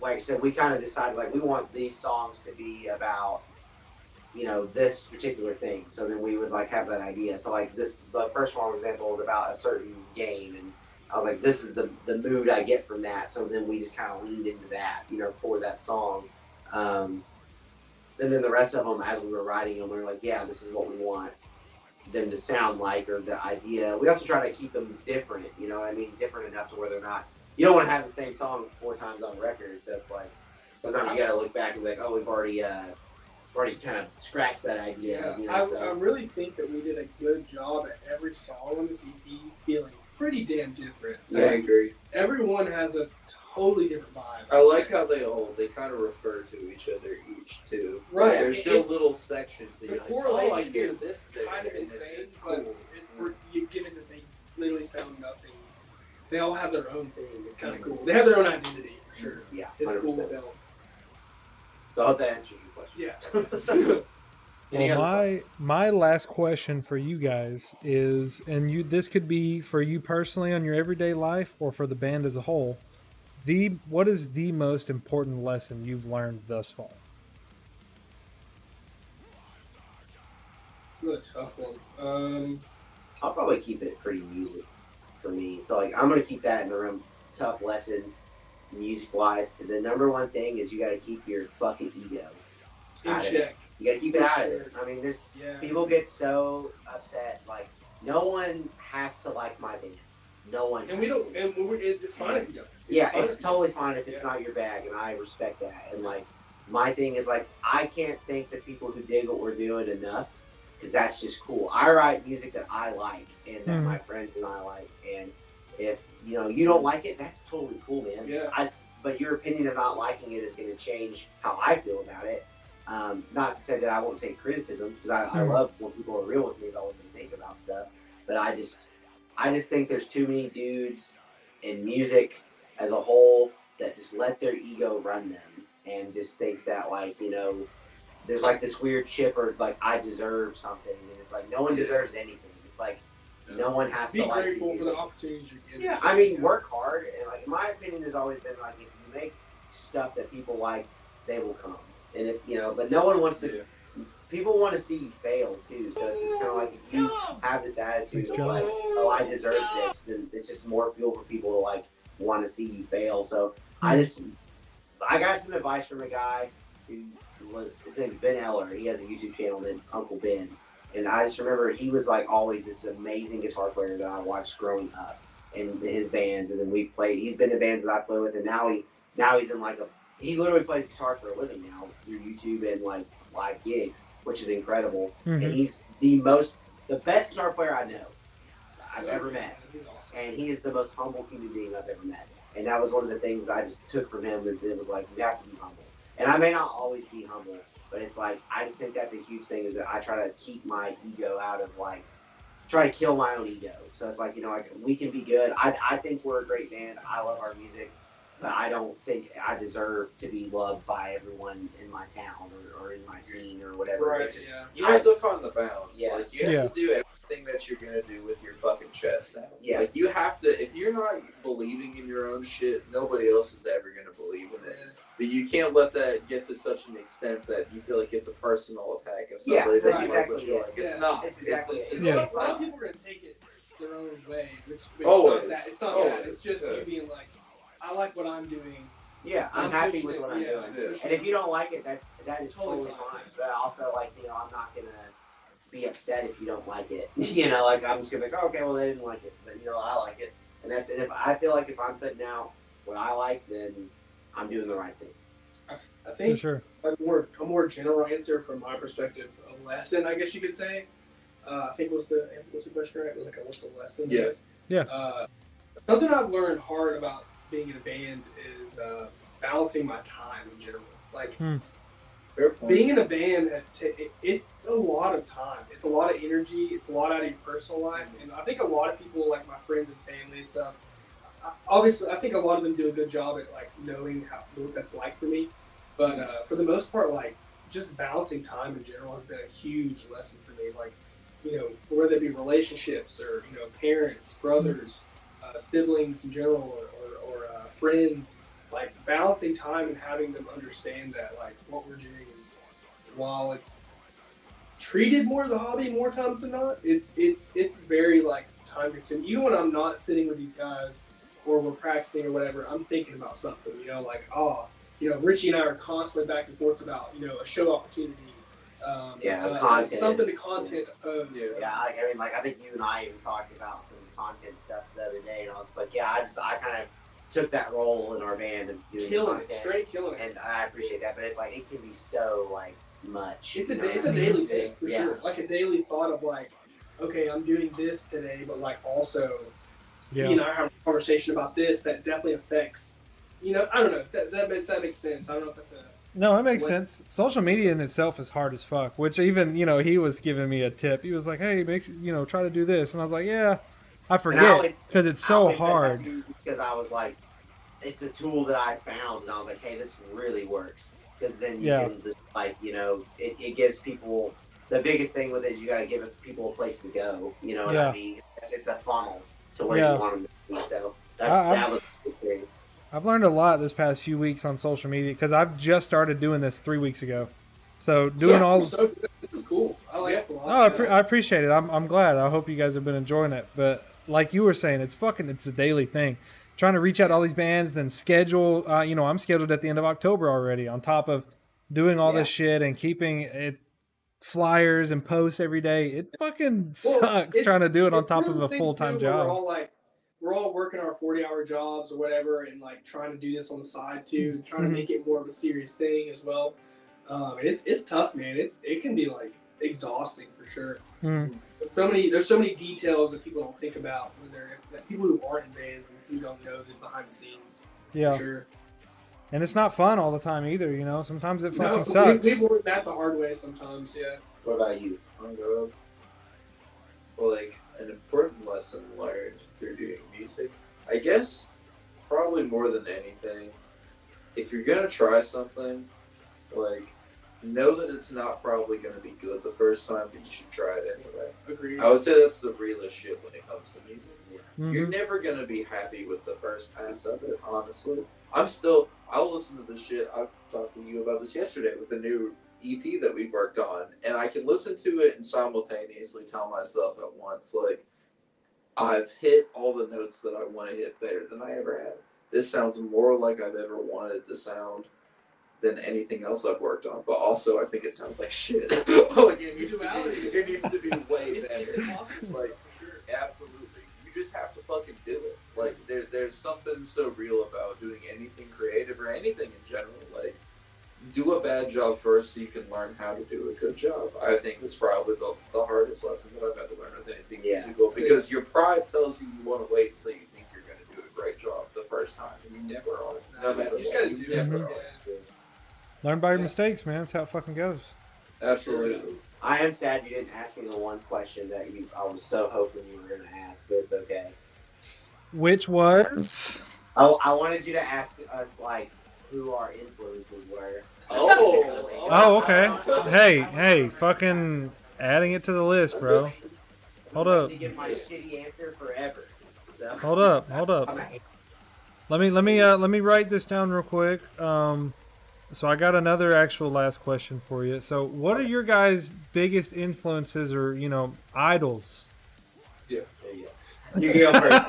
like I said, we kind of decided, like, we want these songs to be about, this particular thing. So then we would like have that idea. So like the first one, for example, was about a certain game, and I was like, this is the mood I get from that. So then we just kind of leaned into that, for that song. And then the rest of them, as we were writing them, we were like, yeah, this is what we want them to sound like, or the idea. We also try to keep them different, different enough to where they're not, you don't want to have the same song 4 times on record. So it's like, sometimes you got to look back and be like, oh, we've already kind of scratched that idea. Yeah, I really think that we did a good job at every song on this EP feeling pretty damn different. I agree. Everyone has a totally different vibe. I like how they kind of refer to each other each too. Right. There's still little sections that the you're correlation like, oh, I hear is this kind of insane, it's but cool. it's for you, given that they literally sound nothing. They all have their own thing. It's kind of cool. They have their own identity for sure. Yeah, it's 100%. cool as hell. So I hope that answers your question. Yeah. Well, my last question for you guys is, and this could be for you personally on your everyday life or for the band as a whole. What is the most important lesson you've learned thus far? It's another tough one. I'll probably keep it pretty music for me. So like I'm gonna keep that in the room. Tough lesson, music wise. The number one thing is you got to keep your fucking ego in check. You gotta keep it out of it. I mean, people get so upset. Like, no one has to like my band. no one. And we don't. And it's fine if you don't. It's totally fine if it's not your bag, and I respect that. And like, my thing is like, I can't thank the people who dig what we're doing enough, because that's just cool. I write music that I like and that my friends and I like, and if you don't like it, that's totally cool, man. Yeah. But your opinion of not liking it is going to change how I feel about it. Not to say that I won't take criticism, because I love when people are real with me about what they think about stuff. But I just think there's too many dudes in music as a whole that just let their ego run them and just think that, like, there's like this weird chip, or like, I deserve something, and it's like no one deserves anything. Like, no one has to like. Be grateful for the opportunities you're getting. Yeah, I mean, work hard, and like, my opinion has always been like, if you make stuff that people like, they will come. And if but no one wants to. People want to see you fail too, so it's just kind of like, if you have this attitude of like, oh, I deserve this, then it's just more fuel for people to like want to see you fail. So I got some advice from a guy who his name's Ben Eller. He has a YouTube channel named Uncle Ben, and I just remember he was like always this amazing guitar player that I watched growing up in his bands, and then he's been in bands that I play with, and now he's in like he literally plays guitar for a living now through YouTube and like live gigs, which is incredible. And he's the best guitar player I know I've ever met. Awesome. And he is the most humble human being I've ever met. And that was one of the things I just took from him, is it was like, you have to be humble. And I may not always be humble, but it's like, I just think that's a huge thing, is that I try to keep my ego out of like, try to kill my own ego. So it's like, like, we can be good. I think we're a great band. I love our music. But I don't think I deserve to be loved by everyone in my town or in my scene or whatever. Right, Just, You have to find the balance. Yeah. Like, you have to do everything that you're going to do with your fucking chest out. Yeah. Like, you have to, if you're not believing in your own shit, nobody else is ever going to believe in it. But you can't let that get to such an extent that you feel like it's a personal attack of somebody that's doesn't like what exactly you it. like. It's not. It's exactly it's, it. it's A lot not. of people are going to take it their own way. Which Always. It's not Always. that. It's just you being like, I like what I'm doing. Yeah, I'm happy with what I'm doing. Yeah. And if you don't like it, that is totally fine. But also, like, I'm not going to be upset if you don't like it. Like, I'm just going to be like, oh, okay, well, they didn't like it. But, I like it. And that's it. If I feel like if I'm putting out what I like, then I'm doing the right thing. I think For sure. a more general answer from my perspective, a lesson, I guess you could say. I think was the question right? It was like, what's the lesson? Yes. Yeah. Something I've learned hard about being in a band is balancing my time in general. Like, being in a band, it's a lot of time. It's a lot of energy. It's a lot out of your personal life. And I think a lot of people, like my friends and family and stuff, obviously, I think a lot of them do a good job at like knowing what that's like for me. But for the most part, like, just balancing time in general has been a huge lesson for me. Like, whether it be relationships or parents, brothers, siblings in general, or friends, like, balancing time and having them understand that, like, what we're doing is, while it's treated more as a hobby more times than not, it's very like time consuming. Even when I'm not sitting with these guys or we're practicing or whatever, I'm thinking about something. Like, Richie and I are constantly back and forth about a show opportunity. Content. Something to content oppose. Yeah, I think you and I even talked about some content stuff the other day, and I was like, I kind of took that role in our band and doing content, straight killing it. and I appreciate that. But it's like, it can be so like much. It's a daily thing for sure. Like a daily thought of like, okay, I'm doing this today, but like also, I have a conversation about this that definitely affects. I don't know. That makes sense. I don't know if that's a. No, it makes sense. Social media in itself is hard as fuck, which even, he was giving me a tip. He was like, hey, try to do this. And I was like, yeah, I forget because it's so hard. Because I was like, it's a tool that I found, and I was like, hey, this really works. Because then you can just, like, it gives people, the biggest thing with it is you got to give people a place to go. You know what I mean? It's a funnel to where you want them to be. So that was the thing. I've learned a lot this past few weeks on social media because I've just started doing this 3 weeks ago. So doing this is cool. I like this a lot. I appreciate it. I'm glad. I hope you guys have been enjoying it. But like you were saying, it's a daily thing. Trying to reach out to all these bands, then schedule. I'm scheduled at the end of October already. On top of doing all this shit and keeping it flyers and posts every day, it fucking sucks trying to do it on top of a full-time job. working our 40-hour jobs or whatever, and like trying to do this on the side too, trying to make it more of a serious thing as well. And it's tough, man. It can be like exhausting for sure. But there's so many details that people don't think about when that people who aren't in bands and who don't know the behind the scenes. Yeah. For sure. And it's not fun all the time either, you know. Sometimes it fucking sucks. We've learned that the hard way sometimes, yeah. What about you? Well, like an important lesson learned through doing music, I guess, probably more than anything, if you're gonna try something, like, know that it's not probably gonna be good the first time, but you should try it anyway. Agreed. I would say that's the realest shit when it comes to music. You're Mhm. never gonna be happy with the first pass of it, honestly. I'll listen to this shit. I talked to you about this yesterday with the new EP that we worked on, and I can listen to it and simultaneously tell myself at once, like, I've hit all the notes that I want to hit better than I ever have. This sounds more like I've ever wanted it to sound than anything else I've worked on, but also I think it sounds like shit. Like, it needs to be way better. It's impossible. Like, absolutely. You just have to fucking do it. Like, there's something so real about doing anything creative or anything in general. Like, do a bad job first so you can learn how to do a good job. I think it's probably the hardest lesson that I've had to learn with anything musical, because your pride tells you want to wait until you think you're going to do a great job the first time, and you never are. No matter You just what. gotta do it. never Yeah. are. Learn by your mistakes, man. That's how it fucking goes. Absolutely. I am sad you didn't ask me the one question that I was so hoping you were going to ask, but it's okay. Which was? I wanted you to ask us, like, who our influences were. Oh, okay. Hey, fucking adding it to the list, bro. Hold up. To give my shitty answer forever. So. Hold up. Let me write this down real quick. So I got another actual last question for you. So, what are your guys' biggest influences or idols? Yeah. There you go. You go first.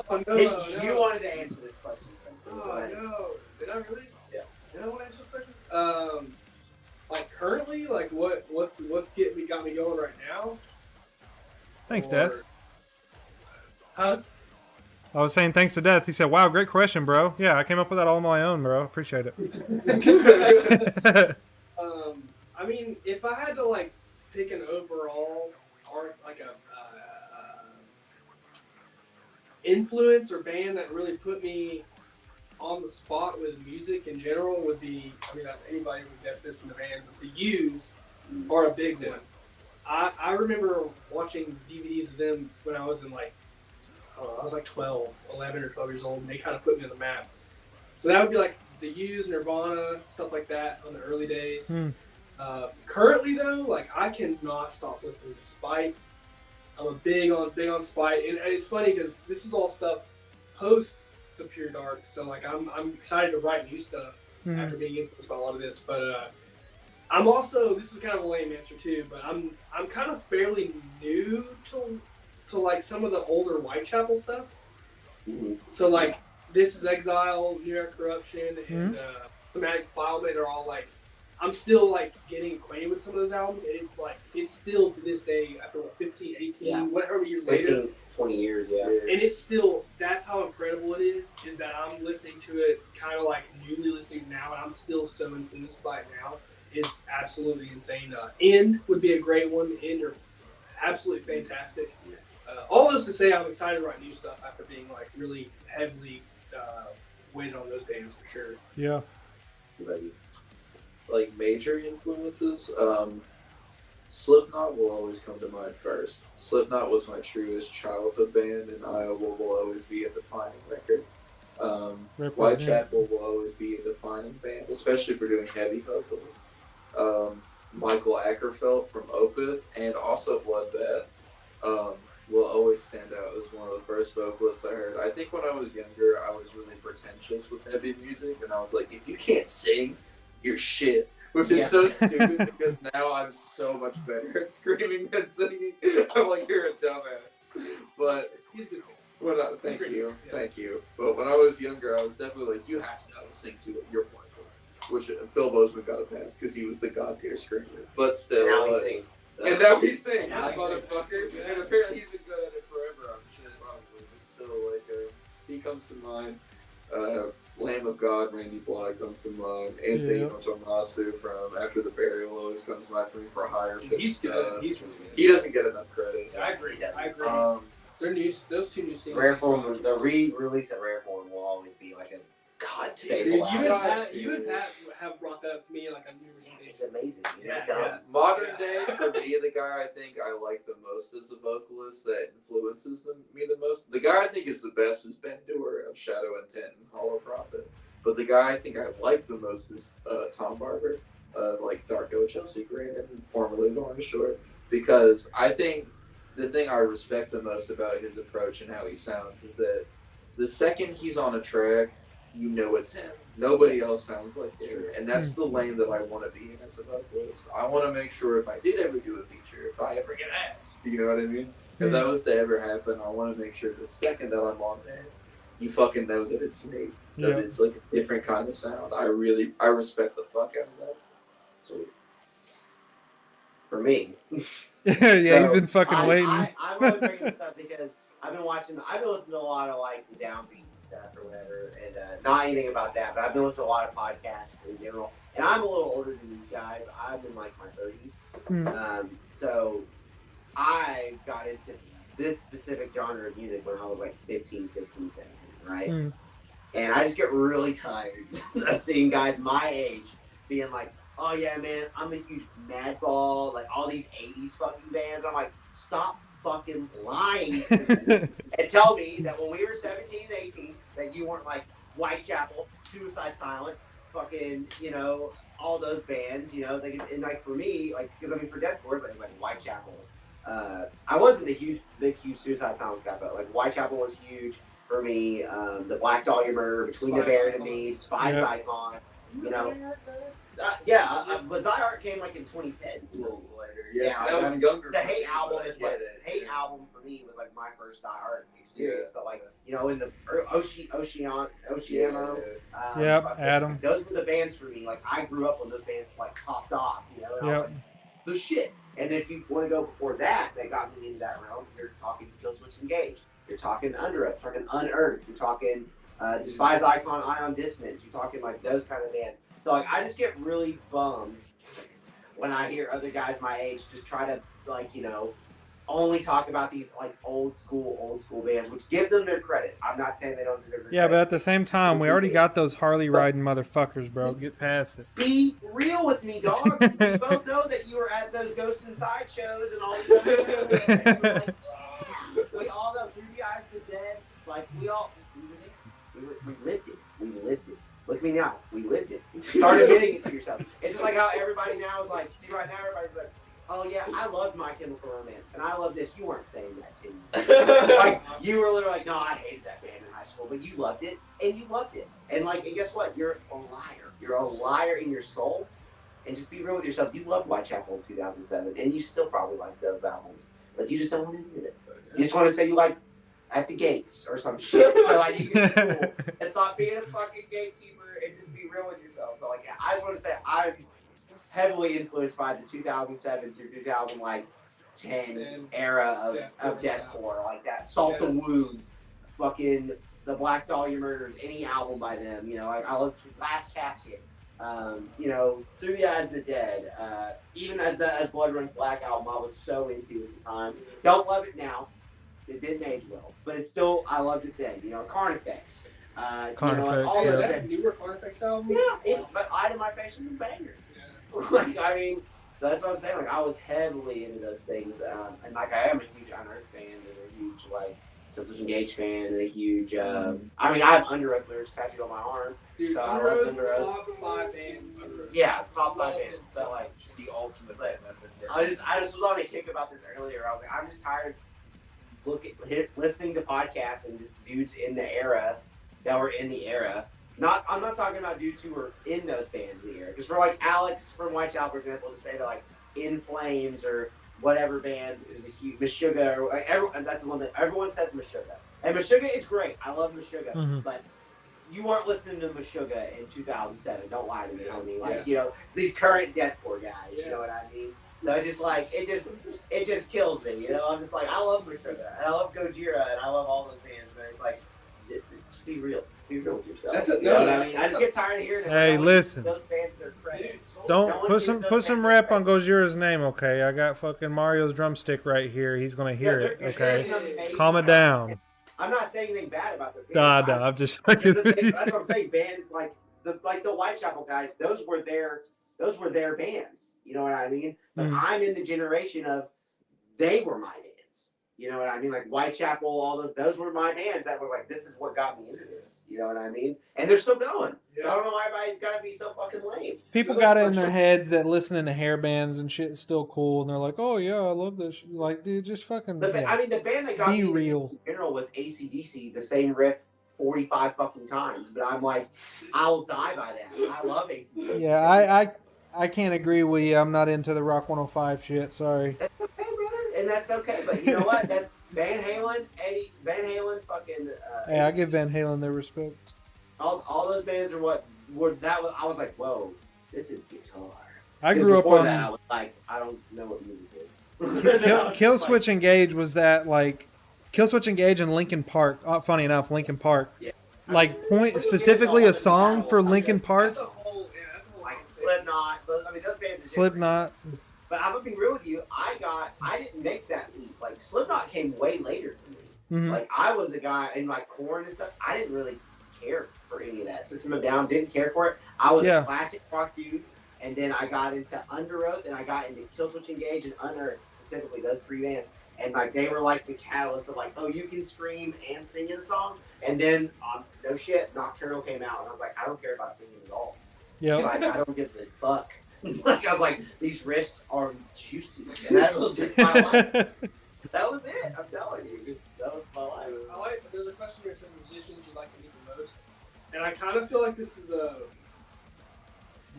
Oh, no, Hey, you no. wanted to answer this question, so go Oh, ahead. no. Did I really? Yeah. Did I want to answer this question? Like currently, like what's got me going right now? Thanks, Or- Death. Huh? I was saying thanks to Death. He said, "Wow, great question, bro. Yeah, I came up with that all on my own, bro. Appreciate it." I mean, if I had to like pick an overall art, like a influence or band that really put me on the spot with music in general would be, I mean, anybody would guess this in the band, but the Used are a big one. I remember watching DVDs of them when I was in like, I was like 11 or 12 years old, and they kind of put me on the map. So that would be like the Used, Nirvana, stuff like that on the early days. Currently though, like I cannot stop listening to Spite. I'm a big on Spite, and it's funny because this is all stuff post the Pure Dark, so like I'm excited to write new stuff after being influenced by a lot of this. But I'm also, this is kind of a lame answer too, but I'm kind of fairly new to like some of the older Whitechapel stuff. So like This Is Exile, New York Corruption, and Thematic Defilement are all like, I'm still like getting acquainted with some of those albums, and it's still to this day after 15, 18, whatever years 15, later. 20 years, yeah. And it's still, that's how incredible it is that I'm listening to it kind of like newly listening now, and I'm still so influenced by it now. It's absolutely insane. End would be a great one. End are absolutely fantastic. All those to say, I'm excited to write new stuff after being like really heavily weighted on those bands for sure. Yeah. Like major influences, Slipknot will always come to mind first. Slipknot was my truest childhood band, and Iowa will always be a defining record. Whitechapel will always be a defining band, especially for doing heavy vocals. Michael Ackerfeld from Opeth and also Bloodbath will always stand out as one of the first vocalists I heard. I think when I was younger, I was really pretentious with heavy music, and I was like, if you can't sing, you're shit. Which is so stupid because now I'm so much better at screaming and singing. I'm like, you're a dumbass. But He's a good singer. thank you. But when I was younger, I was definitely like, you have to know how to sing to it. Your point was. Which Phil Bozeman got a pass because he was the god tier screamer. But still. Now he sings. So. And now he sings, Now he motherfucker. sings. And apparently he's been good at it forever, I'm sure, probably. But still, like, comes to mind. Lamb of God, Randy Bly comes to mind. Anthony Tomasu from After the Burial always comes to mind for me for hire. He's good. He's really good. He doesn't get enough credit. Yeah, I agree. I agree. Those two new singles. Rare Form, the re-release of Rare Form will always be like a staple. You and Pat have brought that up to me like a numerous It's amazing. Yeah. Modern day, for me, the guy I think I like the most as a vocalist that influences me the most. The guy I think is the best is Ben Dewar of Shadow Intent and Hollow Prophet. But the guy I think I like the most is Tom Barber of like Darko, Chelsea Green, and formerly Lorna Shore. Because I think the thing I respect the most about his approach and how he sounds is that the second he's on a track, you know it's him. Nobody else sounds like him. And that's the lane that I want to be in as a vocalist. I want to make sure if I did ever do a feature, if I ever get asked, you know what I mean? If that was to ever happen, I want to make sure the second that I'm on there, you fucking know that it's me. That it's like a different kind of sound. I respect the fuck out of that. Sweet. For me. He's been fucking waiting. I'm always bringing this up because I've been listening to a lot of like the downbeat stuff or whatever, and not anything about that, but I've been listening to a lot of podcasts in general. And I'm a little older than these guys. I'm in like my 30s. So I got into this specific genre of music when I was like 15, 16, 17, right? And I just get really tired of seeing guys my age being like, oh yeah, man, I'm a huge Madball, like all these 80s fucking bands. I'm like, stop fucking lying to me and tell me that when we were 17 and 18 that you weren't like Whitechapel, Suicide Silence, fucking, all those bands, like, and like for me, like, because I mean for deathcore, like Whitechapel, I wasn't the big huge Suicide Silence guy, but like Whitechapel was huge for me. The Black Dahlia Murder, Between the Baron and Me, Spies Icon, but Die Art came like in 2010. A little later. Yes, that was younger. The Hate album is what Hate album for me was like my first Die Art experience. But like in the Oceano, Adam. Those were the bands for me. Like I grew up when those bands like popped off. And I was like, the shit. And if you want to go before that, that got me into that realm. You're talking Killswitch Engage. You're talking Under Us. You're talking Unearthed. You're talking Despise Icon, Ion Dissonance. You're talking like those kind of bands. So like I just get really bummed when I hear other guys my age just try to like, only talk about these like old school bands, which give them their credit. I'm not saying they don't deserve their credit. But at the same time, we already got those Harley riding motherfuckers, bro. Get past it. Be real with me, dog. We both know that you were at those Ghost Inside shows and all these other shows. And we're like, we all know Through the Eyes of the Dead. Like we lived it. We lived it. Look at me now. We lived it. Start admitting it to yourself. It's just like how everybody now is like, see right now, everybody's like, oh yeah, I loved My Chemical Romance, and I love this. You weren't saying that to me. Like, you were literally like, no, I hated that band in high school, but you loved it, and you loved it. And like, and guess what? You're a liar. You're a liar in your soul. And just be real with yourself. You loved Whitechapel in 2007, and you still probably like those albums, but you just don't want to admit it. You just want to say you like At the Gates or some shit. So like, you can be cool. It's not being a fucking gatekeeper, and just be real with yourself. So like, I just want to say I'm heavily influenced by the 2007 through 2010 era of deathcore, like that Salt the Wound, fucking the Black Dahlia Murders, any album by them. I love Last Casket. Through the Eyes of the Dead. Even as Blood Runs Black album, I was so into at the time. Don't love it now. It didn't age well, but it's still, I loved it then. Carnifex. Carnifex, all of that newer Carnifex album. Yeah, but Eye to My Face was a banger. Like, I mean, so that's what I'm saying. Like, I was heavily into those things, and like, I am a huge Unearthed fan, and a huge like Killswitch Engage fan, and a huge. I have Under Oath lyrics tattooed on my arm. Dude, so Under Oath, top 5 band. Yeah, top 5 band. So like, the ultimate band. I just was on a kick about this earlier. I was like, I'm just tired of listening to podcasts and just dudes in the era that were in the era. I'm not talking about dudes who were in those bands in the era. Because for like Alex from Whitechapel, for example, to say that like In Flames or whatever band is a huge Meshuggah, or like that's the one that everyone says Meshuggah. And Meshuggah is great. I love Meshuggah, but you weren't listening to Meshuggah in 2007. Don't lie to me. Like these current deathcore guys. You know what I mean? So it just kills me. I'm just like, I love Meshuggah and I love Gojira and I love all those bands, but it's like just be real. Just be real with yourself. That's a- You know what no, I mean? I just get tired of hearing it. Hey, No one listen. gives those fans their credit. Don't No one put gives some those fans rap their on Gojira's name, okay? I got fucking Mario's drumstick right here. He's gonna hear it, they're okay? some amazing Calm it guys. down. I'm not saying anything bad about the Nah, band. I'm just fucking with you. That's what I'm saying. Bands like the Whitechapel guys, those were their bands. You know what I mean? But I'm in the generation of they were my bands. You know what I mean? Like Whitechapel, all those were my bands that were like, this is what got me into this. You know what I mean? And they're still going. So I don't know why everybody's got to be so fucking lame. People got it in their heads that listening to hair bands and shit is still cool, and they're like, "Oh yeah, I love this." Like, dude, just fucking. I mean, the band that got Be me into real. in general was AC/DC, the same riff 45 fucking times. But I'm like, I'll die by that. I love AC/DC. Yeah, I can't agree with you. I'm not into the Rock 105 shit. Sorry. That's okay, brother, and that's okay. But you know what? That's Van Halen, fucking. Hey, I give Van Halen their respect. All those bands are what were that was. I was like, whoa, this is guitar. I grew up Before on that, I was like, I don't know what music is. Kill Switch Engage. Was that like Kill Switch Engage and Linkin Park? Funny enough, Linkin Park. Yeah. Like point specifically a song for Linkin Park. That's a whole Like Slipknot. I mean, those bands. Are Slipknot. But I'm gonna be real with you. I didn't make that leap. Like Slipknot came way later for me. Mhm. Like I was a guy in like Korn and stuff. I didn't really care for any of that. System of a Down, didn't care for it. I was a classic rock dude, and then I got into Under Oath, and I got into Killswitch Engage and Unearthed, specifically those three bands. And like they were like the catalyst of like, oh, you can scream and sing in a song. And then no shit, Nocturnal came out, and I was like, I don't care about singing at all. Yeah. Like I don't give a fuck. Like I was like, these riffs are juicy, and that was just my life. That was it. I'm telling you, that was my life. There's a question here that says musicians you like to meet the most, and I kind of feel like this is a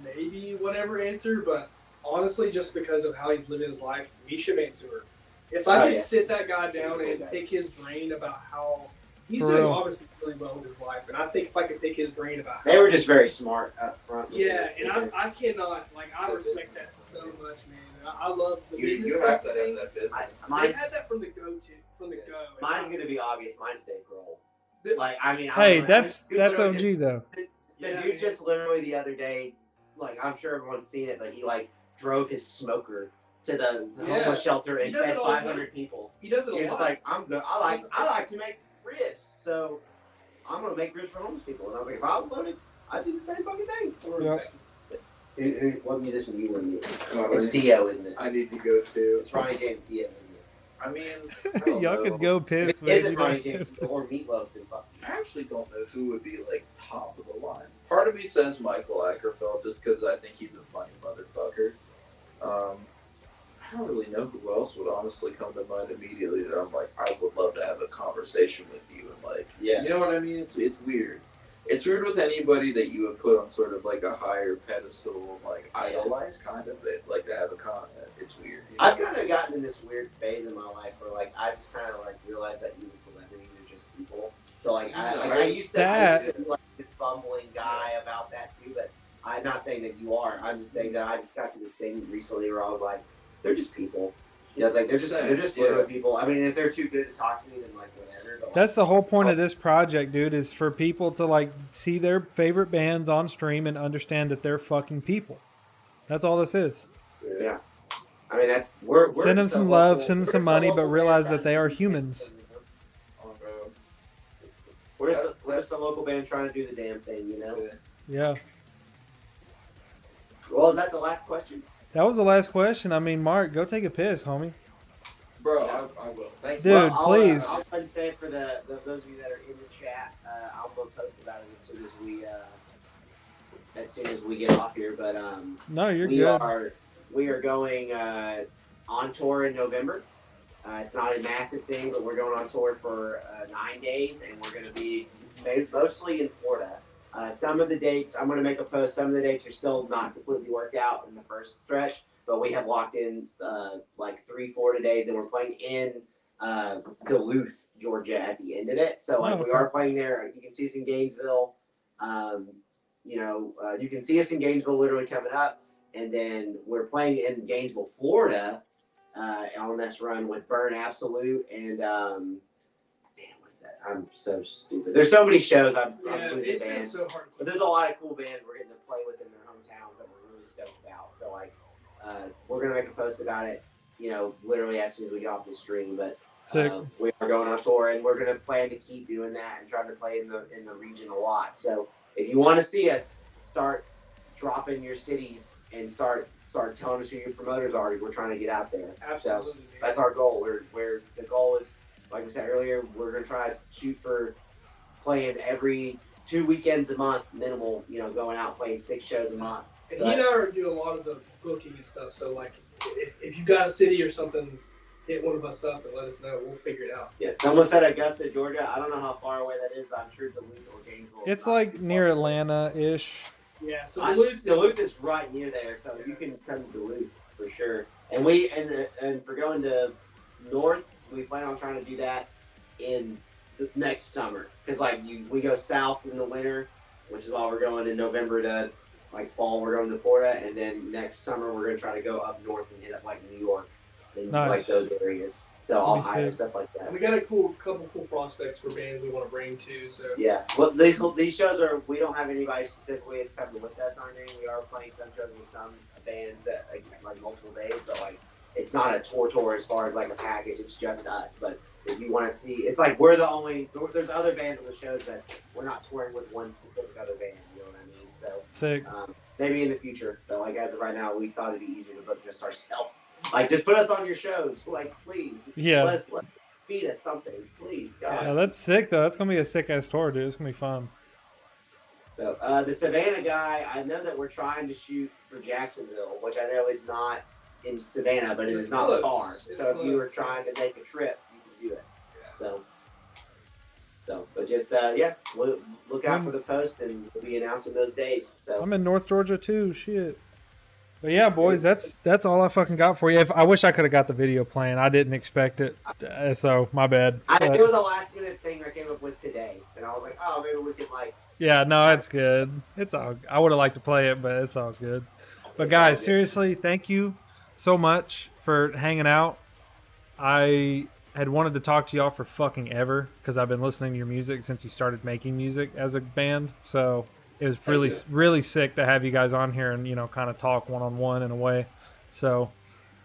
maybe whatever answer, but honestly, just because of how he's living his life, Misha Mansour. If I could sit that guy down and pick his brain about how he's For doing real. obviously really well with his life, and I think if I could pick his brain about how They were just very smart up front. yeah, and I cannot I respect that so much, man. I love the business You side have of to have things. that business. They had that from the go. Mine's gonna be obvious. Mine's Dave Grohl. The- Like I mean, Hey, I that's literally OG though. The Yeah, dude man. just literally the other day, like I'm sure everyone's seen it, but he like drove his smoker to the homeless shelter He and does fed it all the 500 people. He does it a He's lot. just like, I'm good. I like to make ribs, so I'm gonna make ribs for homeless people. And I was like, if I was loaded, I'd do the same fucking thing. Yep. What musician do you want to meet? Well, It's Dio, isn't it? I need to go to. It's Ronnie James Dio. I mean, I don't Y'all know. could go piss, It isn't man. Ronnie James or Meatloaf. Then fuck. I actually don't know who would be like top of the line. Part of me says Michael Ackerfeld just because I think he's a funny motherfucker. I don't really know who else would honestly come to mind immediately that I'm like, I would love to have a conversation with you and like, Yeah. you know what I mean? It's weird. It's weird with anybody that you would put on sort of like a higher pedestal, like idolize kind of it, like to have a con. It's weird. You know? I've kind of gotten in this weird phase in my life where like I just kind of like realized that even celebrities are just people. So like I used to be like this bumbling guy about that too, but I'm not saying that you are. I'm just saying that I just got to this thing recently where I was like, they're just people. You know, it's like they're just literal people. I mean, if they're too good to talk to me, then like whatever. But, like, That's the whole point of this project, dude, is for people to like see their favorite bands on stream and understand that they're fucking people. That's all this is. yeah. I mean, that's we're Send them just a some love, local- send them we're some just a money, but local realize band that they are trying to do humans. something, you know? Oh, bro. We're just a local band trying to do the damn thing, you know. Yeah. Well, is that the last question? That was the last question. I mean, Mark, go take a piss, homie. Bro, I will. Thank Dude, you. Well, please. I'll go ahead and say it for those of you that are in the chat. I'll go post about it as soon as we get off here. But No, you're we good. are going on tour in November. It's not a massive thing, but we're going on tour for 9 days, and we're going to be mostly in Florida. Some of the dates, I'm going to make a post. Some of the dates are still not completely worked out in the first stretch, but we have locked in like 3-4 days, and we're playing in Duluth, Georgia at the end of it. So like we are playing there. You can see us in Gainesville. You can see us in Gainesville literally coming up, and then we're playing in Gainesville, Florida, on this run with Burn Absolute and I'm so stupid. There's so many shows I'm Yeah, losing it's bands. so hard. But there's a lot of cool bands we're getting to play with in their hometowns that we're really stoked about. So like, we're gonna make a post about it. You know, literally as soon as we get off the stream. But we are going on tour, and we're gonna plan to keep doing that and try to play in the region a lot. So if you want to see us, start dropping your cities and start telling us who your promoters are. We're trying to get out there. Absolutely. So that's our goal. The goal is, like we said earlier, we're gonna try to shoot for playing every 2 weekends a month, minimal. You know, going out playing 6 shows a month. And he and I are doing a lot of the booking and stuff. So like, if you got a city or something, hit one of us up and let us know. We'll figure it out. Yeah, someone said Augusta, Georgia. I don't know how far away that is, but I'm sure Duluth or Gainesville. It's like near Atlanta-ish. Yeah, so Duluth is right near there, so you can come to Duluth for sure. And for going to North, we plan on trying to do that in the next summer, because we go south in the winter, which is why we're going in November to fall. We're going to Florida, and then next summer we're going to try to go up north and hit up New York and those areas. So Ohio, stuff like that. We got a couple cool prospects for bands we want to bring too. So yeah, well, these shows are, we don't have anybody specifically that's coming with us on anything. We are playing some shows with some bands that like multiple days, but it's not a tour as far as a package. It's just us. But if you want to see, it's we're the only. There's other bands on the shows that we're not touring with one specific other band. You know what I mean? So sick. Maybe in the future, but as of right now, we thought it'd be easier to book just ourselves. Just put us on your shows, please. Yeah. Let feed us something, please. God. Yeah, that's sick though. That's gonna be a sick ass tour, dude. It's gonna be fun. So the Savannah guy, I know that we're trying to shoot for Jacksonville, which I know is not in Savannah, but it is not far. So if you were trying to make a trip, you can do it. Yeah. So, but just look out for the post, and we'll be announcing those days. So I'm in North Georgia too. Shit. But yeah, boys, that's all I fucking got for you. I wish I could have got the video playing. I didn't expect it, so my bad. It was a last minute thing I came up with today, and I was like, oh, maybe we could Yeah, no, it's good. It's all. I would have liked to play it, but it's all good. But guys, seriously, thank you so much for hanging out. I had wanted to talk to y'all for fucking ever, because I've been listening to your music since you started making music as a band. So it was really sick to have you guys on here and kind of talk one-on-one in a way. So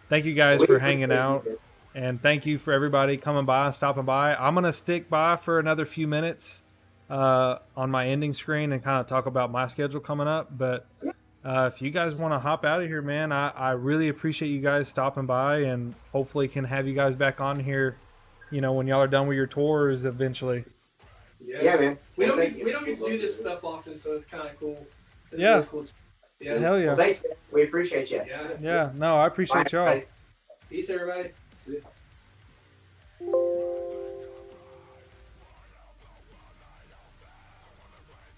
thank you guys for hanging out, and thank you for everybody coming by and stopping by. I'm gonna stick by for another few minutes on my ending screen and kind of talk about my schedule coming up. But if you guys want to hop out of here, man, I really appreciate you guys stopping by, and hopefully can have you guys back on here, when y'all are done with your tours eventually. Yeah, man. We don't get to do this stuff often, so it's kind of cool. It's yeah. really cool. Yeah. Hell yeah. Well, thanks, man. We appreciate you. Yeah. No, I appreciate y'all. Bye. Peace, everybody.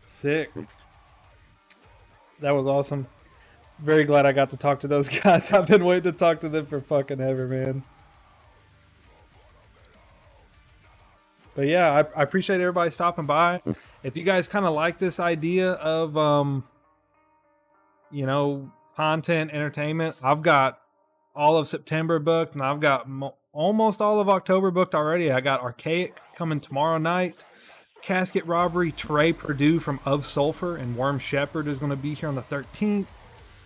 Sick. That was awesome. Very glad I got to talk to those guys. I've been waiting to talk to them for fucking ever, man. But yeah, I appreciate everybody stopping by. If you guys kind of like this idea of, content, entertainment, I've got all of September booked, and I've got almost all of October booked already. I got Archaic coming tomorrow night. Casket Robbery, Trey Purdue from Of Sulfur, and Worm Shepherd is going to be here on the 13th.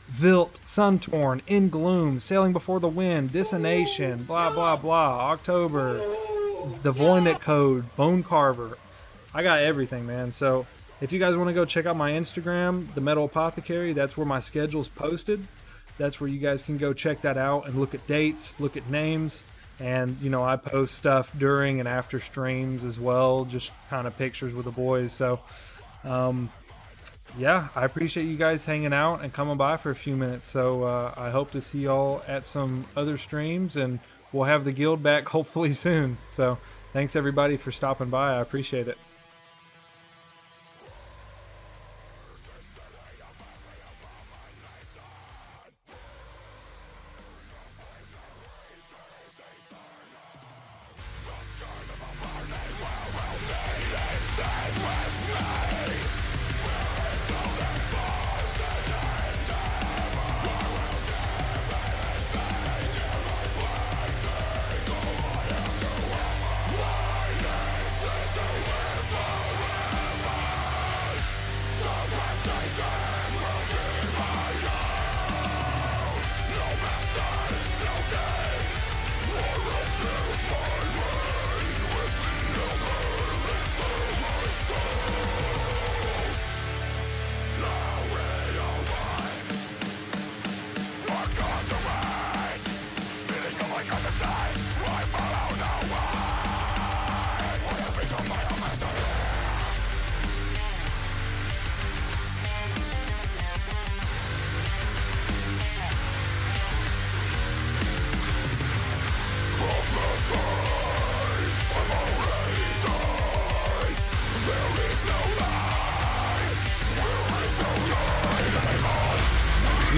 Vilt, Suntorn, In Gloom, Sailing Before the Wind, Dissonation, blah, blah, blah, October, The Voynich Code, Bone Carver. I got everything, man. So if you guys want to go check out my Instagram, The Metal Apothecary, that's where my schedule's posted. That's where you guys can go check that out and look at dates, look at names. And, I post stuff during and after streams as well, just kind of pictures with the boys. So, yeah, I appreciate you guys hanging out and coming by for a few minutes. So I hope to see y'all at some other streams, and we'll have the guild back hopefully soon. So thanks everybody for stopping by. I appreciate it. This is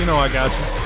know I got you.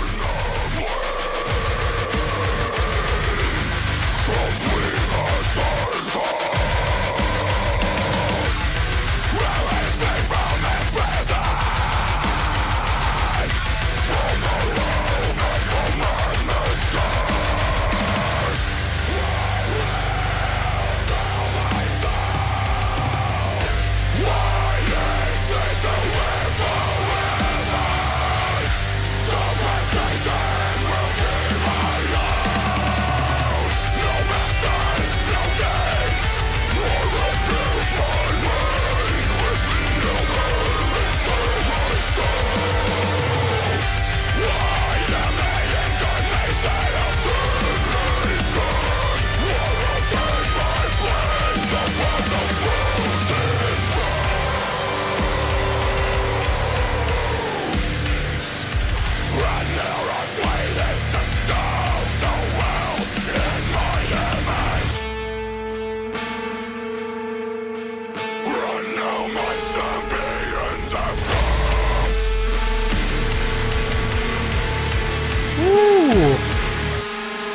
Ooh,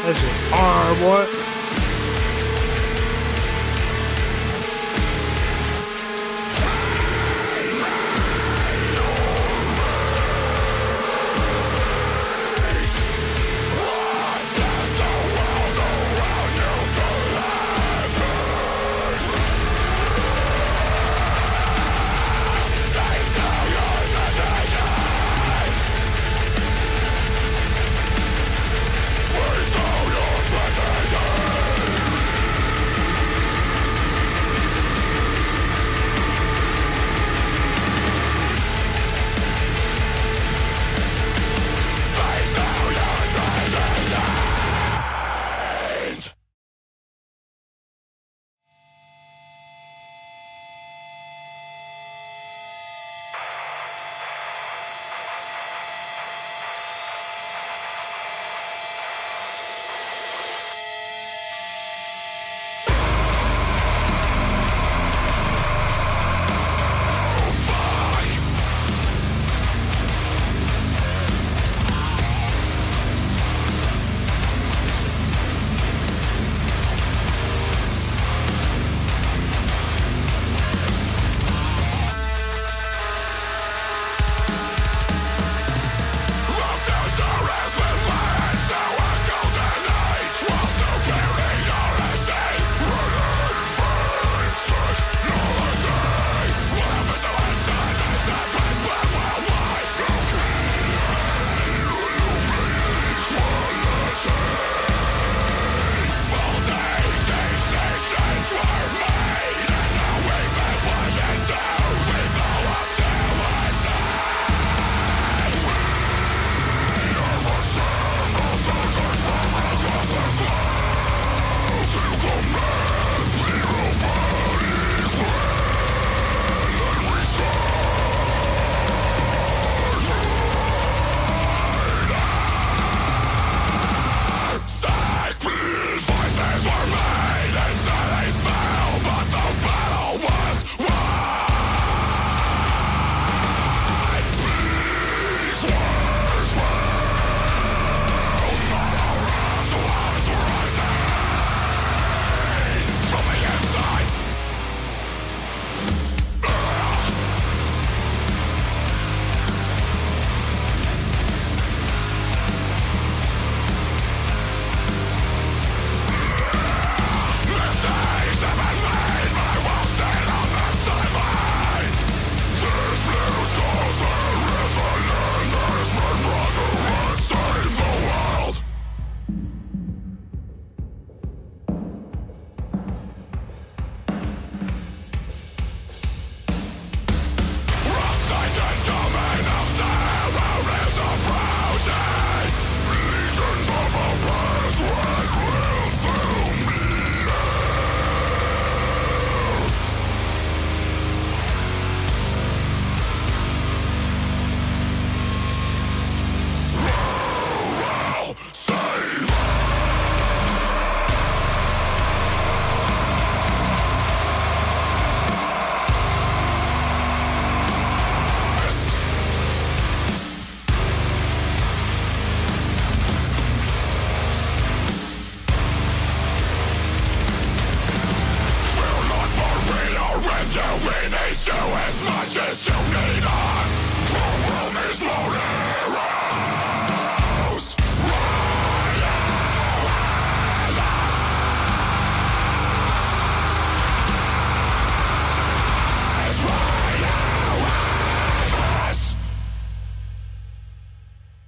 that's just hard, boy.